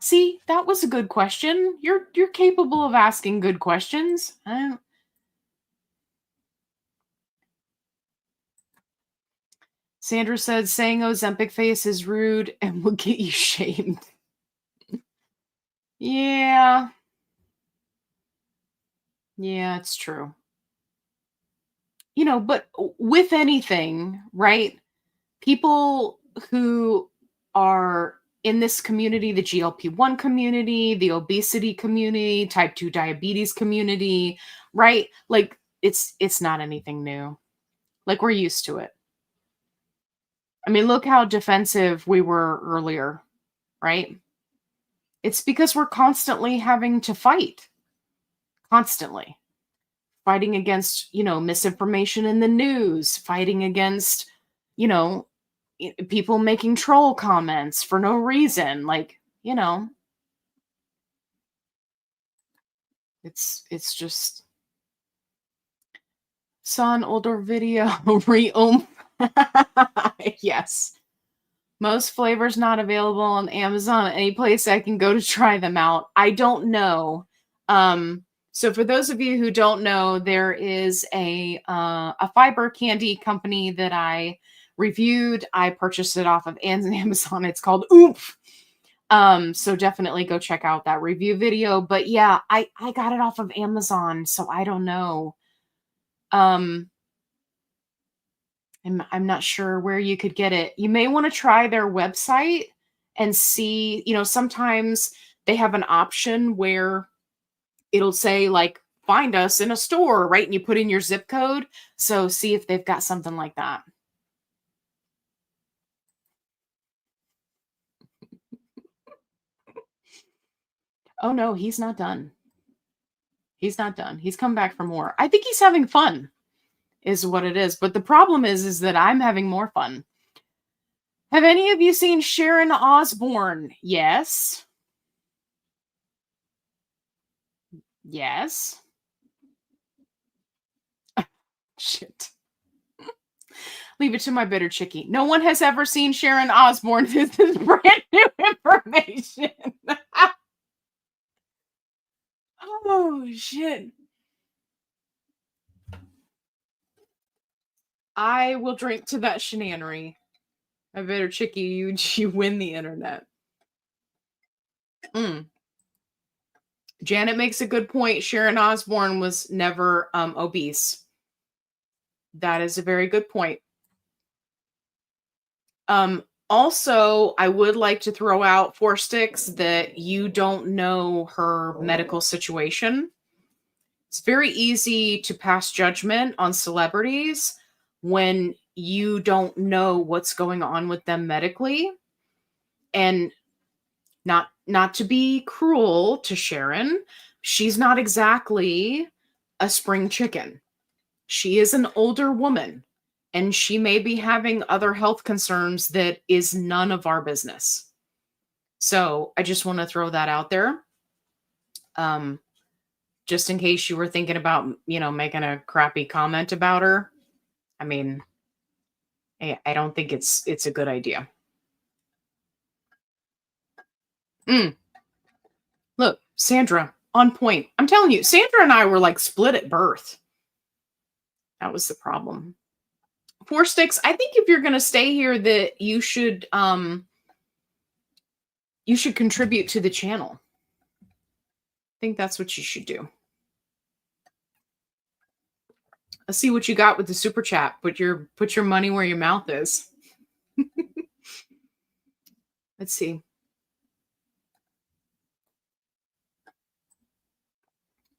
See, that was a good question. You're capable of asking good questions. Sandra said, saying Ozempic face is rude and will get you shamed. Yeah. Yeah, it's true. You know, but with anything, right? People who are in this community, the GLP1 community, the obesity community, type 2 diabetes community, right? Like it's not anything new. Like we're used to it. I mean, look how defensive we were earlier, right? It's because we're constantly having to fight. Constantly. Fighting against, misinformation in the news, fighting against, you know, people making troll comments for no reason. Like, it's just saw an older video re-oomph. Yes. Most flavors not available on Amazon. Any place I can go to try them out. I don't know. So for those of you who don't know, there is a fiber candy company that I reviewed. I purchased it off of Amazon. It's called Oomph. So definitely go check out that review video. But yeah, I got it off of Amazon, so I don't know. I'm not sure where you could get it. You may want to try their website and see, sometimes they have an option where it'll say like find us in a store, right? And you put in your zip code. So see if they've got something like that. Oh no, he's not done. He's not done. He's come back for more. I think he's having fun is what it is. But the problem is that I'm having more fun. Have any of you seen Sharon Osbourne? Yes. Yes. Shit. Leave it to my bitter chickie. No one has ever seen Sharon Osbourne. This is brand new information. Oh, shit. I will drink to that shenanigans. My bitter chickie, you win the internet. Janet makes a good point. Sharon Osbourne was never obese. That is a very good point. Also, I would like to throw out Four Sticks that you don't know her medical situation. It's very easy to pass judgment on celebrities when you don't know what's going on with them medically. And not to be cruel to Sharon, she's not exactly a spring chicken. She is an older woman and she may be having other health concerns that is none of our business. So I just want to throw that out there. Just in case you were thinking about, making a crappy comment about her. I mean, I don't think it's a good idea. Look, Sandra, on point. I'm telling you, Sandra and I were like split at birth. That was the problem. Four Sticks, I think if you're going to stay here that you should contribute to the channel. I think that's what you should do. Let's see what you got with the super chat. Put your money where your mouth is. Let's see. I'm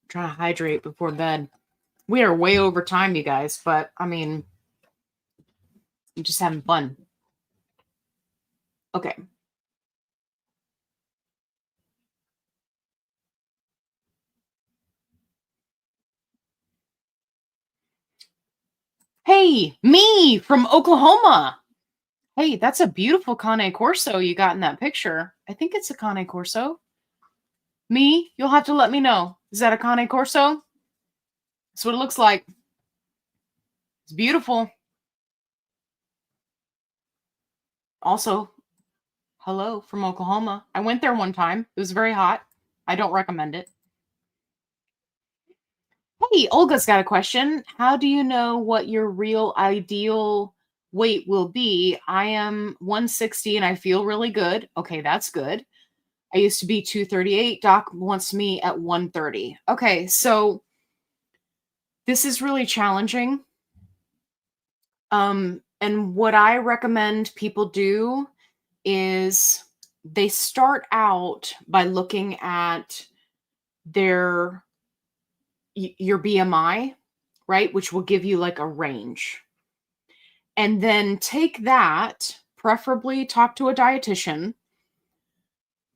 trying to hydrate before bed. We are way over time, you guys, but I mean, I'm just having fun. Okay. Hey, me from Oklahoma. Hey, that's a beautiful Cane Corso you got in that picture. I think it's a Cane Corso. Me, you'll have to let me know. Is that a Cane Corso? That's what it looks like. It's beautiful. Also, hello from Oklahoma. I went there one time. It was very hot. I don't recommend it. Hey, Olga's got a question. How do you know what your real ideal weight will be? I am 160 and I feel really good. Okay, that's good. I used to be 238. Doc wants me at 130. Okay, so this is really challenging. And what I recommend people do is they start out by looking at your BMI, right? Which will give you like a range. And then take that, preferably talk to a dietitian,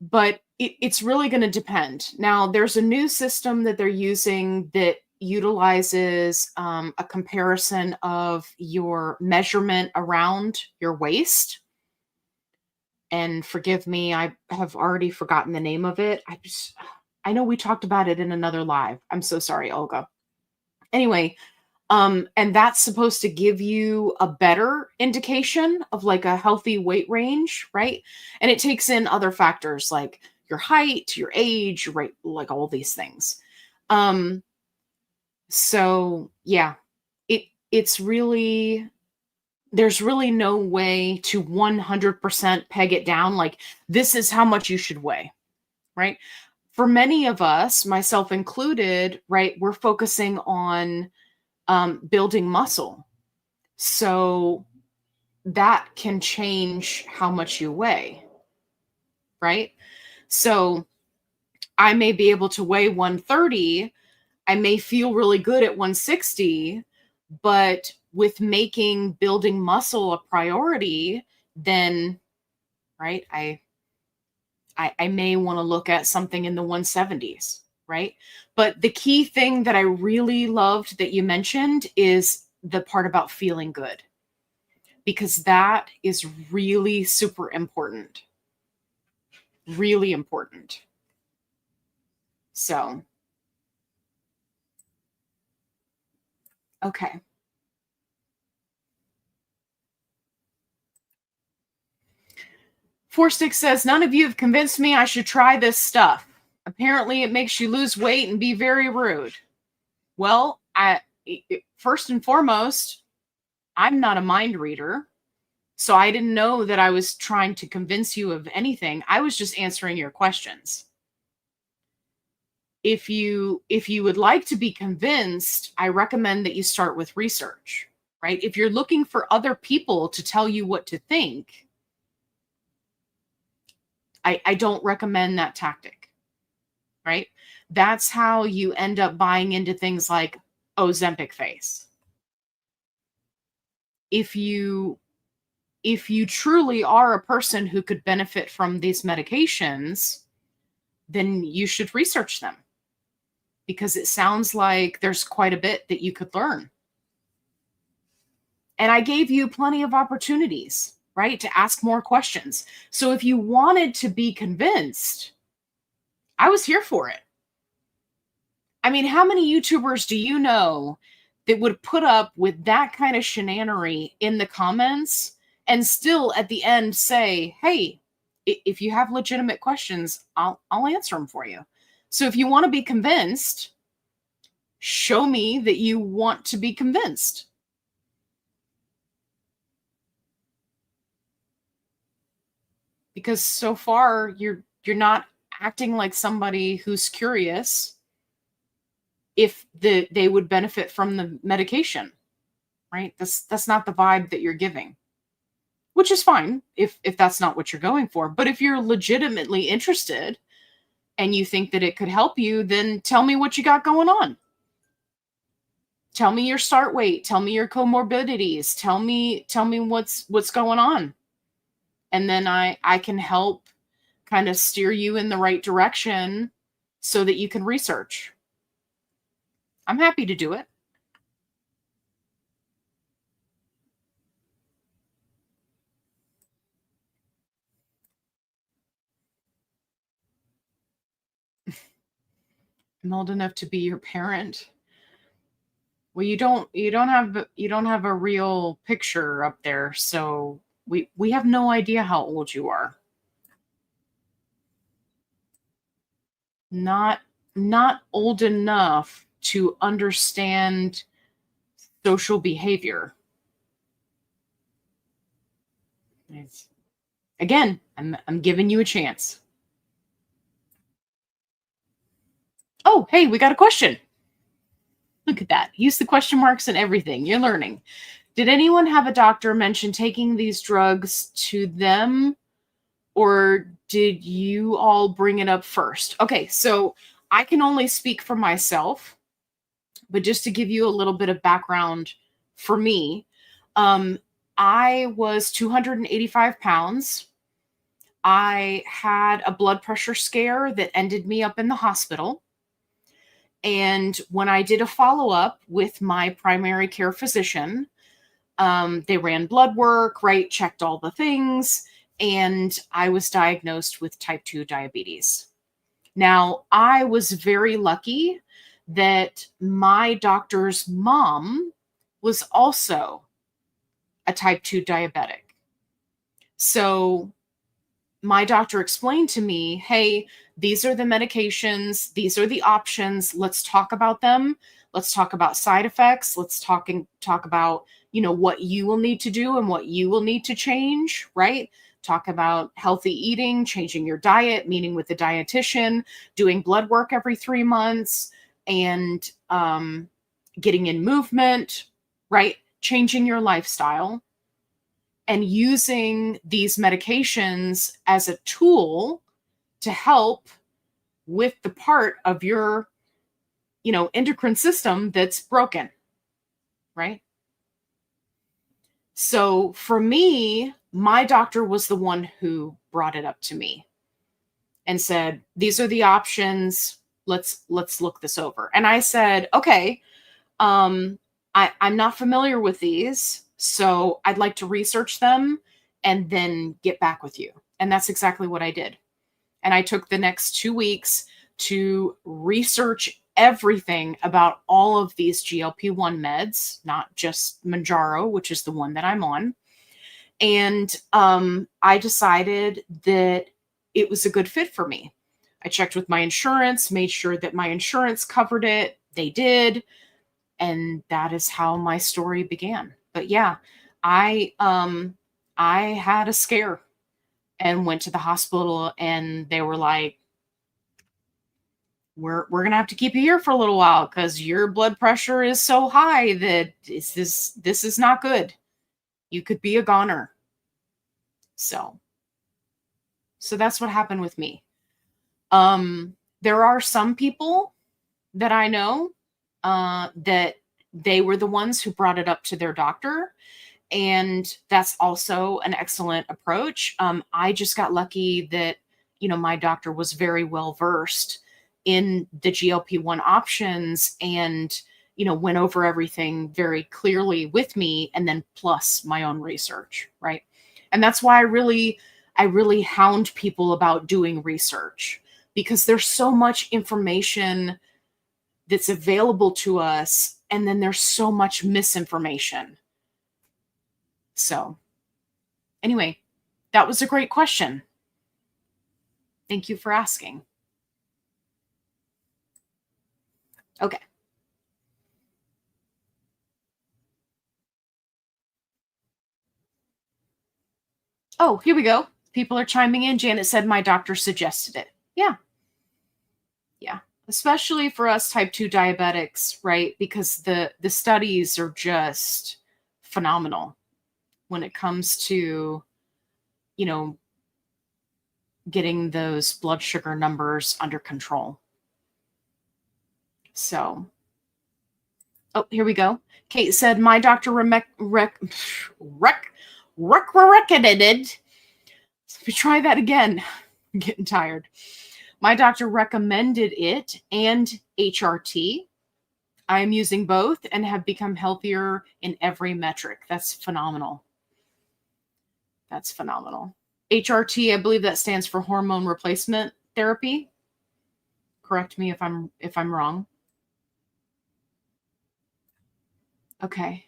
but it's really going to depend. Now, there's a new system that they're using that utilizes a comparison of your measurement around your waist. And forgive me, I have already forgotten the name of it. I know we talked about it in another live. I'm so sorry, Olga. Anyway, and that's supposed to give you a better indication of like a healthy weight range, right? And it takes in other factors like your height, your age, right? Like all these things. So yeah, it's really, there's really no way to 100% peg it down. Like this is how much you should weigh, right? For many of us, myself included, right? We're focusing on building muscle. So that can change how much you weigh, right? So I may be able to weigh 130. I may feel really good at 160, but with making building muscle a priority, then, right, I may want to look at something in the 170s, right? But the key thing that I really loved that you mentioned is the part about feeling good, because that is really super important. Really important. So, okay. Four Stick says, none of you have convinced me I should try this stuff. Apparently, it makes you lose weight and be very rude. Well, first and foremost, I'm not a mind reader. So I didn't know that I was trying to convince you of anything. I was just answering your questions. If you would like to be convinced, I recommend that you start with research, right? If you're looking for other people to tell you what to think, I don't recommend that tactic, right? That's how you end up buying into things like Ozempic face. If you if you truly are a person who could benefit from these medications, then you should research them because it sounds like there's quite a bit that you could learn. And I gave you plenty of opportunities, right, to ask more questions. So if you wanted to be convinced, I was here for it. I mean, how many YouTubers do you know that would put up with that kind of shenanigans in the comments and still at the end say, "Hey, if you have legitimate questions, I'll answer them for you." So if you want to be convinced, show me that you want to be convinced. Because so far you're not acting like somebody who's curious if they would benefit from the medication, right? That's not the vibe that you're giving, which is fine if that's not what you're going for. But if you're legitimately interested and you think that it could help you, then tell me what you got going on. Tell me your start weight, tell me your comorbidities, tell me what's going on. And then I can help kind of steer you in the right direction so that you can research. I'm happy to do it. I'm old enough to be your parent. Well, you don't have a real picture up there, so we have no idea how old you are. Not not old enough to understand social behavior. It's, again, I'm giving you a chance. Oh, hey, we got a question. Look at that. Use the question marks and everything. You're learning. Did anyone have a doctor mention taking these drugs to them, or did you all bring it up first? Okay, so I can only speak for myself, but just to give you a little bit of background for me, um, I was 285 pounds. I had a blood pressure scare that ended me up in the hospital. And when I did a follow up with my primary care physician, they ran blood work, right? Checked all the things. And I was diagnosed with type 2 diabetes. Now, I was very lucky that my doctor's mom was also a type 2 diabetic. So my doctor explained to me, hey, these are the medications, these are the options. Let's talk about them. Let's talk about side effects. Let's talk about, what you will need to do and what you will need to change, right? Talk about healthy eating, changing your diet, meeting with the dietitian, doing blood work every 3 months, and getting in movement, right? Changing your lifestyle and using these medications as a tool to help with the part of your, endocrine system that's broken, right? So for me, my doctor was the one who brought it up to me and said, "These are the options. Let's look this over." And I said, "Okay, I'm not familiar with these, so I'd like to research them and then get back with you." And that's exactly what I did. And I took the next 2 weeks to research everything about all of these GLP-1 meds, not just Manjaro, which is the one that I'm on. And I decided that it was a good fit for me. I checked with my insurance, made sure that my insurance covered it. They did. And that is how my story began. But yeah, I had a scare and went to the hospital, and they were like, we're gonna have to keep you here for a little while because your blood pressure is so high that this is not good. You could be a goner. So that's what happened with me. There are some people that I know that they were the ones who brought it up to their doctor. And that's also an excellent approach. I just got lucky that, my doctor was very well versed in the GLP-1 options and, went over everything very clearly with me and then plus my own research. Right. And that's why I really hound people about doing research because there's so much information that's available to us. And then there's so much misinformation. So anyway, that was a great question. Thank you for asking. Okay. Oh, here we go. People are chiming in. Janet said my doctor suggested it. Yeah. Yeah. Especially for us type 2 diabetics, right? Because the studies are just phenomenal when it comes to, you know, getting those blood sugar numbers under control. So, oh, here we go. Kate said, my doctor recommended. Let me try that again. I'm getting tired. My doctor recommended it and HRT. I am using both and have become healthier in every metric. That's phenomenal. That's phenomenal. HRT, I believe that stands for hormone replacement therapy. Correct me if I'm wrong. Okay.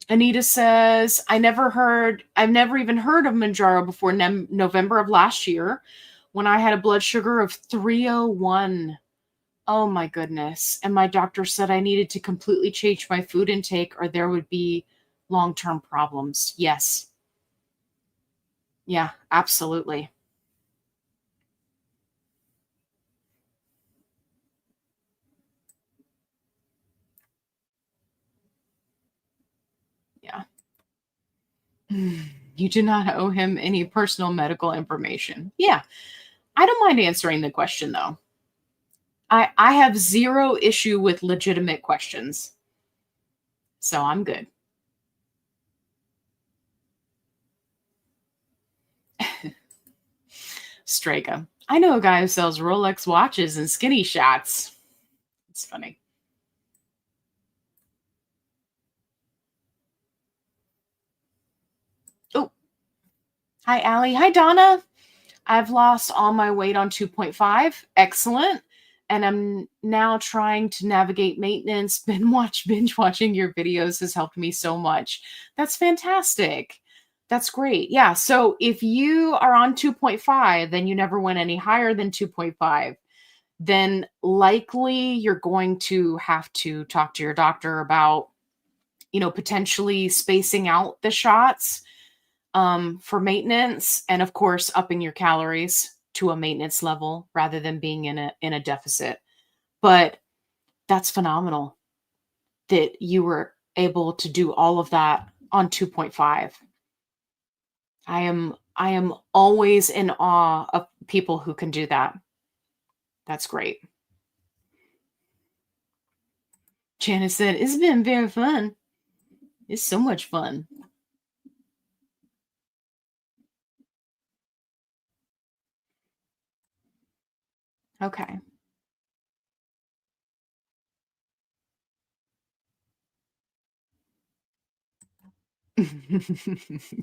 Anita says, I've never even heard of Manjaro before November of last year when I had a blood sugar of 301. Oh my goodness. And my doctor said I needed to completely change my food intake or there would be long-term problems. Yes. Yeah, absolutely. Yeah. You do not owe him any personal medical information. Yeah. I don't mind answering the question though. I have zero issue with legitimate questions. So I'm good. Strega. I know a guy who sells Rolex watches and skinny shots. It's funny. Oh, hi, Allie. Hi, Donna. I've lost all my weight on 2.5. Excellent. And I'm now trying to navigate maintenance. Binge watching your videos has helped me so much. That's fantastic. That's great. Yeah. So if you are on 2.5, then you never went any higher than 2.5, then likely you're going to have to talk to your doctor about, potentially spacing out the shots for maintenance, and of course upping your calories to a maintenance level rather than being in a deficit. But that's phenomenal that you were able to do all of that on 2.5. I am always in awe of people who can do that. That's great. Janice said, it's been very fun. It's so much fun. Okay.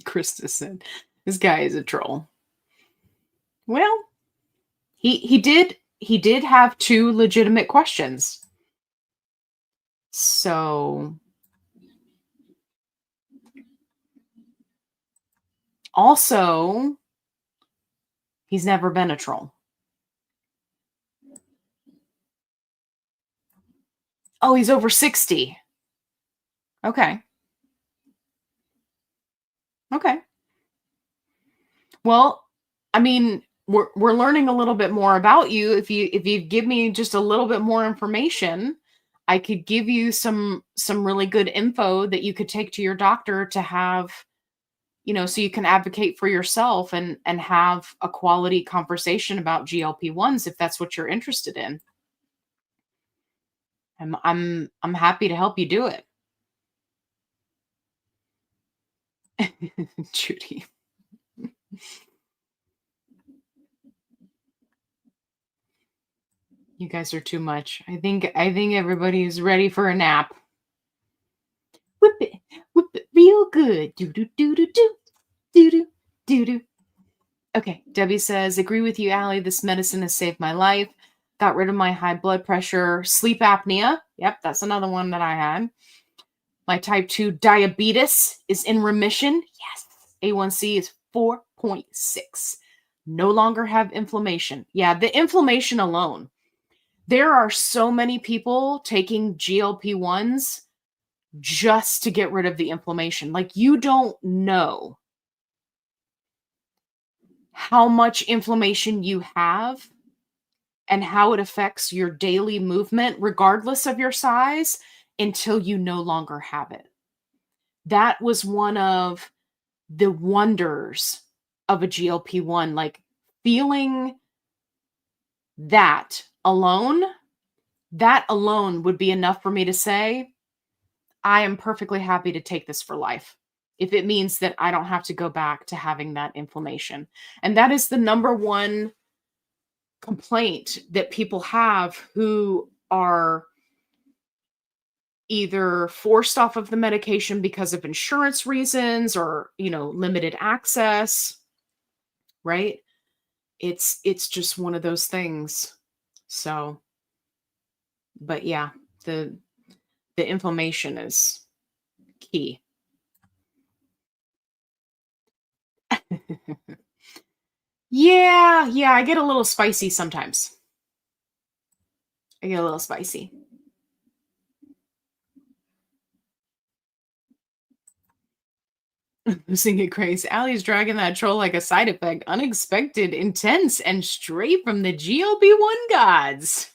Krista said, this guy is a troll. Well, he did have two legitimate questions. So also, he's never been a troll. Oh, he's over 60. Okay. Okay. Well, I mean, we're learning a little bit more about you. If you give me just a little bit more information, I could give you some really good info that you could take to your doctor to have, so you can advocate for yourself and have a quality conversation about GLP-1s if that's what you're interested in. I'm happy to help you do it. Judy. You guys are too much. I think everybody is ready for a nap. Whip it real good. Do do do do do do do do do. Okay, Debbie says, agree with you, Allie. This medicine has saved my life. Got rid of my high blood pressure, sleep apnea. Yep, that's another one that I had. My type 2 diabetes is in remission. Yes. A1C is 4.6. No longer have inflammation. Yeah, the inflammation alone. There are so many people taking GLP-1s just to get rid of the inflammation. Like, you don't know how much inflammation you have and how it affects your daily movement, regardless of your size, until you no longer have it. That was one of the wonders of a GLP-1, like feeling that alone would be enough for me to say, I am perfectly happy to take this for life, if it means that I don't have to go back to having that inflammation. And that is the number one complaint that people have who are either forced off of the medication because of insurance reasons or, limited access, right? It's just one of those things. So, but yeah, the inflammation is key. Yeah, I get a little spicy sometimes. I get a little spicy. Losing it, Grace. Allie's dragging that troll like a side effect. Unexpected, intense, and straight from the GLP-1 gods.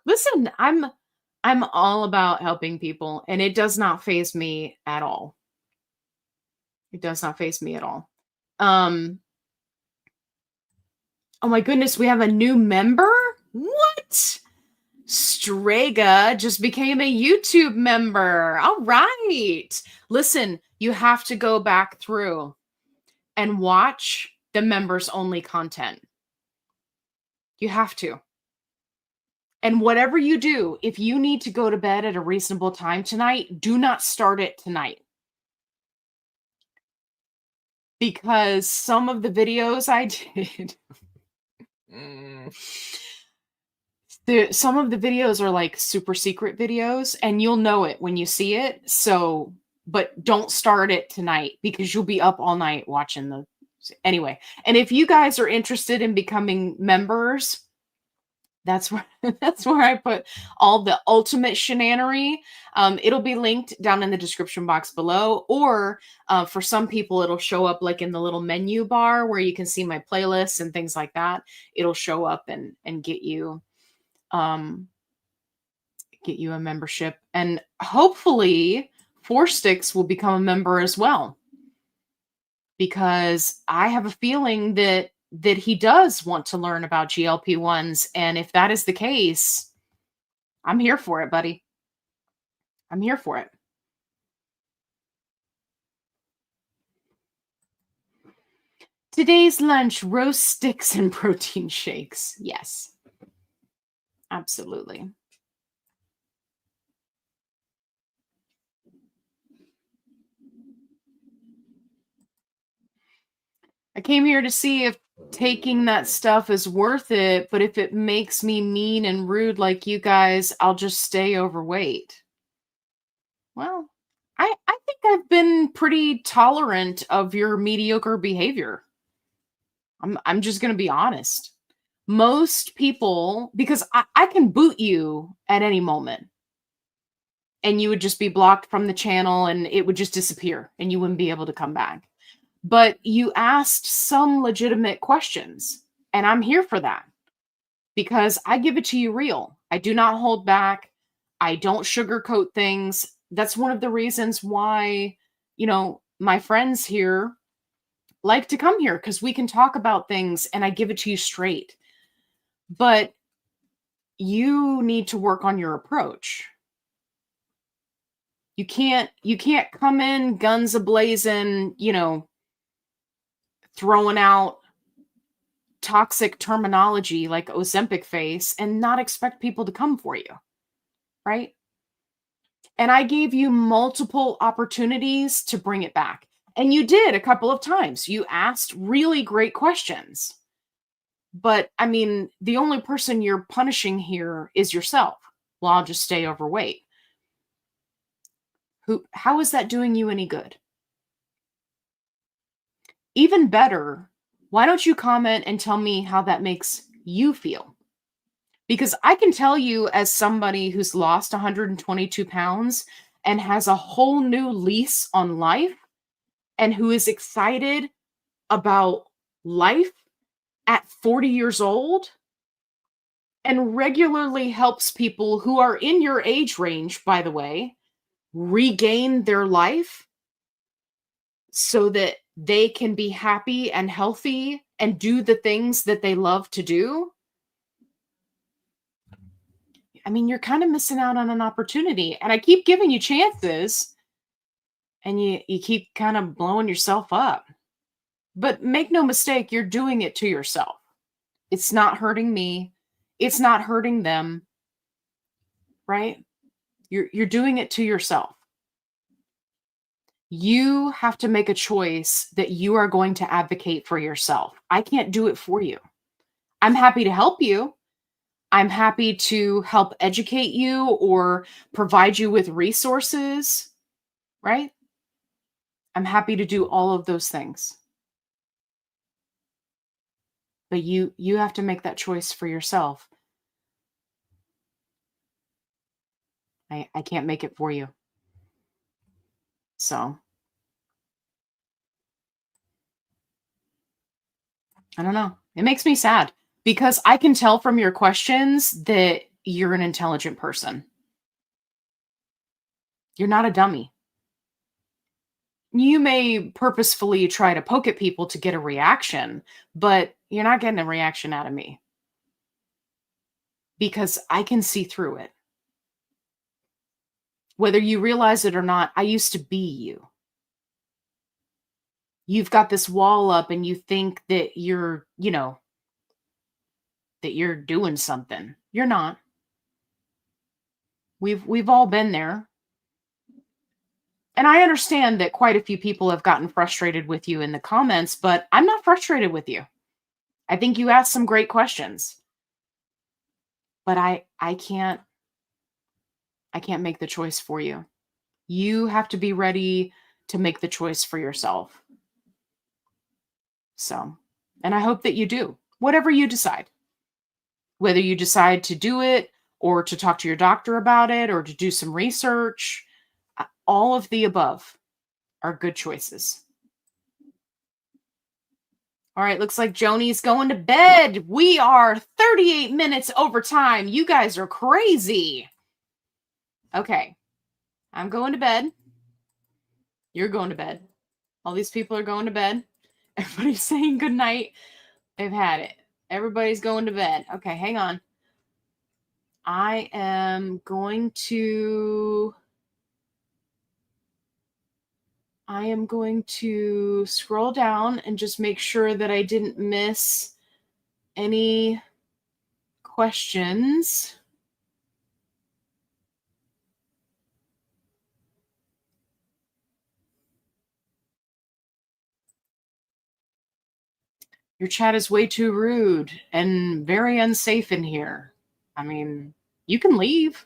Listen, I'm all about helping people, and it does not faze me at all. It does not faze me at all. Oh my goodness, we have a new member? What? Strega just became a YouTube member. All right. Listen, you have to go back through and watch the members only content. You have to. And whatever you do, if you need to go to bed at a reasonable time tonight, do not start it tonight. Because some of the videos I did, some of the videos are like super secret videos, and you'll know it when you see it. So, but don't start it tonight because you'll be up all night watching the. Anyway, and if you guys are interested in becoming members, that's where I put all the ultimate Shanannary. It'll be linked down in the description box below, or for some people, it'll show up like in the little menu bar where you can see my playlists and things like that. It'll show up and get you a membership, and hopefully Four Sticks will become a member as well, because I have a feeling that he does want to learn about GLP-1s. And if that is the case, I'm here for it, buddy. I'm here for it. Today's lunch, roast sticks and protein shakes. Yes, absolutely. I came here to see if taking that stuff is worth it, but if it makes me mean and rude like you guys, I'll just stay overweight. Well, I think I've been pretty tolerant of your mediocre behavior. I'm just gonna be honest. Most people, because I can boot you at any moment and you would just be blocked from the channel and it would just disappear and you wouldn't be able to come back. but you asked some legitimate questions, and I'm here for that because I give it to you real. I do not hold back. I don't sugarcoat things. That's one of the reasons why, my friends here like to come here because we can talk about things and I give it to you straight. But you need to work on your approach. You can't come in guns a-blazing, throwing out toxic terminology like Ozempic face and not expect people to come for you, right? And I gave you multiple opportunities to bring it back. And you did a couple of times. You asked really great questions. But I mean, the only person you're punishing here is yourself. Well, I'll just stay overweight. How is that doing you any good? Even better, why don't you comment and tell me how that makes you feel? Because I can tell you, as somebody who's lost 122 pounds and has a whole new lease on life and who is excited about life at 40 years old and regularly helps people who are in your age range, by the way, regain their life so that they can be happy and healthy and do the things that they love to do. I mean, you're kind of missing out on an opportunity. And I keep giving you chances and you keep kind of blowing yourself up. But make no mistake, you're doing it to yourself. It's not hurting me. It's not hurting them, right? You're doing it to yourself. You have to make a choice that you are going to advocate for yourself. I can't do it for you. I'm happy to help you. I'm happy to help educate you or provide you with resources, right? I'm happy to do all of those things. But you have to make that choice for yourself. I can't make it for you. So, I don't know. It makes me sad because I can tell from your questions that you're an intelligent person. You're not a dummy. You may purposefully try to poke at people to get a reaction, but you're not getting a reaction out of me because I can see through it. Whether you realize it or not, I used to be you. You've got this wall up and you think that you're doing something. You're not. We've all been there. And I understand that quite a few people have gotten frustrated with you in the comments, but I'm not frustrated with you. I think you asked some great questions. But I can't make the choice for you. You have to be ready to make the choice for yourself. So, and I hope that you do. Whatever you decide. Whether you decide to do it or to talk to your doctor about it or to do some research, all of the above are good choices. All right, looks like Joni's going to bed. We are 38 minutes over time. You guys are crazy. Okay, I'm going to bed. You're going to bed. All these people are going to bed. Everybody's saying good night. They've had it. Everybody's going to bed. Okay, hang on. I am going to scroll down and just make sure that I didn't miss any questions. Your chat is way too rude and very unsafe in here. I mean, you can leave.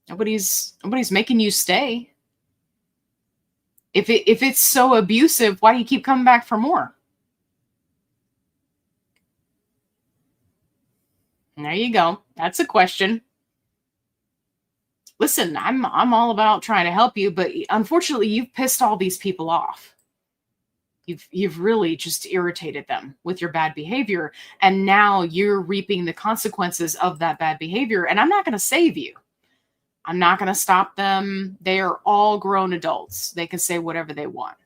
Nobody's making you stay. If it's so abusive, why do you keep coming back for more? There you go. That's a question. listen, I'm all about trying to help you, but unfortunately, you've pissed all these people off. You've really just irritated them with your bad behavior, and now you're reaping the consequences of that bad behavior. And I'm not going to save you. I'm not going to stop them. They are all grown adults. They can say whatever they want.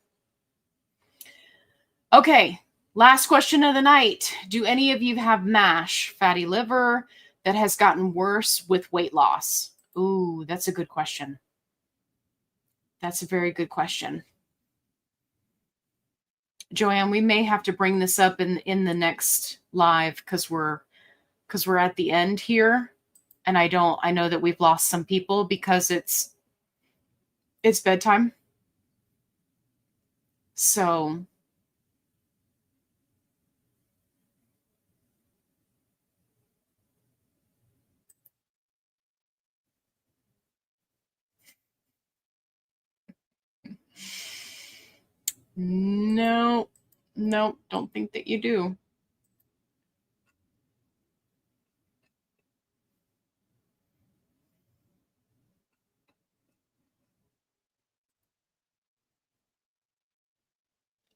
Okay, last question of the night. Do any of you have MASH, fatty liver, that has gotten worse with weight loss? Ooh, that's a good question. That's a very good question. Joanne, we may have to bring this up in the next live because we're at the end here, and I know that we've lost some people because it's bedtime. So no, don't think that you do.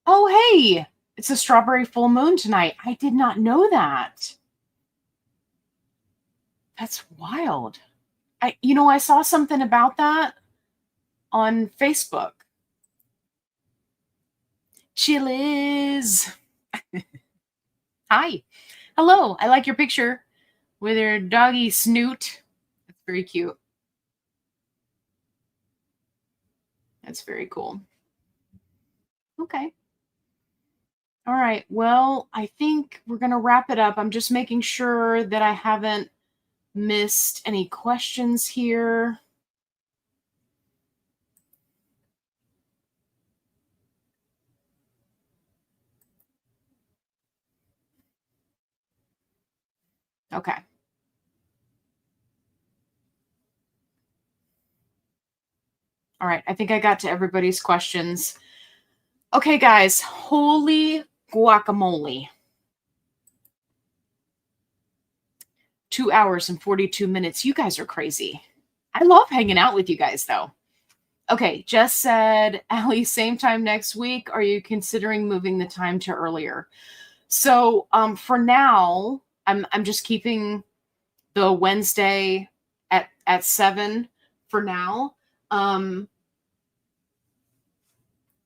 Oh, hey, it's a strawberry full moon tonight. I did not know that. That's wild. I saw something about that on Facebook. Chiliz. Hi. Hello. I like your picture with your doggy snoot. That's very cute. That's very cool. Okay. All right. Well, I think we're going to wrap it up. I'm just making sure that I haven't missed any questions here. Okay. All right. I think I got to everybody's questions. Okay, guys. Holy guacamole. 2 hours and 42 minutes. You guys are crazy. I love hanging out with you guys, though. Okay, Jess said, Allie, same time next week. Are you considering moving the time to earlier? So for now, I'm just keeping the Wednesday at 7 for now. And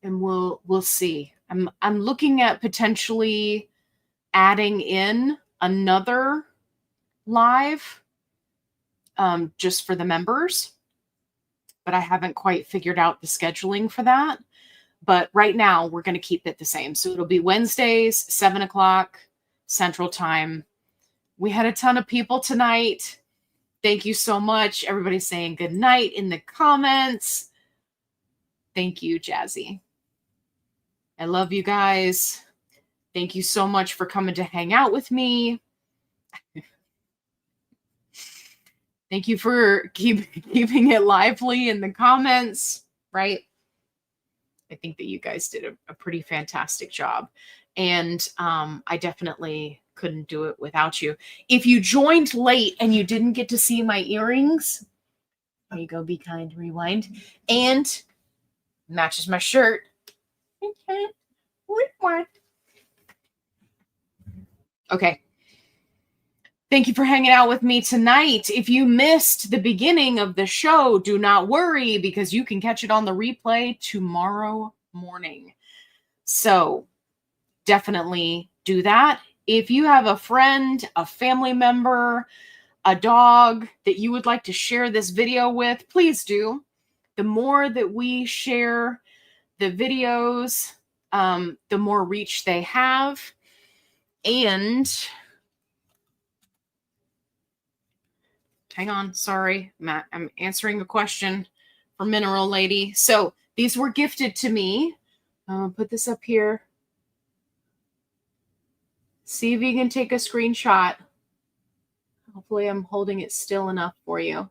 we'll see. I'm looking at potentially adding in another live just for the members, but I haven't quite figured out the scheduling for that. But right now we're going to keep it the same. So it'll be Wednesdays, 7 o'clock Central Time. We had a ton of people tonight. Thank you so much. Everybody's saying good night in the comments. Thank you, Jazzy. I love you guys. Thank you so much for coming to hang out with me. Thank you for keeping it lively in the comments, right? I think that you guys did a pretty fantastic job. And I definitely couldn't do it without you. If you joined late and you didn't get to see my earrings, there you go, be kind, rewind. And matches my shirt. Okay. Thank you for hanging out with me tonight. If you missed the beginning of the show, do not worry because you can catch it on the replay tomorrow morning. So definitely do that. If you have a friend, a family member, a dog that you would like to share this video with, please do. The more that we share the videos, the more reach they have. And hang on, sorry, Matt, I'm answering a question for Mineral Lady. So these were gifted to me. Put this up here. See if you can take a screenshot. Hopefully I'm holding it still enough for you.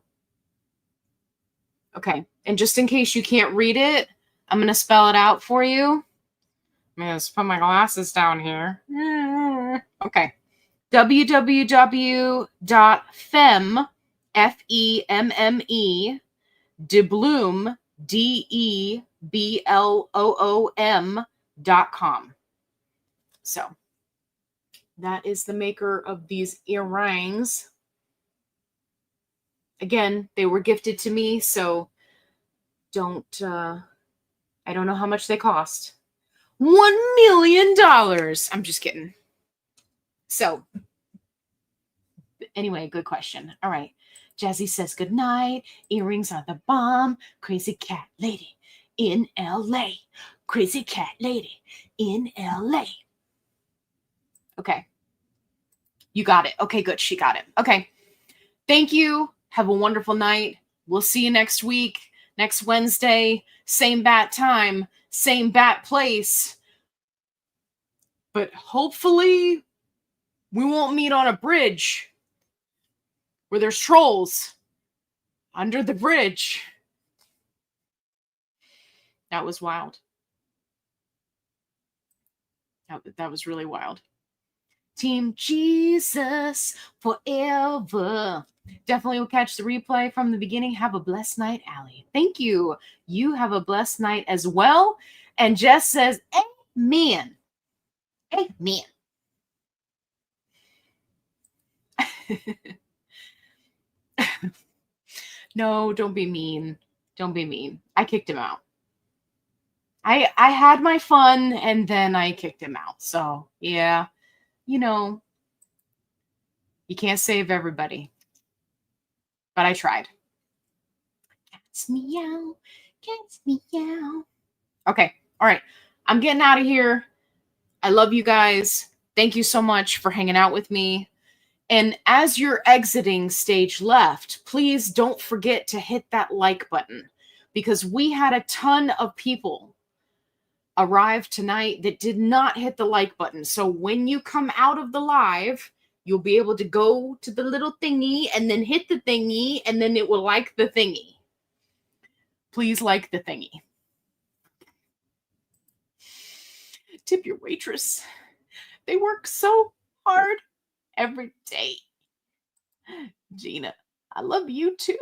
Okay, and just in case you can't read it, I'm going to spell it out for you. I'm going to put my glasses down here. Okay. www.femme, Femme, Debloom, DEBLOOM.com. So that is the maker of these earrings. Again, they were gifted to me, so I don't know how much they cost. $1 million. I'm just kidding. So anyway, good question. All right. Jazzy says good night. Earrings are the bomb. Crazy cat lady in LA. Crazy cat lady in LA. Okay. You got it. Okay, good. She got it. Okay. Thank you. Have a wonderful night. We'll see you next week, next Wednesday. Same bat time, same bat place. But hopefully we won't meet on a bridge where there's trolls under the bridge. That was wild. That was really wild. Team Jesus forever. Definitely will catch the replay from the beginning. Have a blessed night, Allie. Thank you. You have a blessed night as well. And Jess says, amen. Amen. No, don't be mean. Don't be mean. I kicked him out. I had my fun and then I kicked him out. So, yeah, you can't save everybody. But I tried. Cat's meow. Cat's meow. Okay. All right. I'm getting out of here. I love you guys. Thank you so much for hanging out with me. And as you're exiting stage left, please don't forget to hit that like button, because we had a ton of people arrive tonight that did not hit the like button. So when you come out of the live, you'll be able to go to the little thingy and then hit the thingy, and then it will like the thingy. Please like the thingy. Tip your waitress. They work so hard every day. Gina, I love you too.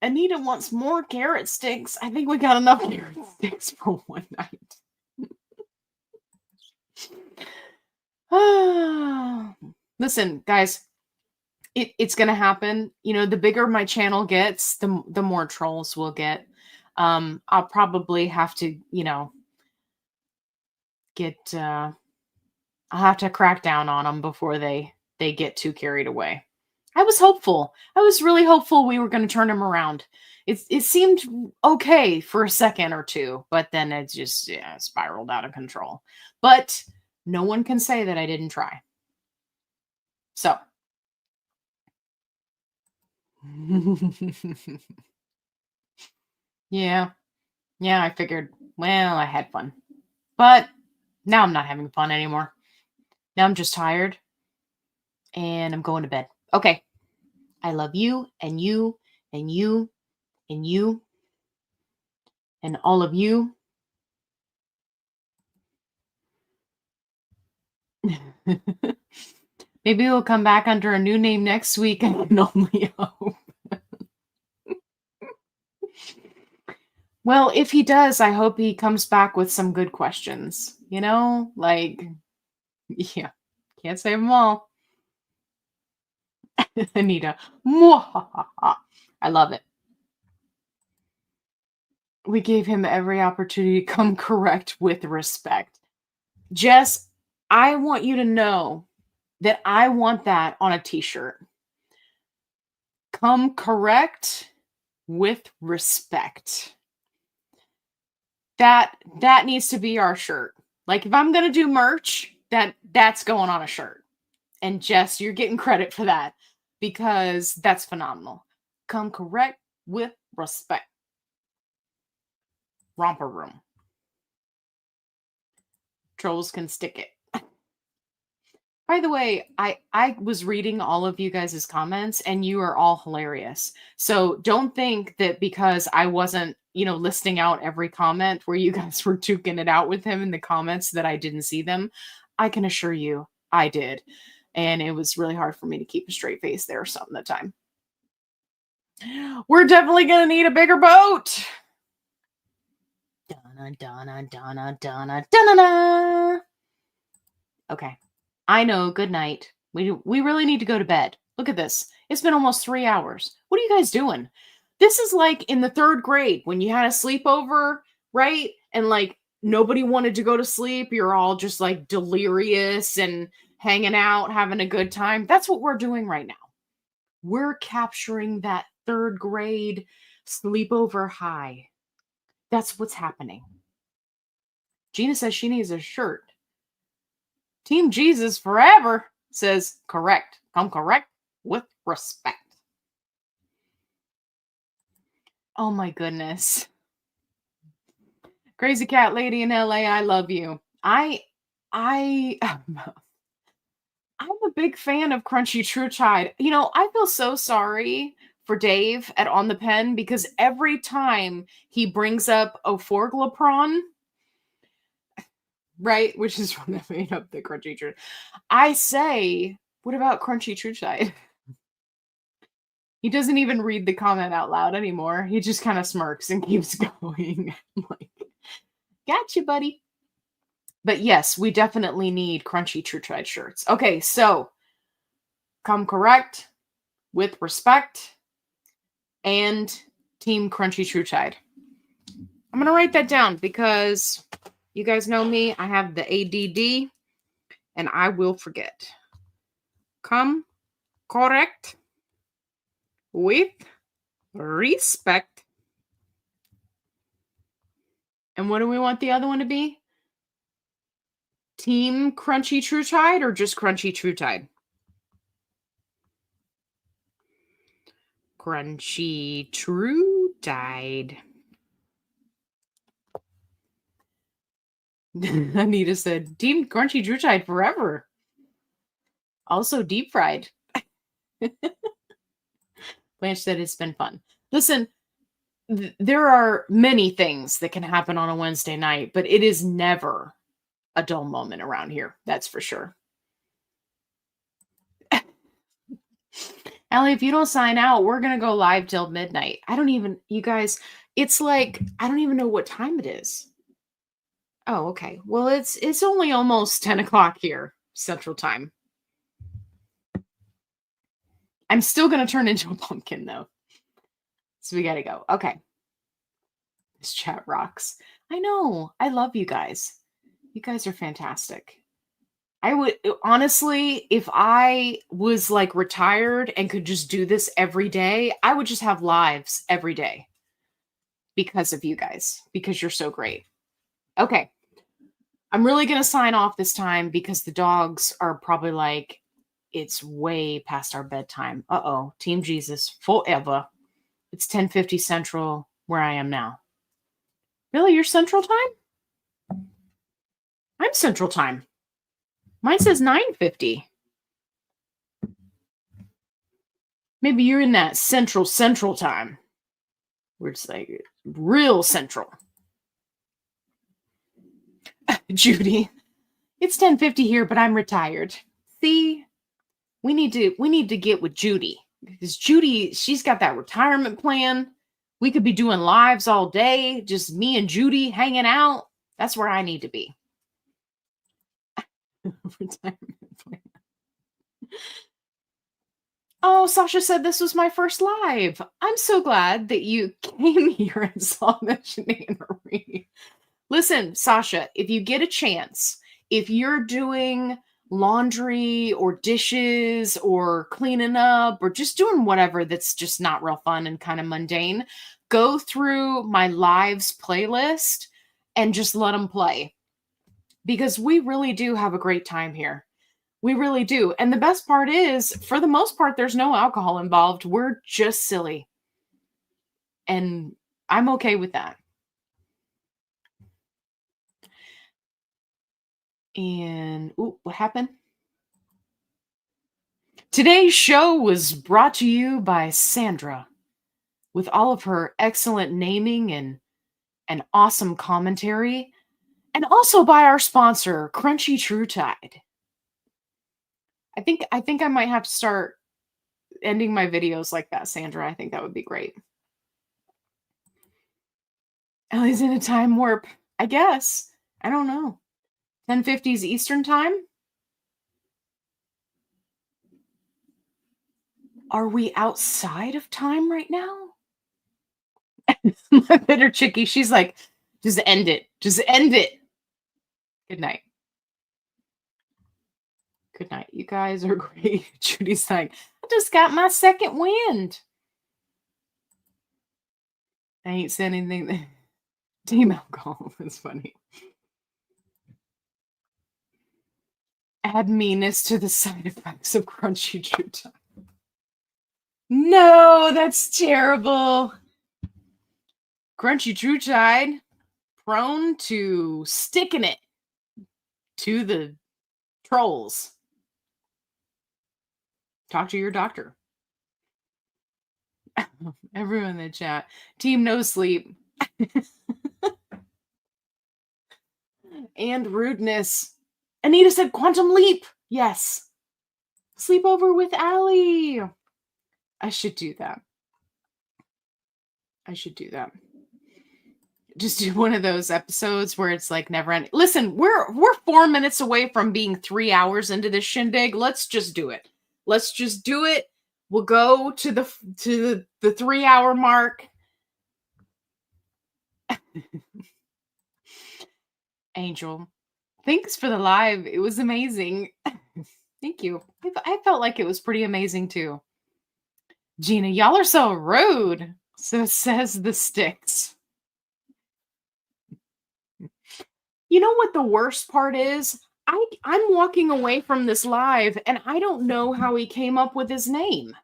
Anita wants more carrot sticks. I think we got enough carrot sticks for one night. Listen, guys, it's gonna happen. The bigger my channel gets, the more trolls we'll get. I'll probably have to, I'll have to crack down on them before they get too carried away. I was hopeful. I was really hopeful we were going to turn him around. It seemed okay for a second or two, but then it just spiraled out of control. But no one can say that I didn't try. So. Yeah, I figured, well, I had fun. But now I'm not having fun anymore. Now I'm just tired. And I'm going to bed. Okay. I love you and you and you and you and all of you. Maybe we'll come back under a new name next week. I can only hope. Well, if he does, I hope he comes back with some good questions. Yeah, can't save them all. Anita, I love it. We gave him every opportunity to come correct with respect. Jess, I want you to know that I want that on a t-shirt. Come correct with respect. That needs to be our shirt. Like, if I'm going to do merch, that's going on a shirt. And Jess, you're getting credit for that, because that's phenomenal. Come correct with respect. Romper room. Trolls can stick it. By the way, I was reading all of you guys' comments, and you are all hilarious. So don't think that because I wasn't, listing out every comment where you guys were duking it out with him in the comments that I didn't see them. I can assure you I did. And it was really hard for me to keep a straight face there some of the time. We're definitely going to need a bigger boat. Donna, Donna, Donna, Donna, Donna. Okay. I know. Good night. We really need to go to bed. Look at this. It's been almost 3 hours. What are you guys doing? This is like in the 3rd grade when you had a sleepover, right? And like nobody wanted to go to sleep. You're all just like delirious and hanging out, having a good time. That's what we're doing right now. We're capturing that 3rd grade sleepover high. That's what's happening. Gina says she needs a shirt. Team Jesus forever says correct. Come correct with respect. Oh my goodness. Crazy Cat Lady in LA, I love you. I'm a big fan of Crunchy True Tide. You know, I feel so sorry for Dave at On the Pen because every time he brings up Ophorglapron, right, which is when I made up the Crunchy True, I say, what about Crunchy True Tide? He doesn't even read the comment out loud anymore. He just kind of smirks and keeps going. I'm like, gotcha, buddy. But yes, we definitely need Crunchy True Tide shirts. Okay, so come correct with respect and Team Crunchy True Tide. I'm going to write that down because you guys know me. I have the ADD and I will forget. Come correct with respect. And what do we want the other one to be? Team Crunchy True Tide or just Crunchy True Tide? Crunchy True Tide. Anita said, Team Crunchy True Tide forever. Also deep fried. Blanche said it's been fun. Listen, there are many things that can happen on a Wednesday night, but it is never a dull moment around here. That's for sure. Allie, if you don't sign out, we're going to go live till midnight. You guys, it's like, I don't even know what time it is. Oh, okay. Well, it's only almost 10 o'clock here, Central Time. I'm still going to turn into a pumpkin, though. So we got to go. Okay. This chat rocks. I know. I love you guys. You guys are fantastic. I would, honestly, if I was like retired and could just do this every day, I would just have lives every day because of you guys, because you're so great. Okay. I'm really going to sign off this time because the dogs are probably like, it's way past our bedtime. Uh-oh. Team Jesus forever. It's 10:50 Central where I am now. Really? You're Central Time? I'm Central Time. Mine says 9:50. Maybe you're in that Central Time. Where it's like real central. Judy. It's 10:50 here, but I'm retired. See? We need to get with Judy. Because Judy, she's got that retirement plan. We could be doing lives all day, just me and Judy hanging out. That's where I need to be. Retirement plan. Oh, Sasha said this was my first live. I'm so glad that you came here and saw the Shanannary. Listen, Sasha, if you get a chance, if you're doing laundry or dishes or cleaning up or just doing whatever that's just not real fun and kind of mundane, go through my lives playlist and just let them play. Because we really do have a great time here. We really do. And the best part is, for the most part, there's no alcohol involved. We're just silly. And I'm okay with that. And, ooh, what happened? Today's show was brought to you by Sandra with all of her excellent naming and awesome commentary, and also by our sponsor, Crunchy True Tide. I think I might have to start ending my videos like that, Sandra. I think that would be great. Ellie's in a time warp. I guess. I don't know. 10:50s Eastern time? Are we outside of time right now? My bitter chickie, she's like, just end it. Just end it. Good night. Good night. You guys are great. Judy's like, I just got my second wind. I ain't said anything. Team alcohol. That's funny. Add meanness to the side effects of crunchy true time. No, that's terrible. Crunchy True Tide, prone to sticking it to the trolls. Talk to your doctor. Everyone in the chat. Team No Sleep. And rudeness. Anita said Quantum Leap. Yes. Sleepover with Allie. I should do that. Just do one of those episodes where it's like never ending. Listen, we're 4 minutes away from being 3 hours into this shindig. Let's just do it. We'll go to the 3 hour mark. Angel, thanks for the live. It was amazing. Thank you. I felt like it was pretty amazing too. Gina, y'all are so rude. So says the sticks. You know what the worst part is? I'm walking away from this live and I don't know how he came up with his name.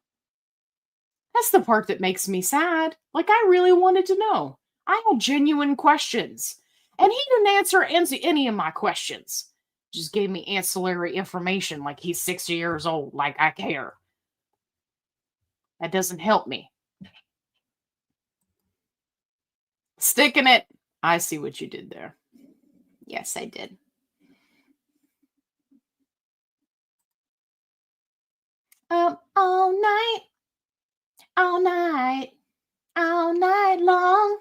That's the part that makes me sad. Like, I really wanted to know. I had genuine questions. And he didn't answer any of my questions. Just gave me ancillary information like he's 60 years old, like I care. That doesn't help me. Sticking it. I see what you did there. Yes, I did. All night long.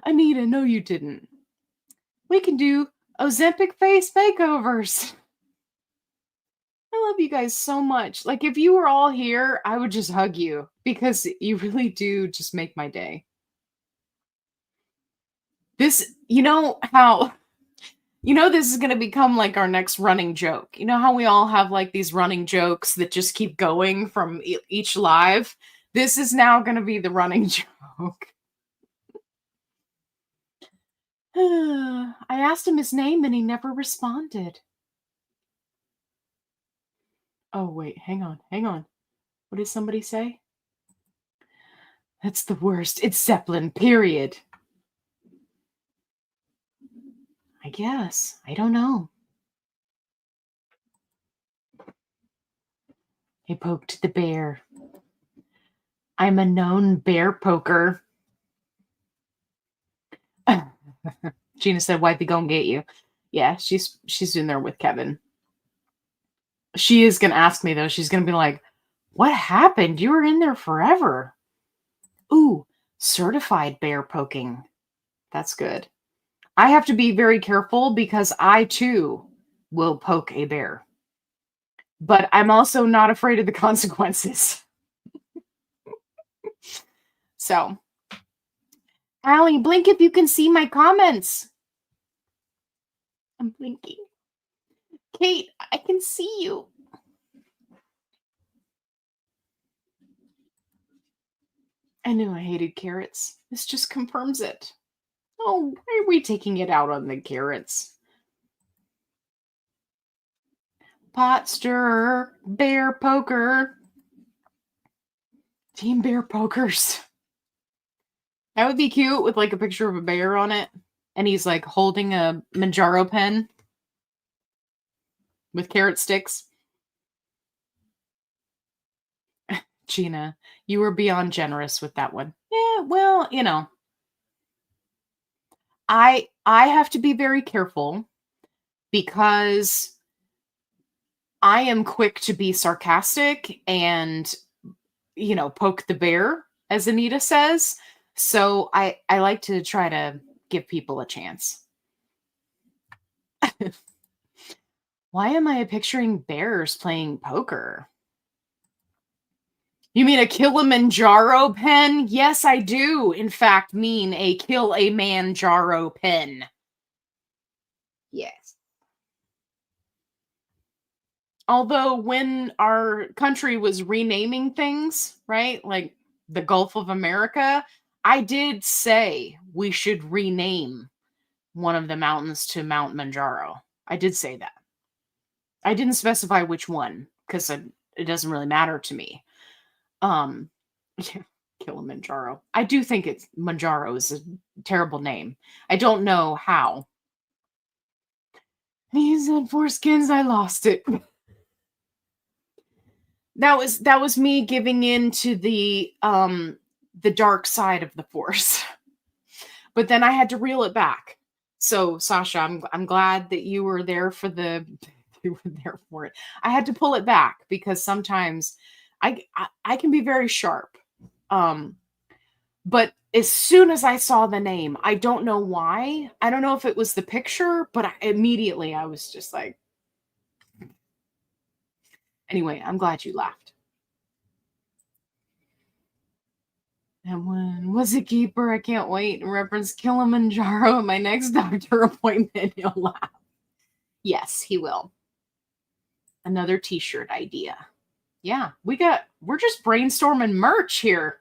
Anita, no, you didn't. We can do Ozempic face makeovers. I love you guys so much. Like, if you were all here, I would just hug you because you really do just make my day. This, this is going to become like our next running joke. You know how we all have like these running jokes that just keep going from each live? This is now going to be the running joke. I asked him his name and he never responded. Oh, wait, hang on. What did somebody say? That's the worst. It's Zeppelin, period. I guess. I don't know. He poked the bear. I'm a known bear poker. Gina said, Wifey gonna get you. Yeah, she's in there with Kevin. She is gonna ask me though. She's gonna be like, what happened? You were in there forever. Ooh, certified bear poking. That's good. I have to be very careful because I too will poke a bear. But I'm also not afraid of the consequences. So, Allie, blink if you can see my comments. I'm blinking. Kate, I can see you. I knew I hated carrots. This just confirms it. Oh, why are we taking it out on the carrots? Pot stirrer, bear poker. Team bear pokers. That would be cute with like a picture of a bear on it. And he's like holding a Manjaro pen with carrot sticks. Gina, you were beyond generous with that one. Yeah, well, I have to be very careful because I am quick to be sarcastic and, poke the bear, as Anita says. So I like to try to give people a chance. Why am I picturing bears playing poker? You mean a Kilimanjaro pen? Yes, I do, in fact, mean a kill a man Jaro pen. Yes. Although when our country was renaming things, right, like the Gulf of America, I did say we should rename one of the mountains to Mount Manjaro. I did say that. I didn't specify which one because it doesn't really matter to me. Yeah, Kilimanjaro. I do think it's Manjaro is a terrible name. I don't know how. He said foreskins, I lost it. That was me giving in to the dark side of the force. But then I had to reel it back. So Sasha, I'm glad that you were there for the you were there for it. I had to pull it back because sometimes I can be very sharp. But as soon as I saw the name, I don't know why. I don't know if it was the picture, but immediately I was just like, anyway, I'm glad you laughed. And when was a keeper? I can't wait. In reference Kilimanjaro at my next doctor appointment. He'll laugh. Yes, he will. Another t-shirt idea. Yeah, we're just brainstorming merch here.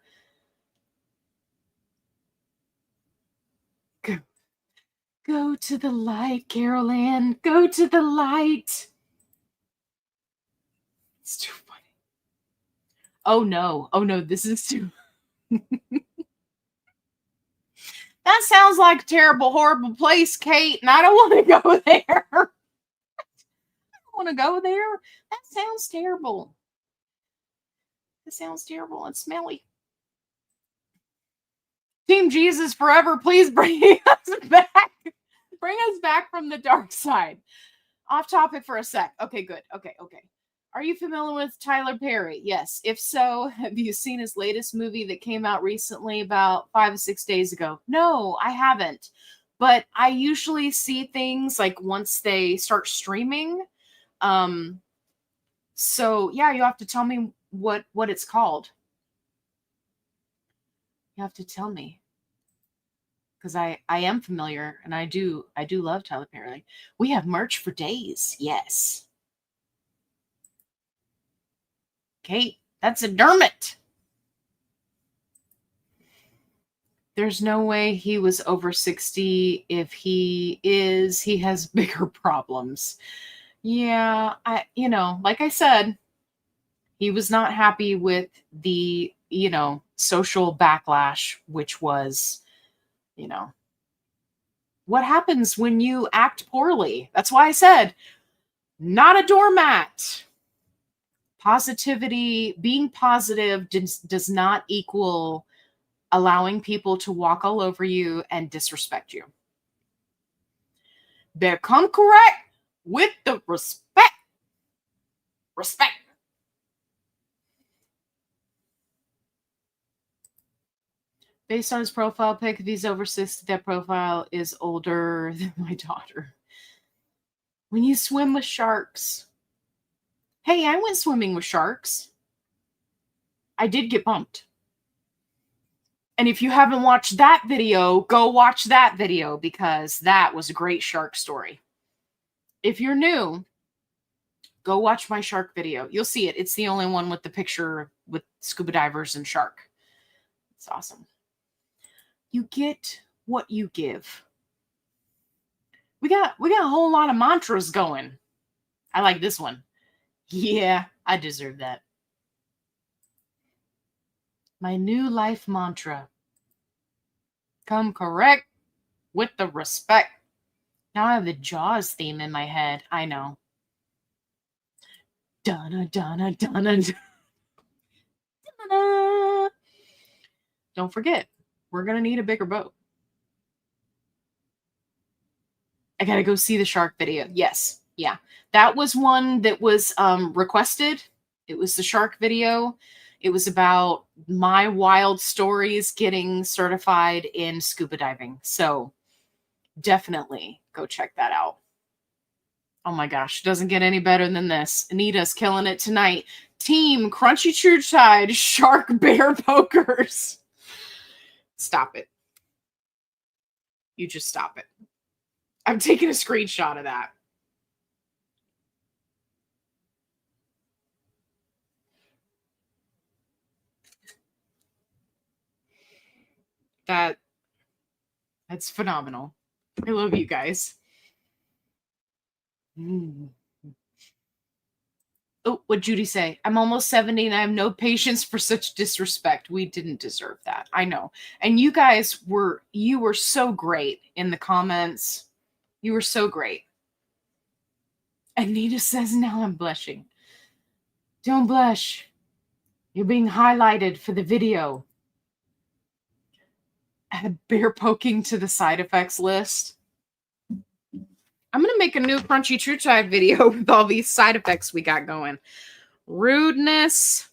Go to the light, Carol Ann. Go to the light. It's too funny. Oh no, this is too. That sounds like a terrible, horrible place, Kate, and I don't want to go there. I don't want to go there. That sounds terrible. That sounds terrible and smelly. Team Jesus forever, please bring us back. Bring us back from the dark side. Off topic for a sec. Okay, good. Okay. Are you familiar with Tyler Perry? Yes. If so, have you seen his latest movie that came out recently about 5 or 6 days ago? No, I haven't. But I usually see things like once they start streaming. So yeah, you have to tell me what it's called. You have to tell me. Because I am familiar and I do love Tyler Perry. We have merch for days. Yes. Kate, that's a Dermot. There's no way he was over 60. If he is, he has bigger problems. Yeah, like I said, he was not happy with the, social backlash, which was, what happens when you act poorly. That's why I said, not a doormat. Positivity, being positive does not equal allowing people to walk all over you and disrespect you. Become correct with the respect. Respect. Based on his profile pic, if he's over 60, that profile is older than my daughter. When you swim with sharks. Hey, I went swimming with sharks. I did get bumped. And if you haven't watched that video, go watch that video because that was a great shark story. If you're new, go watch my shark video. You'll see it. It's the only one with the picture with scuba divers and shark. It's awesome. You get what you give. We got a whole lot of mantras going. I like this one. Yeah, I deserve that. My new life mantra. Come correct with the respect. Now I have the Jaws theme in my head. I know. Donna, Donna, Donna, Donna. Don't forget, we're going to need a bigger boat. I got to go see the shark video. Yes, Yeah, that was one that was requested. It was the shark video. It was about my wild stories getting certified in scuba diving. So definitely go check that out. Oh my gosh, doesn't get any better than this. Anita's killing it tonight. Team Crunchy True Tide Shark Bear Pokers. Stop it. You just stop it. I'm taking a screenshot of that. That's phenomenal. I love you guys. Oh, what'd Judy say? I'm almost 70 and I have no patience for such disrespect. We didn't deserve that. I know. And you guys were so great in the comments. You were so great. Anita says, now I'm blushing. Don't blush. You're being highlighted for the video. Add bear poking to the side effects list. I'm going to make a new Crunchy True Tide video with all these side effects we got going. Rudeness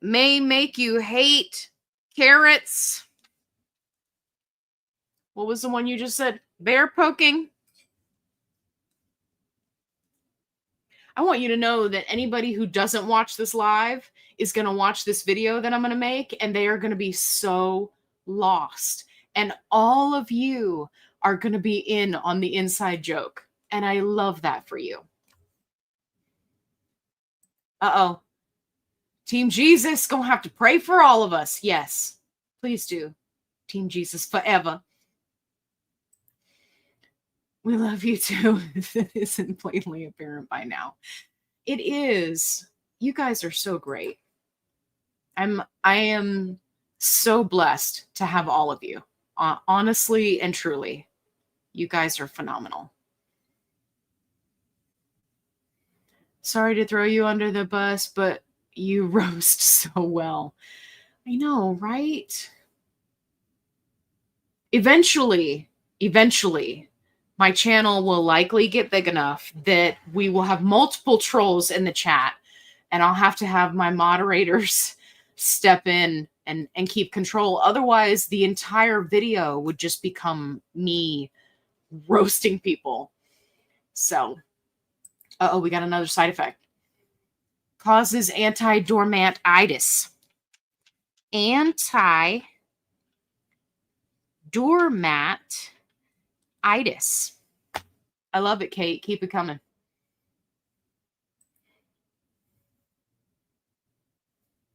may make you hate carrots. What was the one you just said? Bear poking. I want you to know that anybody who doesn't watch this live is going to watch this video that I'm going to make, and they are going to be so lost. And all of you are going to be in on the inside joke. And I love that for you. Uh-oh. Team Jesus going to have to pray for all of us. Yes, please do. Team Jesus forever. We love you too. If it isn't blatantly apparent by now. It is. You guys are so great. I am so blessed to have all of you. Honestly and truly. You guys are phenomenal. Sorry to throw you under the bus, but you roast so well. I know, right? Eventually, my channel will likely get big enough that we will have multiple trolls in the chat, and I'll have to have my moderators step in and keep control. Otherwise, the entire video would just become me roasting people. So, uh-oh, we got another side effect. Causes anti-dormantitis. Anti-dormantitis. I love it, Kate. Keep it coming.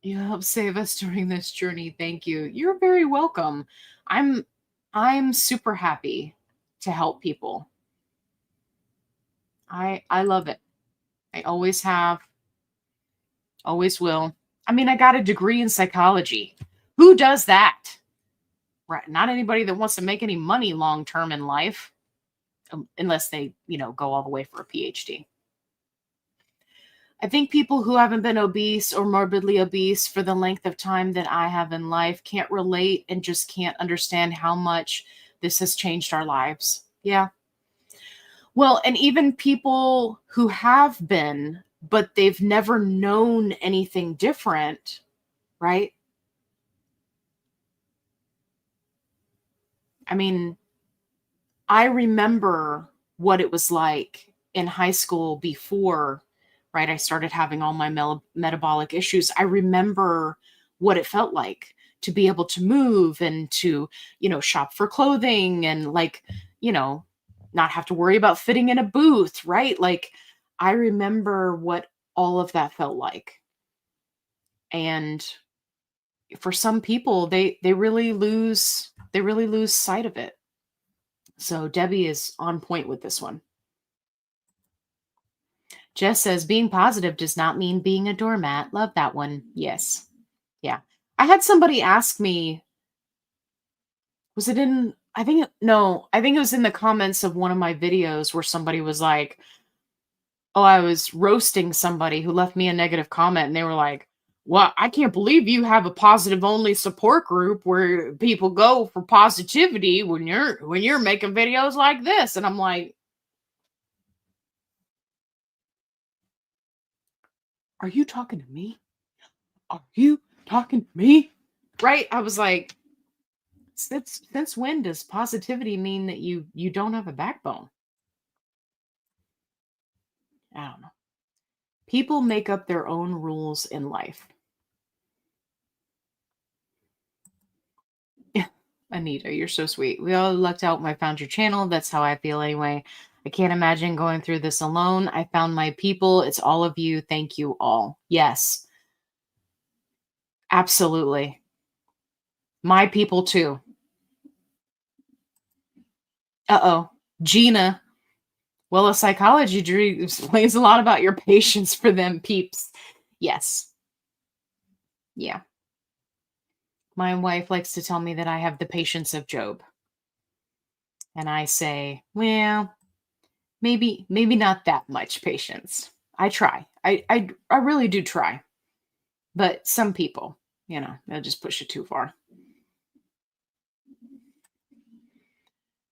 You helped save us during this journey. Thank you. You're very welcome. I'm super happy to help people. I love it. I always have. Always will. I mean, I got a degree in psychology. Who does that? Right. Not anybody that wants to make any money long term in life, unless they, go all the way for a PhD. I think people who haven't been obese or morbidly obese for the length of time that I have in life can't relate and just can't understand how much this has changed our lives. Yeah. Well, and even people who have been, but they've never known anything different, right? I mean, I remember what it was like in high school before, right, I started having all my metabolic issues. I remember what it felt like to be able to move and to, shop for clothing and not have to worry about fitting in a booth, right? Like, I remember what all of that felt like. And for some people, they really lose sight of it. So Debbie is on point with this one. Jess says, being positive does not mean being a doormat. Love that one. Yes. Yeah. I had somebody ask me, was it in, I think it was in the comments of one of my videos where somebody was like, oh, I was roasting somebody who left me a negative comment. And they were like, Well, I can't believe you have a positive only support group where people go for positivity when you're making videos like this. And I'm like, are you talking to me? Are you talking to me? Right? I was like, since when does positivity mean that you don't have a backbone? I don't know. People make up their own rules in life. Anita, you're so sweet. We all lucked out when I found your channel. That's how I feel anyway. I can't imagine going through this alone. I found my people. It's all of you. Thank you all. Yes, absolutely. My people too. Uh-oh. Gina. Well, a psychology degree explains a lot about your patience for them peeps. Yes. Yeah. My wife likes to tell me that I have the patience of Job. And I say, well, maybe not that much patience. I try. I really do try. But some people, they'll just push it too far.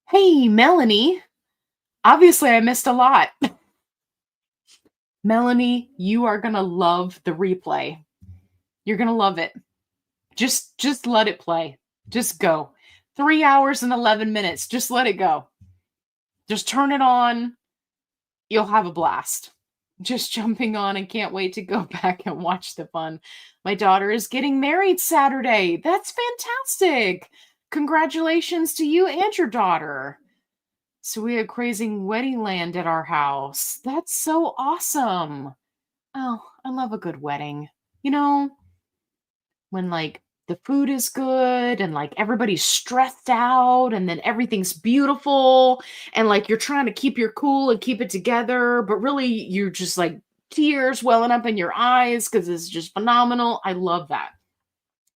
Hey, Melanie. Obviously, I missed a lot. Melanie, you are going to love the replay. You're going to love it. Just let it play. Just go. 3 hours and 11 minutes. Just let it go. Just turn it on. You'll have a blast. Just jumping on and can't wait to go back and watch the fun. My daughter is getting married Saturday. That's fantastic. Congratulations to you and your daughter. So we had crazy wedding land at our house. That's so awesome. Oh, I love a good wedding. You know, when like the food is good and like everybody's stressed out and then everything's beautiful and like you're trying to keep your cool and keep it together, but really you're just like tears welling up in your eyes because it's just phenomenal. I love that.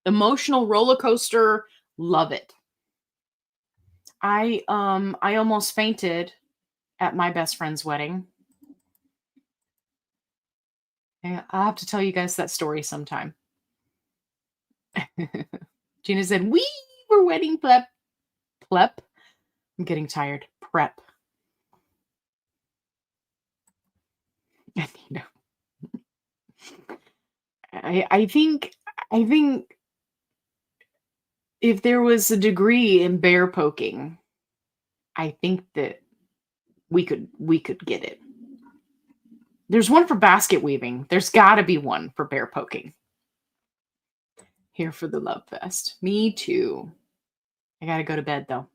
Emotional roller coaster, love it. I almost fainted at my best friend's wedding. I'll have to tell you guys that story sometime. Gina said, we were wedding prep. Plep. I'm getting tired. Prep. Anita. I think if there was a degree in bear poking, I think that we could get it. There's one for basket weaving. There's got to be one for bear poking. Here for the love fest. Me too. I got to go to bed though.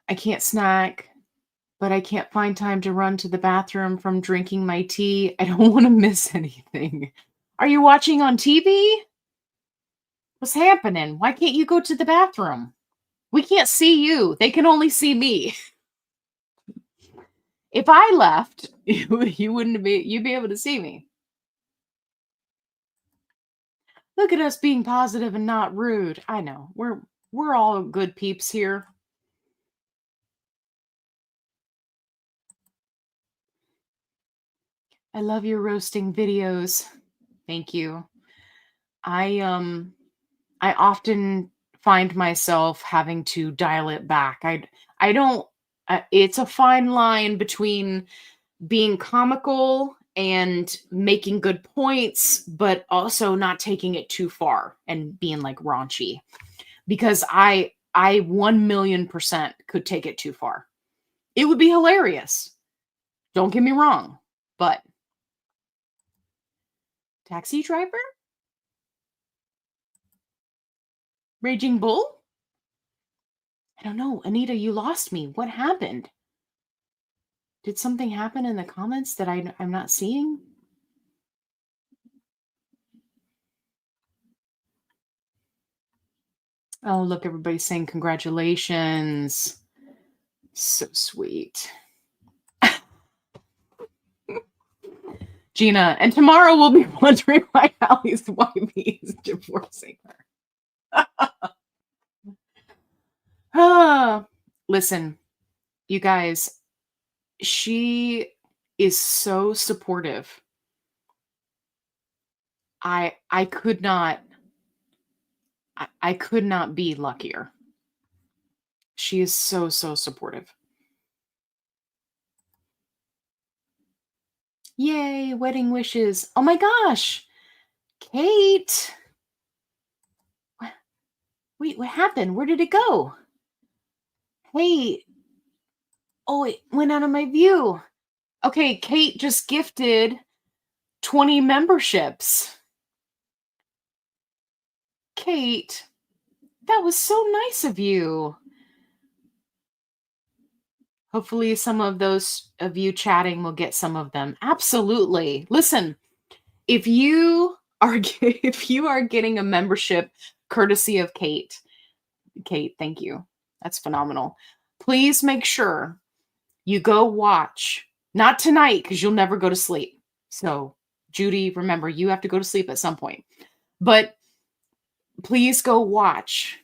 I can't snack, but I can't find time to run to the bathroom from drinking my tea. I don't want to miss anything. Are you watching on TV? What's happening? Why can't you go to the bathroom? We can't see you. They can only see me. If I left, you wouldn't be you'd be able to see me. Look at us being positive and not rude. I know. We're all good peeps here. I love your roasting videos. Thank you. I often find myself having to dial it back. I don't it's a fine line between being comical and making good points, but also not taking it too far and being like raunchy. Because I 1,000,000% could take it too far. It would be hilarious. Don't get me wrong, but taxi driver? Raging Bull? I don't know. Anita, you lost me. What happened? Did something happen in the comments that I'm not seeing? Oh, look, everybody's saying congratulations. So sweet. Gina, and tomorrow we'll be wondering why Allie's wifey is divorcing her. Listen, you guys, she is so supportive I could not I could not be luckier. She is so, so supportive. Yay, wedding wishes. Oh my gosh. Kate. Wait, what happened? Where did it go? Hey, oh, it went out of my view. Okay, Kate just gifted 20 memberships. Kate, that was so nice of you. Hopefully, some of those of you chatting will get some of them. Absolutely. Listen, if you are if you are getting a membership courtesy of Kate, thank you. That's phenomenal. Please make sure you go watch. Not tonight because you'll never go to sleep. So, Judy, remember you have to go to sleep at some point. But please go watch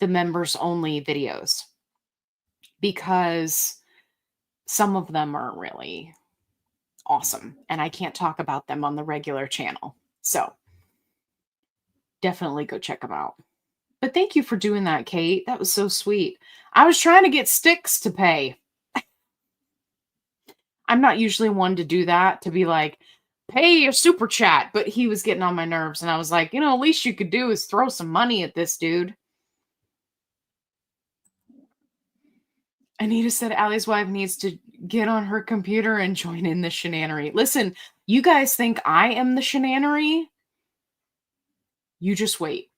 the members only videos because some of them are really awesome and I can't talk about them on the regular channel. So definitely go check them out. But thank you for doing that, Kate. That was so sweet. I was trying to get Sticks to pay. I'm not usually one to do that, to be like, pay your super chat. But he was getting on my nerves. And I was like, at least you could do is throw some money at this dude. Anita said Allie's wife needs to get on her computer and join in the Shanannary. Listen, you guys think I am the Shanannary? You just wait.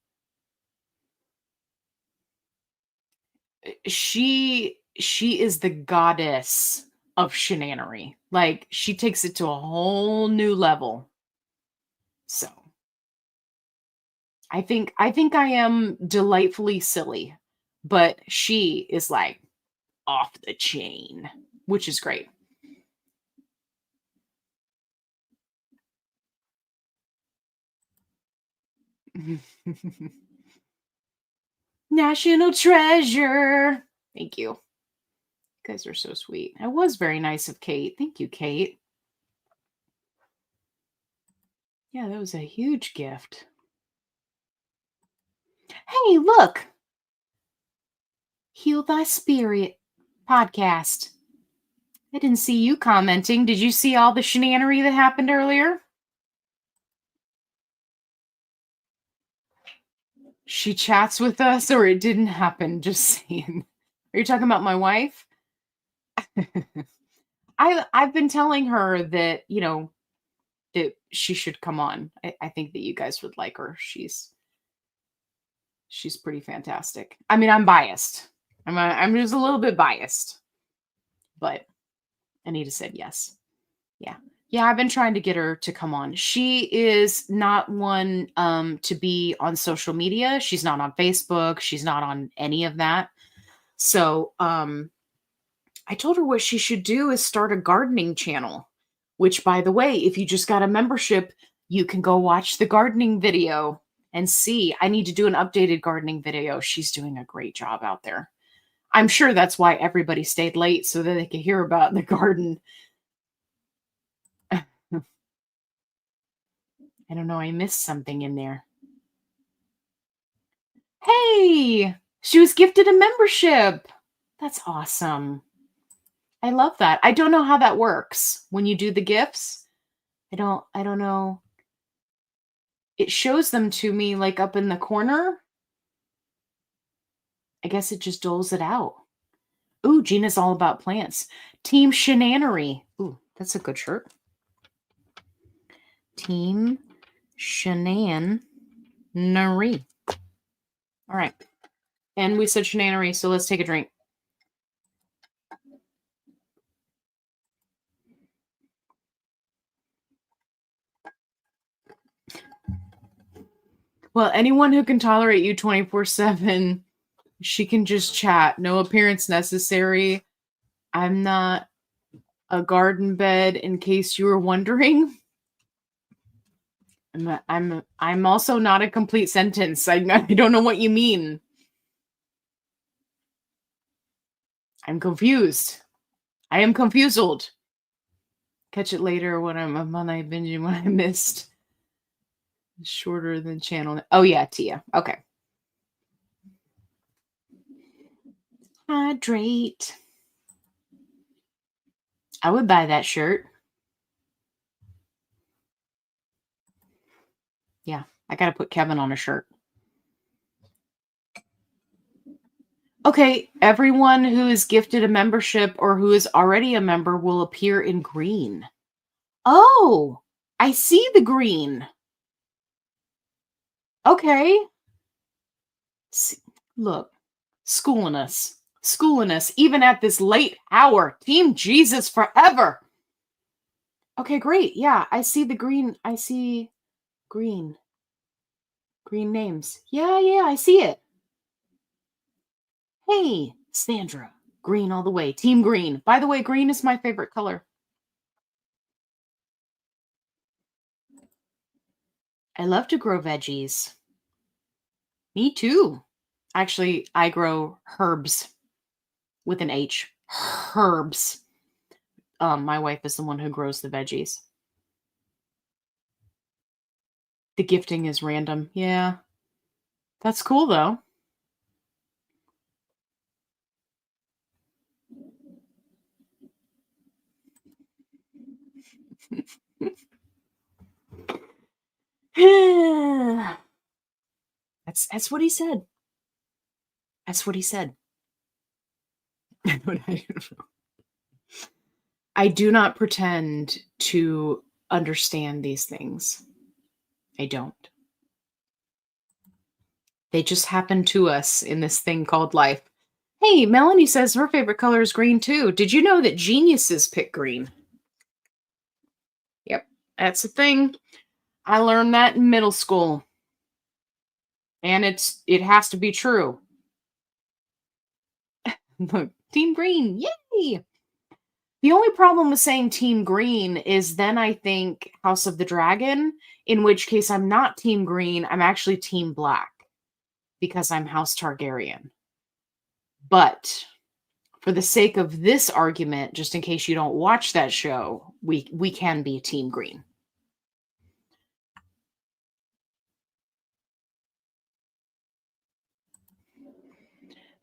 She is the goddess of Shanannary. Like, she takes it to a whole new level. So I think I am delightfully silly, but she is like off the chain, which is great. National treasure. Thank you. You guys are so sweet. That was very nice of Kate. Thank you, Kate. Yeah, that was a huge gift. Hey, look. Heal Thy Spirit podcast. I didn't see you commenting. Did you see all the shenanigans that happened earlier? She chats with us, or it didn't happen. Just saying. Are you talking about my wife? I've been telling her that that she should come on. I think that you guys would like her. She's pretty fantastic. I mean, I'm biased. I'm just a little bit biased, but Anita said yes. Yeah. Yeah, I've been trying to get her to come on. She is not one to be on social media. She's not on Facebook. She's not on any of that. So I told her what she should do is start a gardening channel, which, by the way, if you just got a membership, you can go watch the gardening video and see. I need to do an updated gardening video. She's doing a great job out there. I'm sure that's why everybody stayed late so that they could hear about the garden. I don't know. I missed something in there. Hey, she was gifted a membership. That's awesome. I love that. I don't know how that works when you do the gifts. I don't know. It shows them to me like up in the corner. I guess it just doles it out. Ooh, Gina's all about plants. Team Shanannary. Ooh, that's a good shirt. Team Shanannary. All right. And we said Shanannary, so let's take a drink. Well, anyone who can tolerate you 24/7, she can just chat. No appearance necessary. I'm not a garden bed, in case you were wondering. I'm also not a complete sentence. I don't know what you mean. I'm confused. I am confused. Catch it later when I'm on I binging what I missed. Shorter than channel. Oh yeah, Tia. Okay. Hydrate. I would buy that shirt. Yeah, I got to put Kevin on a shirt. Okay, everyone who is gifted a membership or who is already a member will appear in green. Oh, I see the green. Okay. Look, schooling us, even at this late hour. Team Jesus forever. Okay, great. Yeah, I see the green. I see green. Green names. Yeah, I see it. Hey, Sandra. Green all the way. Team green. By the way, green is my favorite color. I love to grow veggies. Me too. Actually, I grow herbs with an H. Herbs. My wife is the one who grows the veggies. The gifting is random. Yeah. That's cool though. That's what he said. That's what he said. I do not pretend to understand these things. I don't. They just happen to us in this thing called life. Hey, Melanie says her favorite color is green too. Did you know that geniuses pick green? Yep, that's a thing. I learned that in middle school. And it has to be true. Look, Team Green, yay! The only problem with saying Team Green is then I think House of the Dragon, in which case I'm not Team Green, I'm actually Team Black because I'm House Targaryen. But for the sake of this argument, just in case you don't watch that show, we can be Team Green.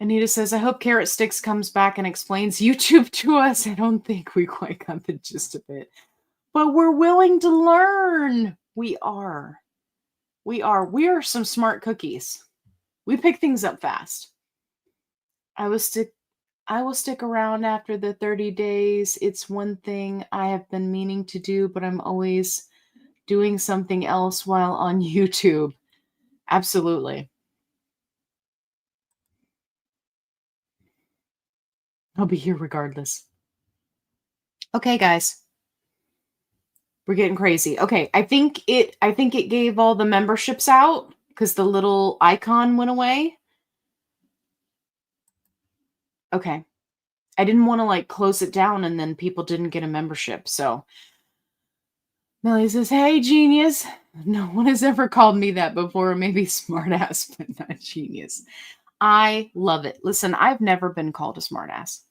Anita says, I hope Carrot Sticks comes back and explains YouTube to us. I don't think we quite got the gist of it. But we're willing to learn. We are. We are some smart cookies. We pick things up fast. I will stick around after the 30 days. It's one thing I have been meaning to do, but I'm always doing something else while on YouTube. Absolutely. I'll be here regardless. Okay, guys. We're getting crazy. Okay, I think it gave all the memberships out because the little icon went away. Okay. I didn't want to like close it down and then people didn't get a membership. So Melly says, hey, genius. No one has ever called me that before. Maybe smartass, but not genius. I love it. Listen, I've never been called a smartass.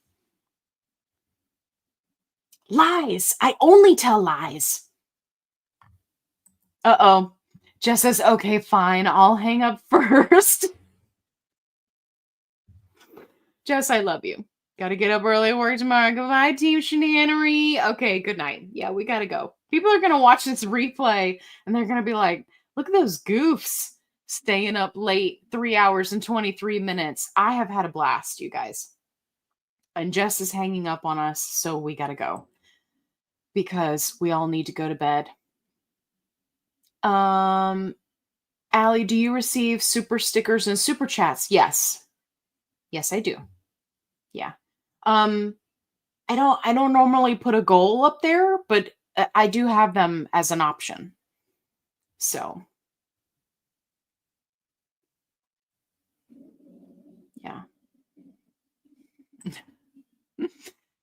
Lies. I only tell lies. Uh-oh. Jess says, okay, fine. I'll hang up first. Jess, I love you. Got to get up early, work tomorrow. Goodbye, Team Shanannary. Okay, good night. Yeah, we got to go. People are going to watch this replay and they're going to be like, look at those goofs staying up late 3 hours and 23 minutes. I have had a blast, you guys. And Jess is hanging up on us, so we got to go because we all need to go to bed. Allie, do you receive super stickers and super chats? Yes. Yes, I do. Yeah. I don't normally put a goal up there, but I do have them as an option. So, yeah.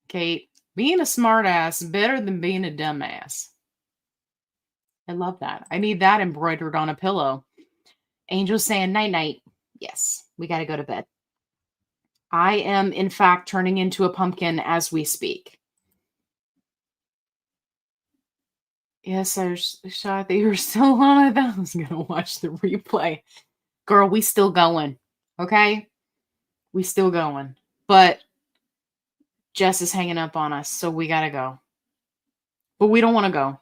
Kate, being a smartass better than being a dumbass. I love that. I need that embroidered on a pillow. Angel saying night night. Yes, we got to go to bed. I am, in fact, turning into a pumpkin as we speak. Yes, I thought that you were still on. I thought I was going to watch the replay. Girl, we still going. Okay? We still going. But Jess is hanging up on us, so we got to go. But we don't want to go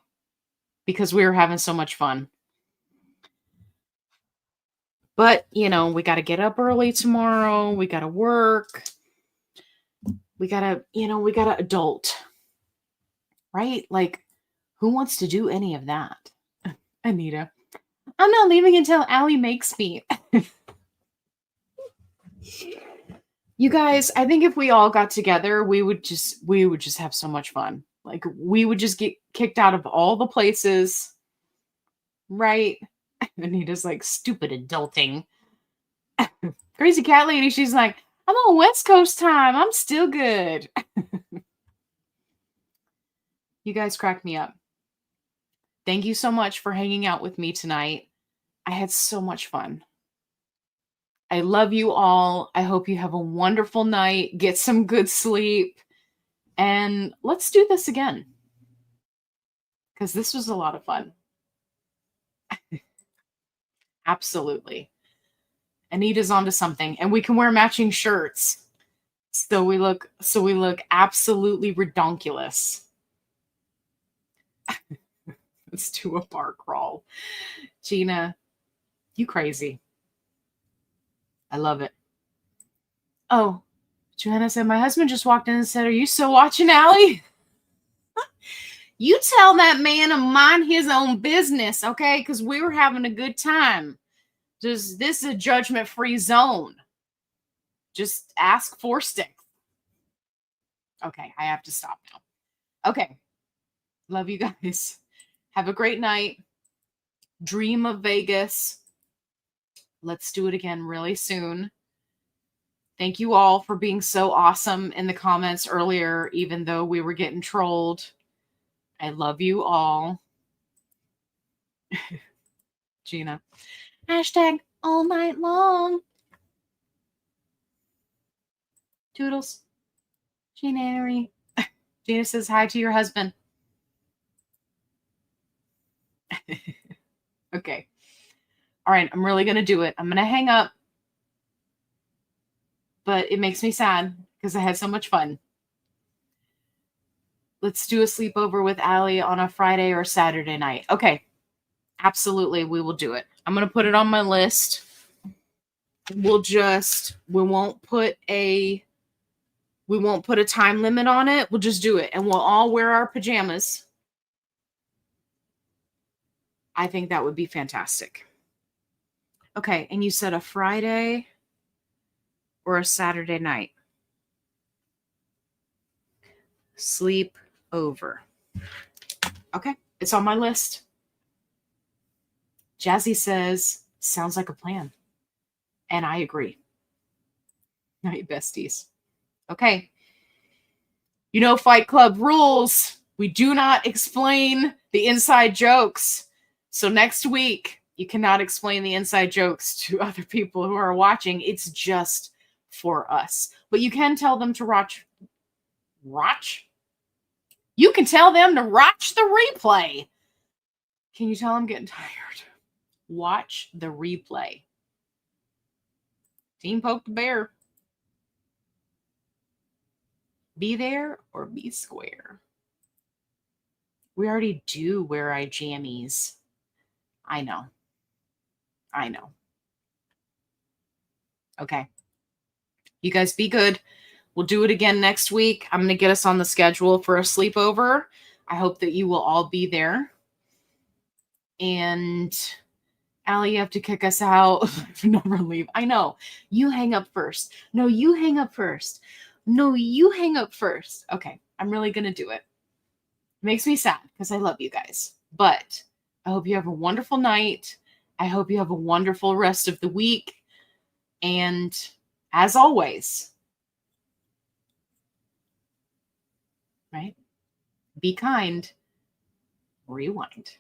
because we were having so much fun. But, we got to get up early tomorrow. We got to work. We got to, we got to adult. Right? Like, who wants to do any of that? Anita. I'm not leaving until Allie makes me. You guys, I think if we all got together, we would just have so much fun. Like, we would just get kicked out of all the places. Right? Anita's like, stupid adulting. Crazy cat lady, she's like, I'm on West Coast time. I'm still good. You guys crack me up. Thank you so much for hanging out with me tonight. I had so much fun. I love you all. I hope you have a wonderful night. Get some good sleep. And let's do this again. Because this was a lot of fun. Absolutely. Anita's onto something. And we can wear matching shirts. So we look absolutely redonkulous. Let's do a bar crawl. Gina, you crazy. I love it. Oh, Joanna said, my husband just walked in and said, are you still watching Allie? You tell that man to mind his own business, okay? Because we were having a good time. This is a judgment-free zone. Just ask for sticks. Okay, I have to stop now. Okay. Love you guys. Have a great night. Dream of Vegas. Let's do it again really soon. Thank you all for being so awesome in the comments earlier, even though we were getting trolled. I love you all. Gina. Hashtag all night long. Toodles. Shanannary. Gina says hi to your husband. Okay. All right, I'm really going to do it. I'm going to hang up. But it makes me sad because I had so much fun. Let's do a sleepover with Allie on a Friday or Saturday night. Okay. Absolutely, we will do it. I'm going to put it on my list. We won't put a time limit on it. We'll just do it. And we'll all wear our pajamas. I think that would be fantastic. Okay, and you said a Friday or a Saturday night. Sleep over. Okay, it's on my list. Jazzy says, sounds like a plan. And I agree. Night, besties. Okay. Fight Club rules. We do not explain the inside jokes. So next week, you cannot explain the inside jokes to other people who are watching. It's just for us. But you can tell them to watch. You can tell them to watch the replay. Can you tell I'm getting tired? Watch the replay. Team Poke the Bear. Be there or be square. We already do wear our jammies. I know. Okay. You guys be good. We'll do it again next week. I'm going to get us on the schedule for a sleepover. I hope that you will all be there. And Allie, you have to kick us out. Never leave. I know. You hang up first. No, you hang up first. No, you hang up first. Okay. I'm really going to do it. It makes me sad because I love you guys. But I hope you have a wonderful night. I hope you have a wonderful rest of the week. And as always, right? Be kind. Rewind.